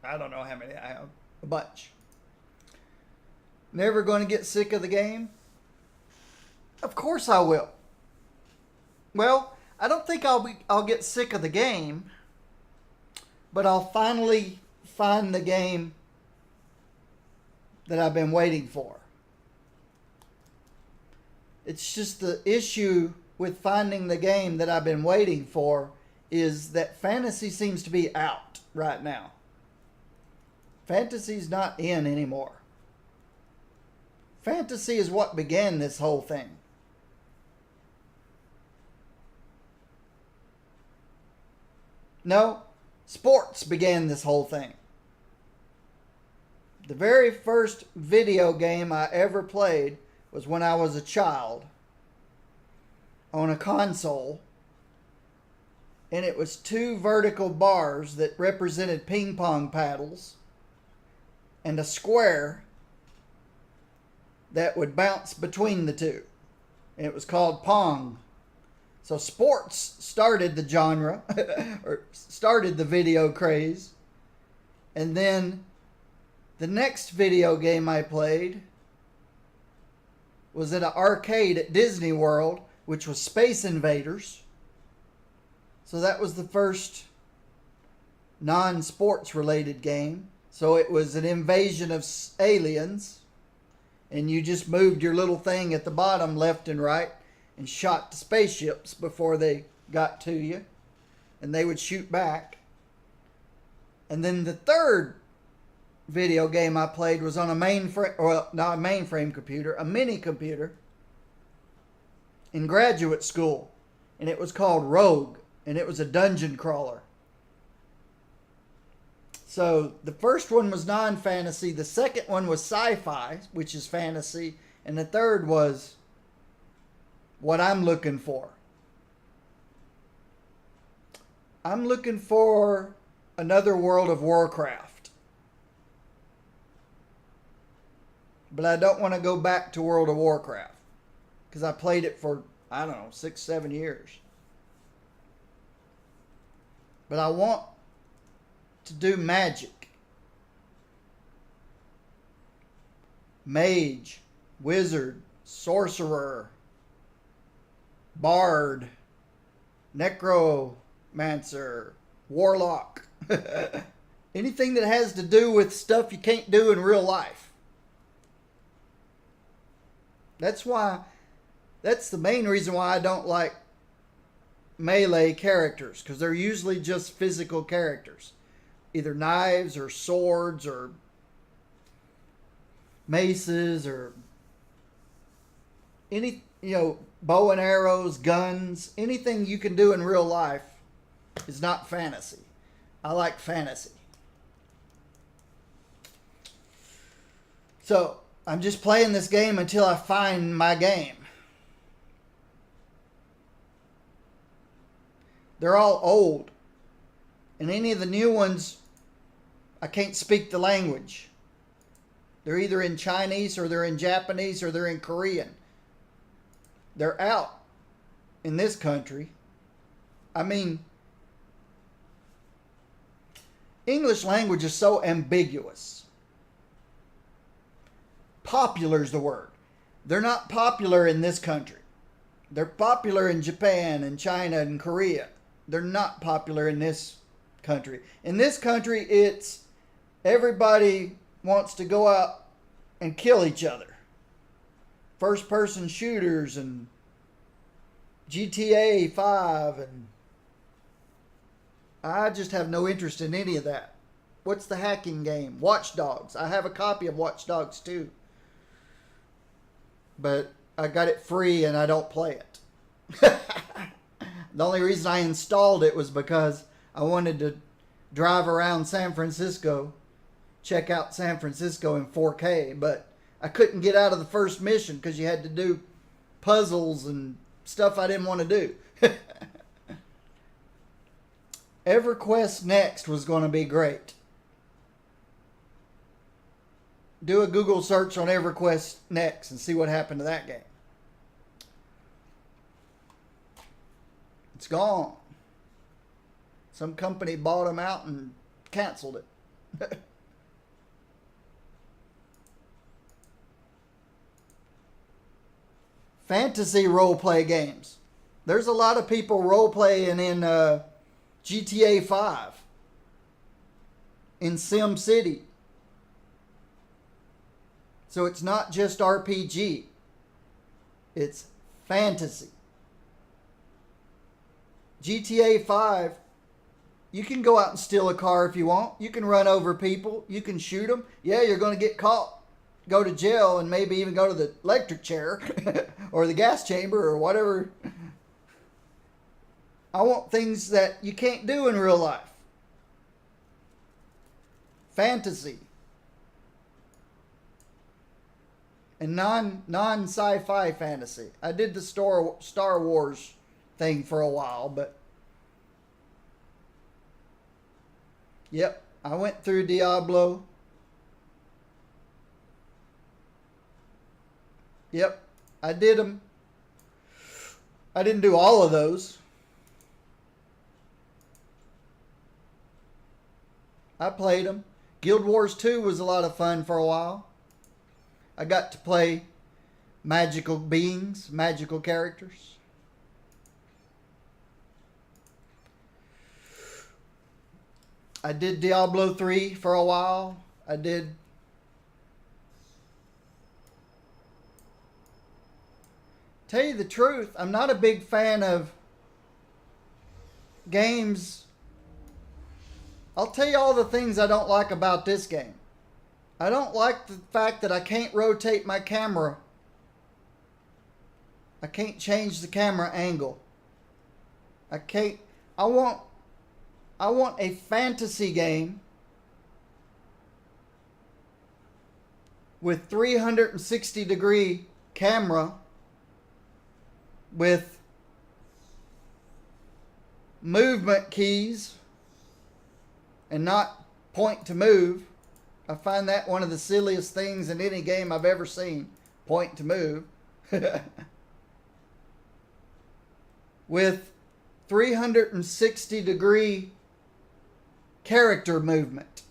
I don't know how many I have. A bunch. Never going to get sick of the game? Of course I will. Well, I don't think I'll get sick of the game, but I'll finally find the game that I've been waiting for. It's just the issue with finding the game that I've been waiting for is that fantasy seems to be out right now. Fantasy's not in anymore. Fantasy is what began this whole thing. No, sports began this whole thing. The very first video game I ever played was when I was a child on a console, and it was 2 vertical bars that represented ping pong paddles and a square that would bounce between the two. And it was called Pong. So sports started the genre, or started the video craze. And then the next video game I played was at an arcade at Disney World, which was Space Invaders. So that was the first non-sports related game. So it was an invasion of aliens. and you just moved your little thing at the bottom left and right and shot the spaceships before they got to you, and they would shoot back. And then the third video game I played was on a mainframe, well, not a mainframe computer, a mini computer in graduate school, and it was called Rogue, and it was a dungeon crawler. So the first one was non-fantasy, the second one was sci-fi, which is fantasy, and the third was what I'm looking for. I'm looking for another World of Warcraft. But I don't want to go back to World of Warcraft, because I played it for, I don't know, 6-7 years. But I want to do magic. Mage, wizard, sorcerer, bard, necromancer, warlock. Anything that has to do with stuff you can't do in real life. That's the main reason why I don't like melee characters, because they're usually just physical characters. Either knives or swords or maces or any, bow and arrows, guns, anything you can do in real life is not fantasy. I like fantasy. So I'm just playing this game until I find my game. They're all old. And any of the new ones, I can't speak the language. They're either in Chinese or they're in Japanese or they're in Korean. They're out in this country. I mean, English language is so ambiguous. Popular is the word. They're not popular in this country. They're popular in Japan and China and Korea. They're not popular in this country. In this country, it's everybody wants to go out and kill each other. First person shooters and GTA 5, and I just have no interest in any of that. What's the hacking game? Watch Dogs. I have a copy of Watch Dogs 2. But I got it free and I don't play it. The only reason I installed it was because I wanted to drive around San Francisco, check out San Francisco in 4K, but I couldn't get out of the first mission because you had to do puzzles and stuff I didn't want to do. EverQuest Next was going to be great. Do a Google search on EverQuest Next and see what happened to that game. It's gone. Some company bought them out and canceled it. Fantasy role-play games. There's a lot of people role-playing in GTA 5. In SimCity. So it's not just RPG. It's fantasy. GTA 5, you can go out and steal a car if you want. You can run over people. You can shoot them. Yeah, you're going to get caught. Go to jail and maybe even go to the electric chair or the gas chamber or whatever. I want things that you can't do in real life. Fantasy. And non-sci-fi fantasy. I did the Star Wars thing for a while, but yep, I went through Diablo. Yep, I did them. I didn't do all of those. I played them. Guild Wars 2 was a lot of fun for a while. I got to play magical beings, magical characters. I did Diablo 3 for a while. I did tell you the truth, I'm not a big fan of games. I'll tell you all the things I don't like about this game. I don't like the fact that I can't rotate my camera. I can't change the camera angle. I want a fantasy game with 360-degree camera with movement keys and not point to move. I find that one of the silliest things in any game I've ever seen. Point to move. With 360-degree character movement.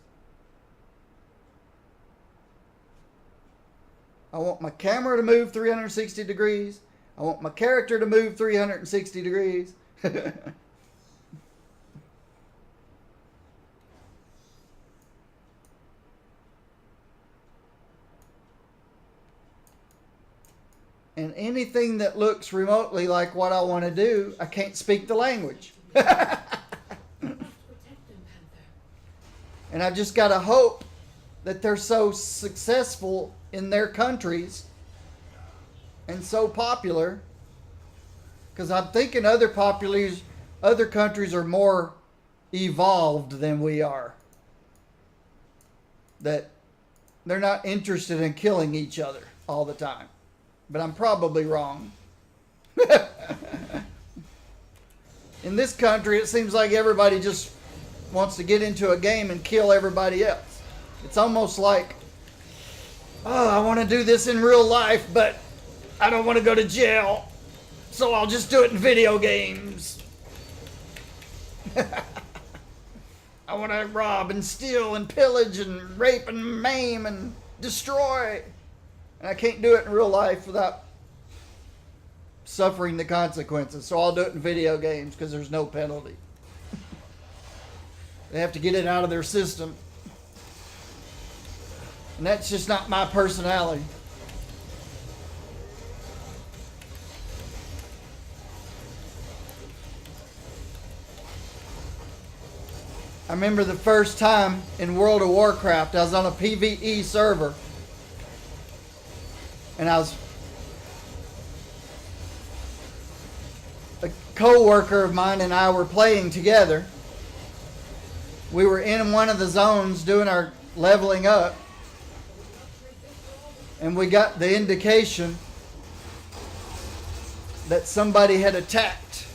I want my camera to move 360 degrees. I want my character to move 360 degrees. And anything that looks remotely like what I want to do, I can't speak the language. And I just got to hope that they're so successful in their countries and so popular, because I'm thinking other countries are more evolved than we are. That they're not interested in killing each other all the time. But I'm probably wrong. In this country, it seems like everybody just wants to get into a game and kill everybody else. It's almost like, oh, I want to do this in real life, but I don't want to go to jail, so I'll just do it in video games. I want to rob and steal and pillage and rape and maim and destroy. And I can't do it in real life without suffering the consequences. So I'll do it in video games because there's no penalty. They have to get it out of their system. And that's just not my personality. I remember the first time in World of Warcraft, I was on a PvE server. And a co-worker of mine and I were playing together. We were in one of the zones doing our leveling up. And we got the indication that somebody had attacked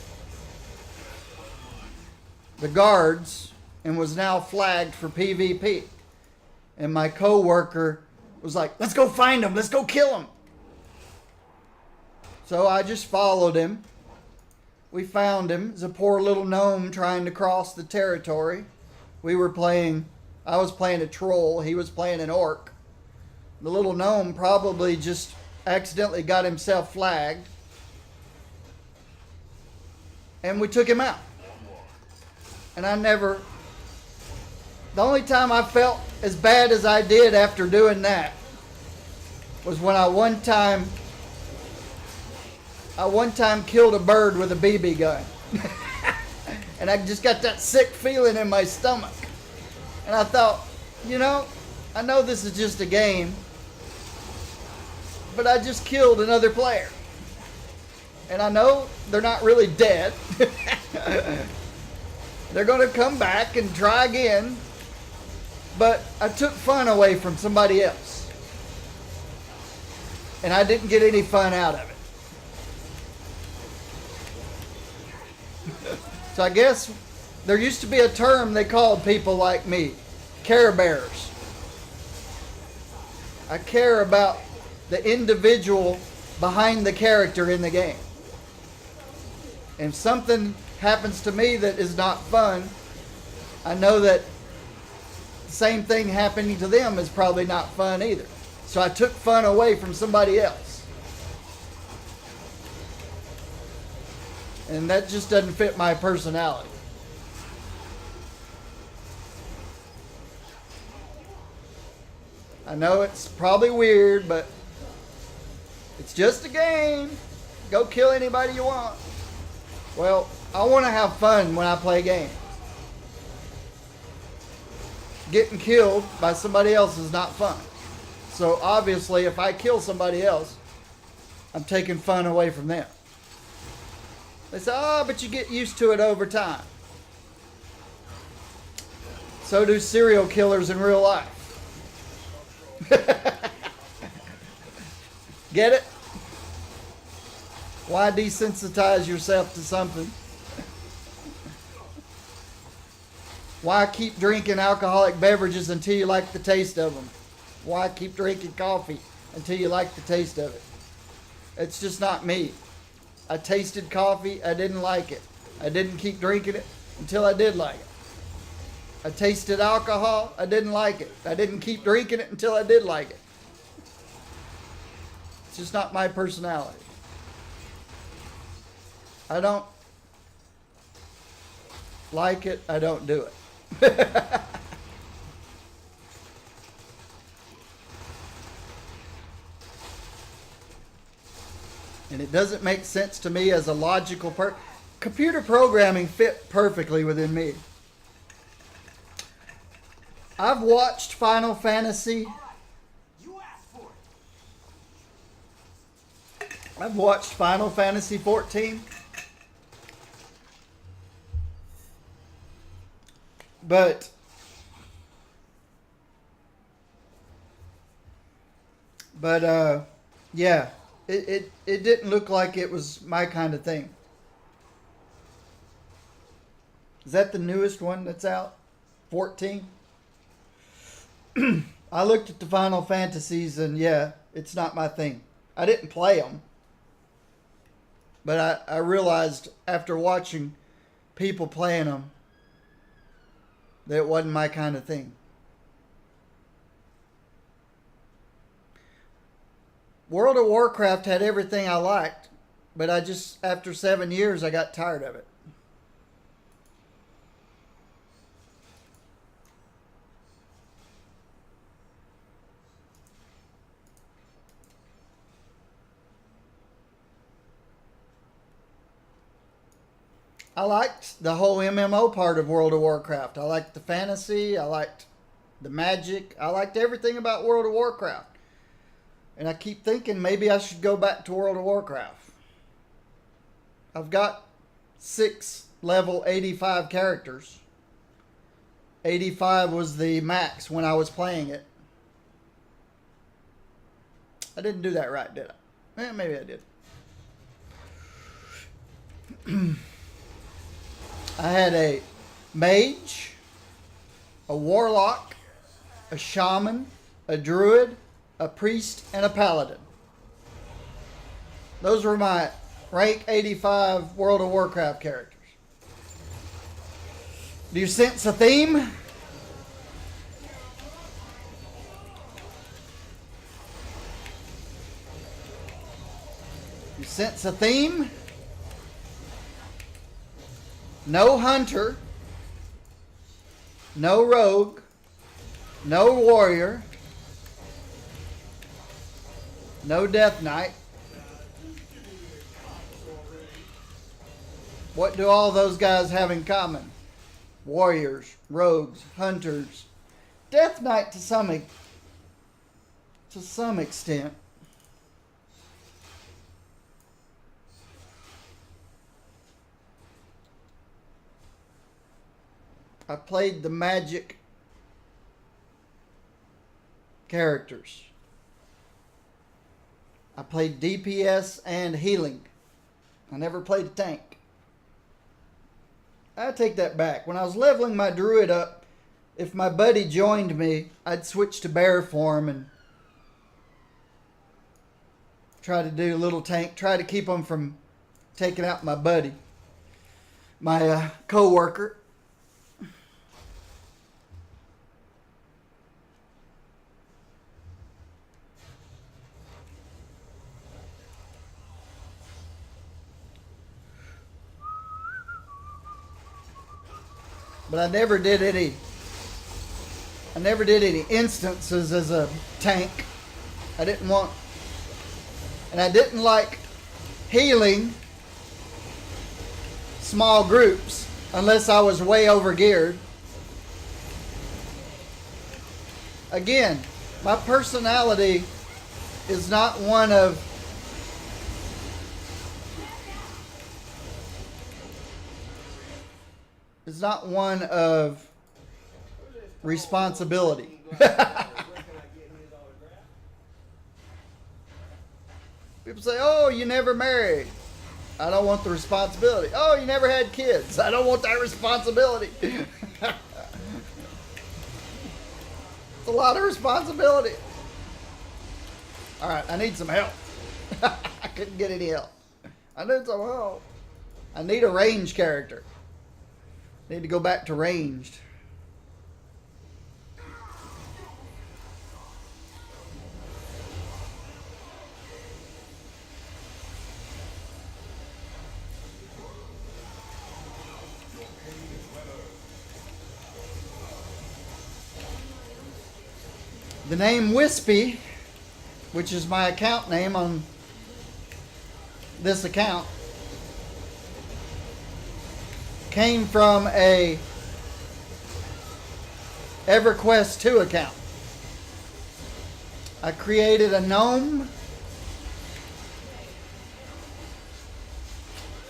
the guards and was now flagged for PvP. And my co-worker was like, let's go find him. Let's go kill him. So I just followed him. We found him. He's a poor little gnome trying to cross the territory. I was playing a troll. He was playing an orc. The little gnome probably just accidentally got himself flagged. And we took him out. And the only time I felt as bad as I did after doing that was when I one time killed a bird with a BB gun. And I just got that sick feeling in my stomach. And I thought, I know this is just a game, but I just killed another player. And I know they're not really dead. They're going to come back and try again. But I took fun away from somebody else. And I didn't get any fun out of it. So I guess there used to be a term they called people like me, Care Bears. I care about the individual behind the character in the game. And if something happens to me that is not fun, I know that the same thing happening to them is probably not fun either. So I took fun away from somebody else. And that just doesn't fit my personality. I know it's probably weird, but it's just a game. Go kill anybody you want. Well, I want to have fun when I play games. Getting killed by somebody else is not fun. So obviously, if I kill somebody else, I'm taking fun away from them. They say, oh, but you get used to it over time. So do serial killers in real life. Get it? Why desensitize yourself to something? Why keep drinking alcoholic beverages until you like the taste of them? Why keep drinking coffee until you like the taste of it? It's just not me. I tasted coffee, I didn't like it. I didn't keep drinking it until I did like it. I tasted alcohol, I didn't like it. I didn't keep drinking it until I did like it. It's just not my personality. I don't like it, I don't do it. And it doesn't make sense to me as a logical computer programming fit perfectly within me. I've watched Final Fantasy. You asked for it. I've watched Final Fantasy 14. But yeah, it didn't look like it was my kind of thing. Is that the newest one that's out? 14? I looked at the Final Fantasies and yeah, it's not my thing. I didn't play them. But I realized after watching people playing them that it wasn't my kind of thing. World of Warcraft had everything I liked, but I just, after 7 years, I got tired of it. I liked the whole MMO part of World of Warcraft. I liked the fantasy. I liked the magic. I liked everything about World of Warcraft. And I keep thinking maybe I should go back to World of Warcraft. I've got 6 level 85 characters. 85 was the max when I was playing it. I didn't do that right, did I? Eh, maybe I did. I had a mage, a warlock, a shaman, a druid, a priest, and a paladin. Those were my rank 85 World of Warcraft characters. Do you sense a theme? You sense a theme? No hunter, no rogue, no warrior, no death knight. What do all those guys have in common? Warriors, rogues, hunters, death knight to some extent. I played the magic characters. I played DPS and healing. I never played a tank. I take that back. When I was leveling my druid up, if my buddy joined me, I'd switch to bear form and try to do a little tank. Try to keep them from taking out my buddy, my co-worker. But I never did any instances as a tank. I didn't want, and I didn't like healing small groups unless I was way over geared. Again, my personality is not one of responsibility. People say, "Oh, you never married." I don't want the responsibility. "Oh, you never had kids." I don't want that responsibility. It's a lot of responsibility. All right, I need some help. I couldn't get any help. I need some help. I need a range character. Need to go back to ranged. The name Wispy, which is my account name on this account, came from a EverQuest 2 account. I created a gnome.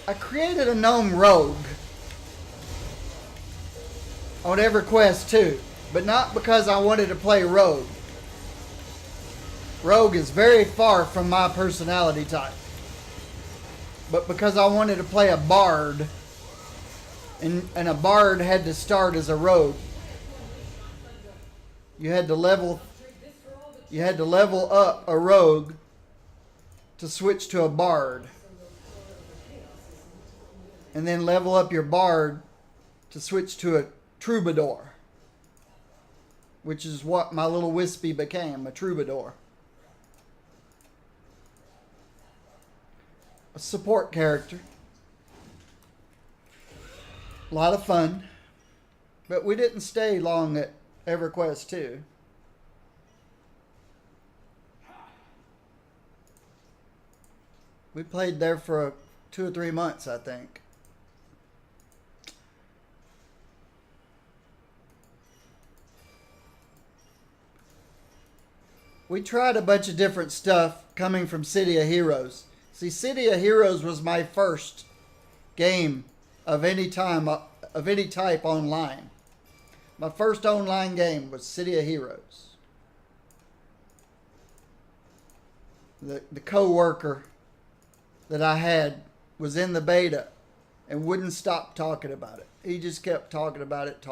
I created a gnome rogue on EverQuest 2, but not because I wanted to play rogue. Rogue is very far from my personality type. But because I wanted to play a bard, and a bard had to start as a rogue. You had to level up a rogue to switch to a bard. And then level up your bard to switch to a troubadour. Which is what my little Wispy became, a troubadour. A support character. A lot of fun. But we didn't stay long at EverQuest 2. We played there for 2 or 3 months, I think. We tried a bunch of different stuff coming from City of Heroes. See, City of Heroes was my first game of any type online. My first online game was City of Heroes. The co-worker that I had was in the beta and wouldn't stop talking about it. He just kept talking about it.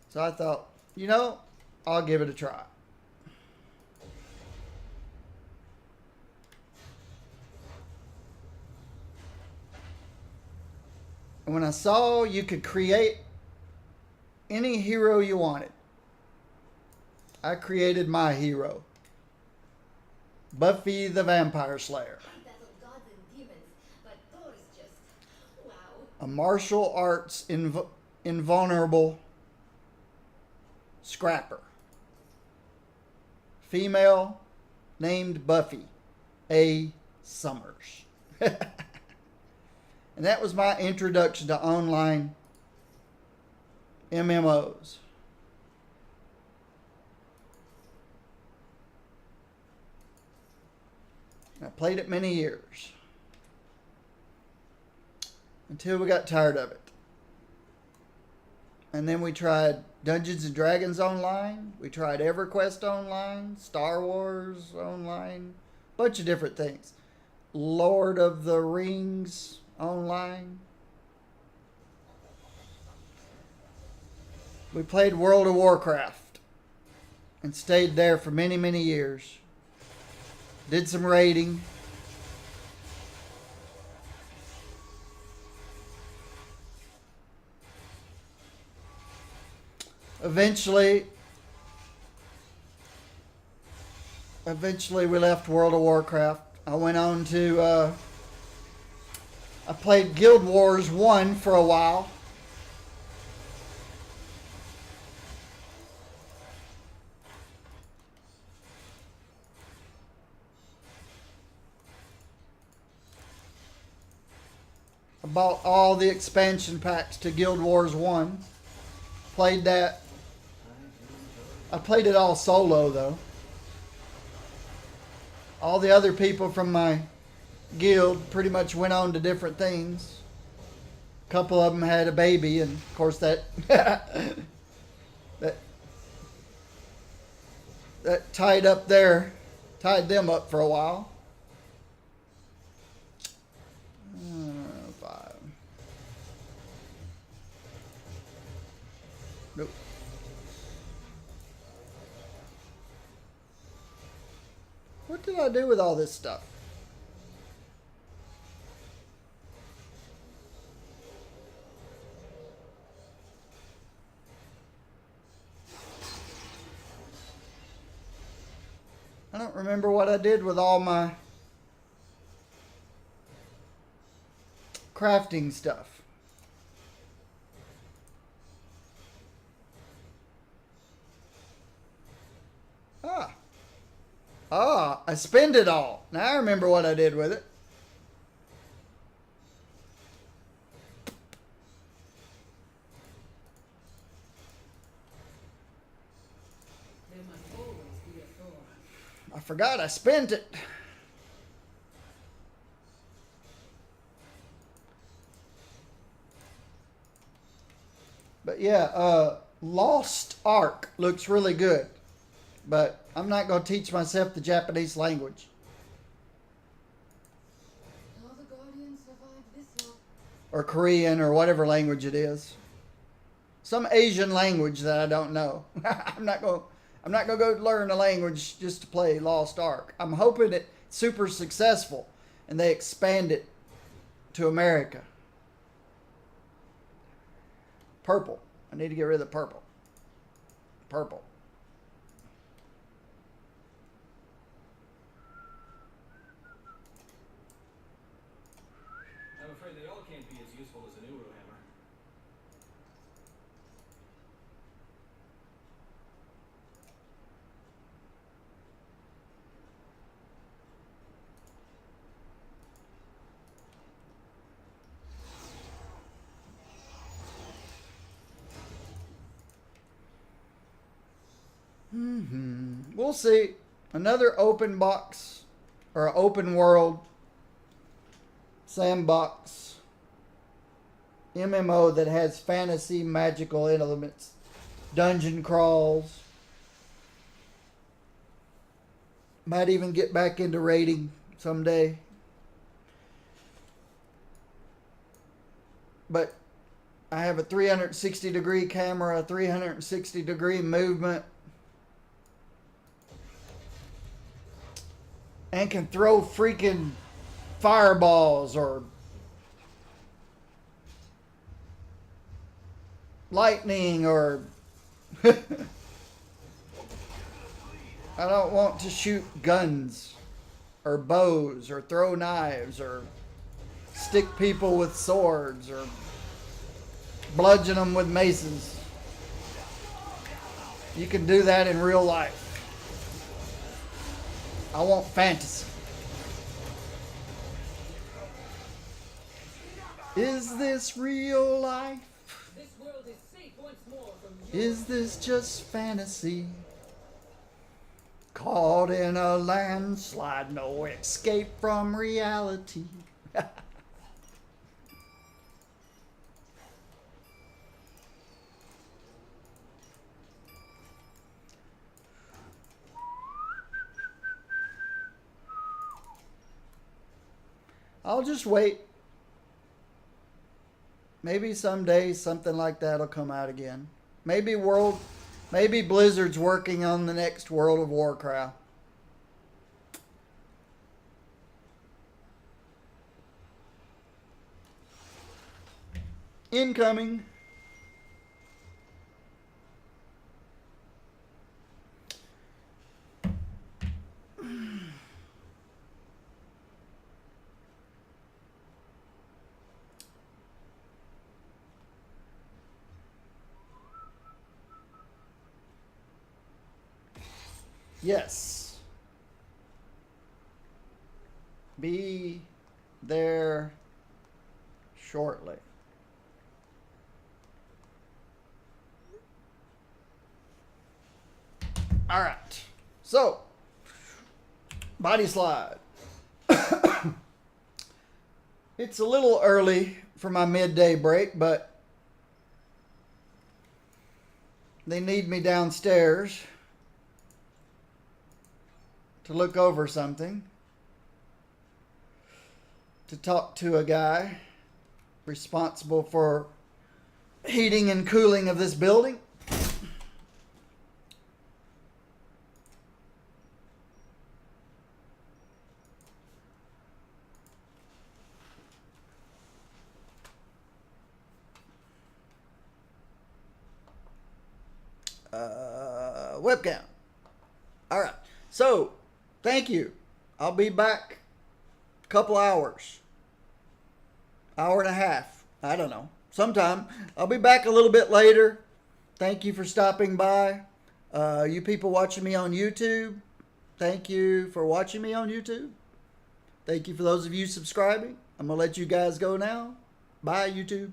So I thought, you know, I'll give it a try. And when I saw you could create any hero you wanted, I created my hero. Buffy the Vampire Slayer. Battle gods and demons, but Thor is just wow. A martial arts invulnerable scrapper. Female, named Buffy A. Summers. And that was my introduction to online MMOs. I played it many years until we got tired of it. And then we tried Dungeons and Dragons Online. We tried EverQuest Online, Star Wars Online, bunch of different things. Lord of the Rings Online. We played World of Warcraft and stayed there for many, many years. Did some raiding. Eventually we left World of Warcraft. I went on to I played Guild Wars 1 for a while. bought all the expansion packs to Guild Wars 1. Played that. I played it all solo though. All the other people from my guild pretty much went on to different things. A couple of them had a baby, and of course that that tied them up for a while. 5. Nope. What did I do with all this stuff? I don't remember what I did with all my crafting stuff. I spent it all. Now I remember what I did with it. There must always be a thorn. I forgot I spent it. But yeah, Lost Ark looks really good. But I'm not going to teach myself the Japanese language. How the Guardians survived this long? Or Korean or whatever language it is. Some Asian language that I don't know. I'm not going to go learn a language just to play Lost Ark. I'm hoping it's super successful and they expand it to America. Purple. I need to get rid of the purple. Purple. I'm afraid they all can't be as useful as an Uru hammer. We'll see. Another open box or open world sandbox MMO that has fantasy magical elements, dungeon crawls. Might even get back into raiding someday. But I have a 360-degree camera, 360-degree movement, and can throw freaking fireballs or lightning or I don't want to shoot guns or bows or throw knives or stick people with swords or bludgeon them with maces. You can do that in real life. I want fantasy. Is this real life? This world is safe once more from you. Is this just fantasy? Caught in a landslide, no escape from reality. I'll just wait. Maybe someday something like that'll come out again. Maybe Blizzard's working on the next World of Warcraft. Incoming. Yes. Be there shortly. All right. So, body slide. It's a little early for my midday break, but they need me downstairs to look over something, to talk to a guy responsible for heating and cooling of this building. Webcam. All right. So, thank you. I'll be back a couple hours. Hour and a half. I don't know. Sometime. I'll be back a little bit later. Thank you for stopping by. You people watching me on YouTube, thank you for watching me on YouTube. Thank you for those of you subscribing. I'm going to let you guys go now. Bye, YouTube.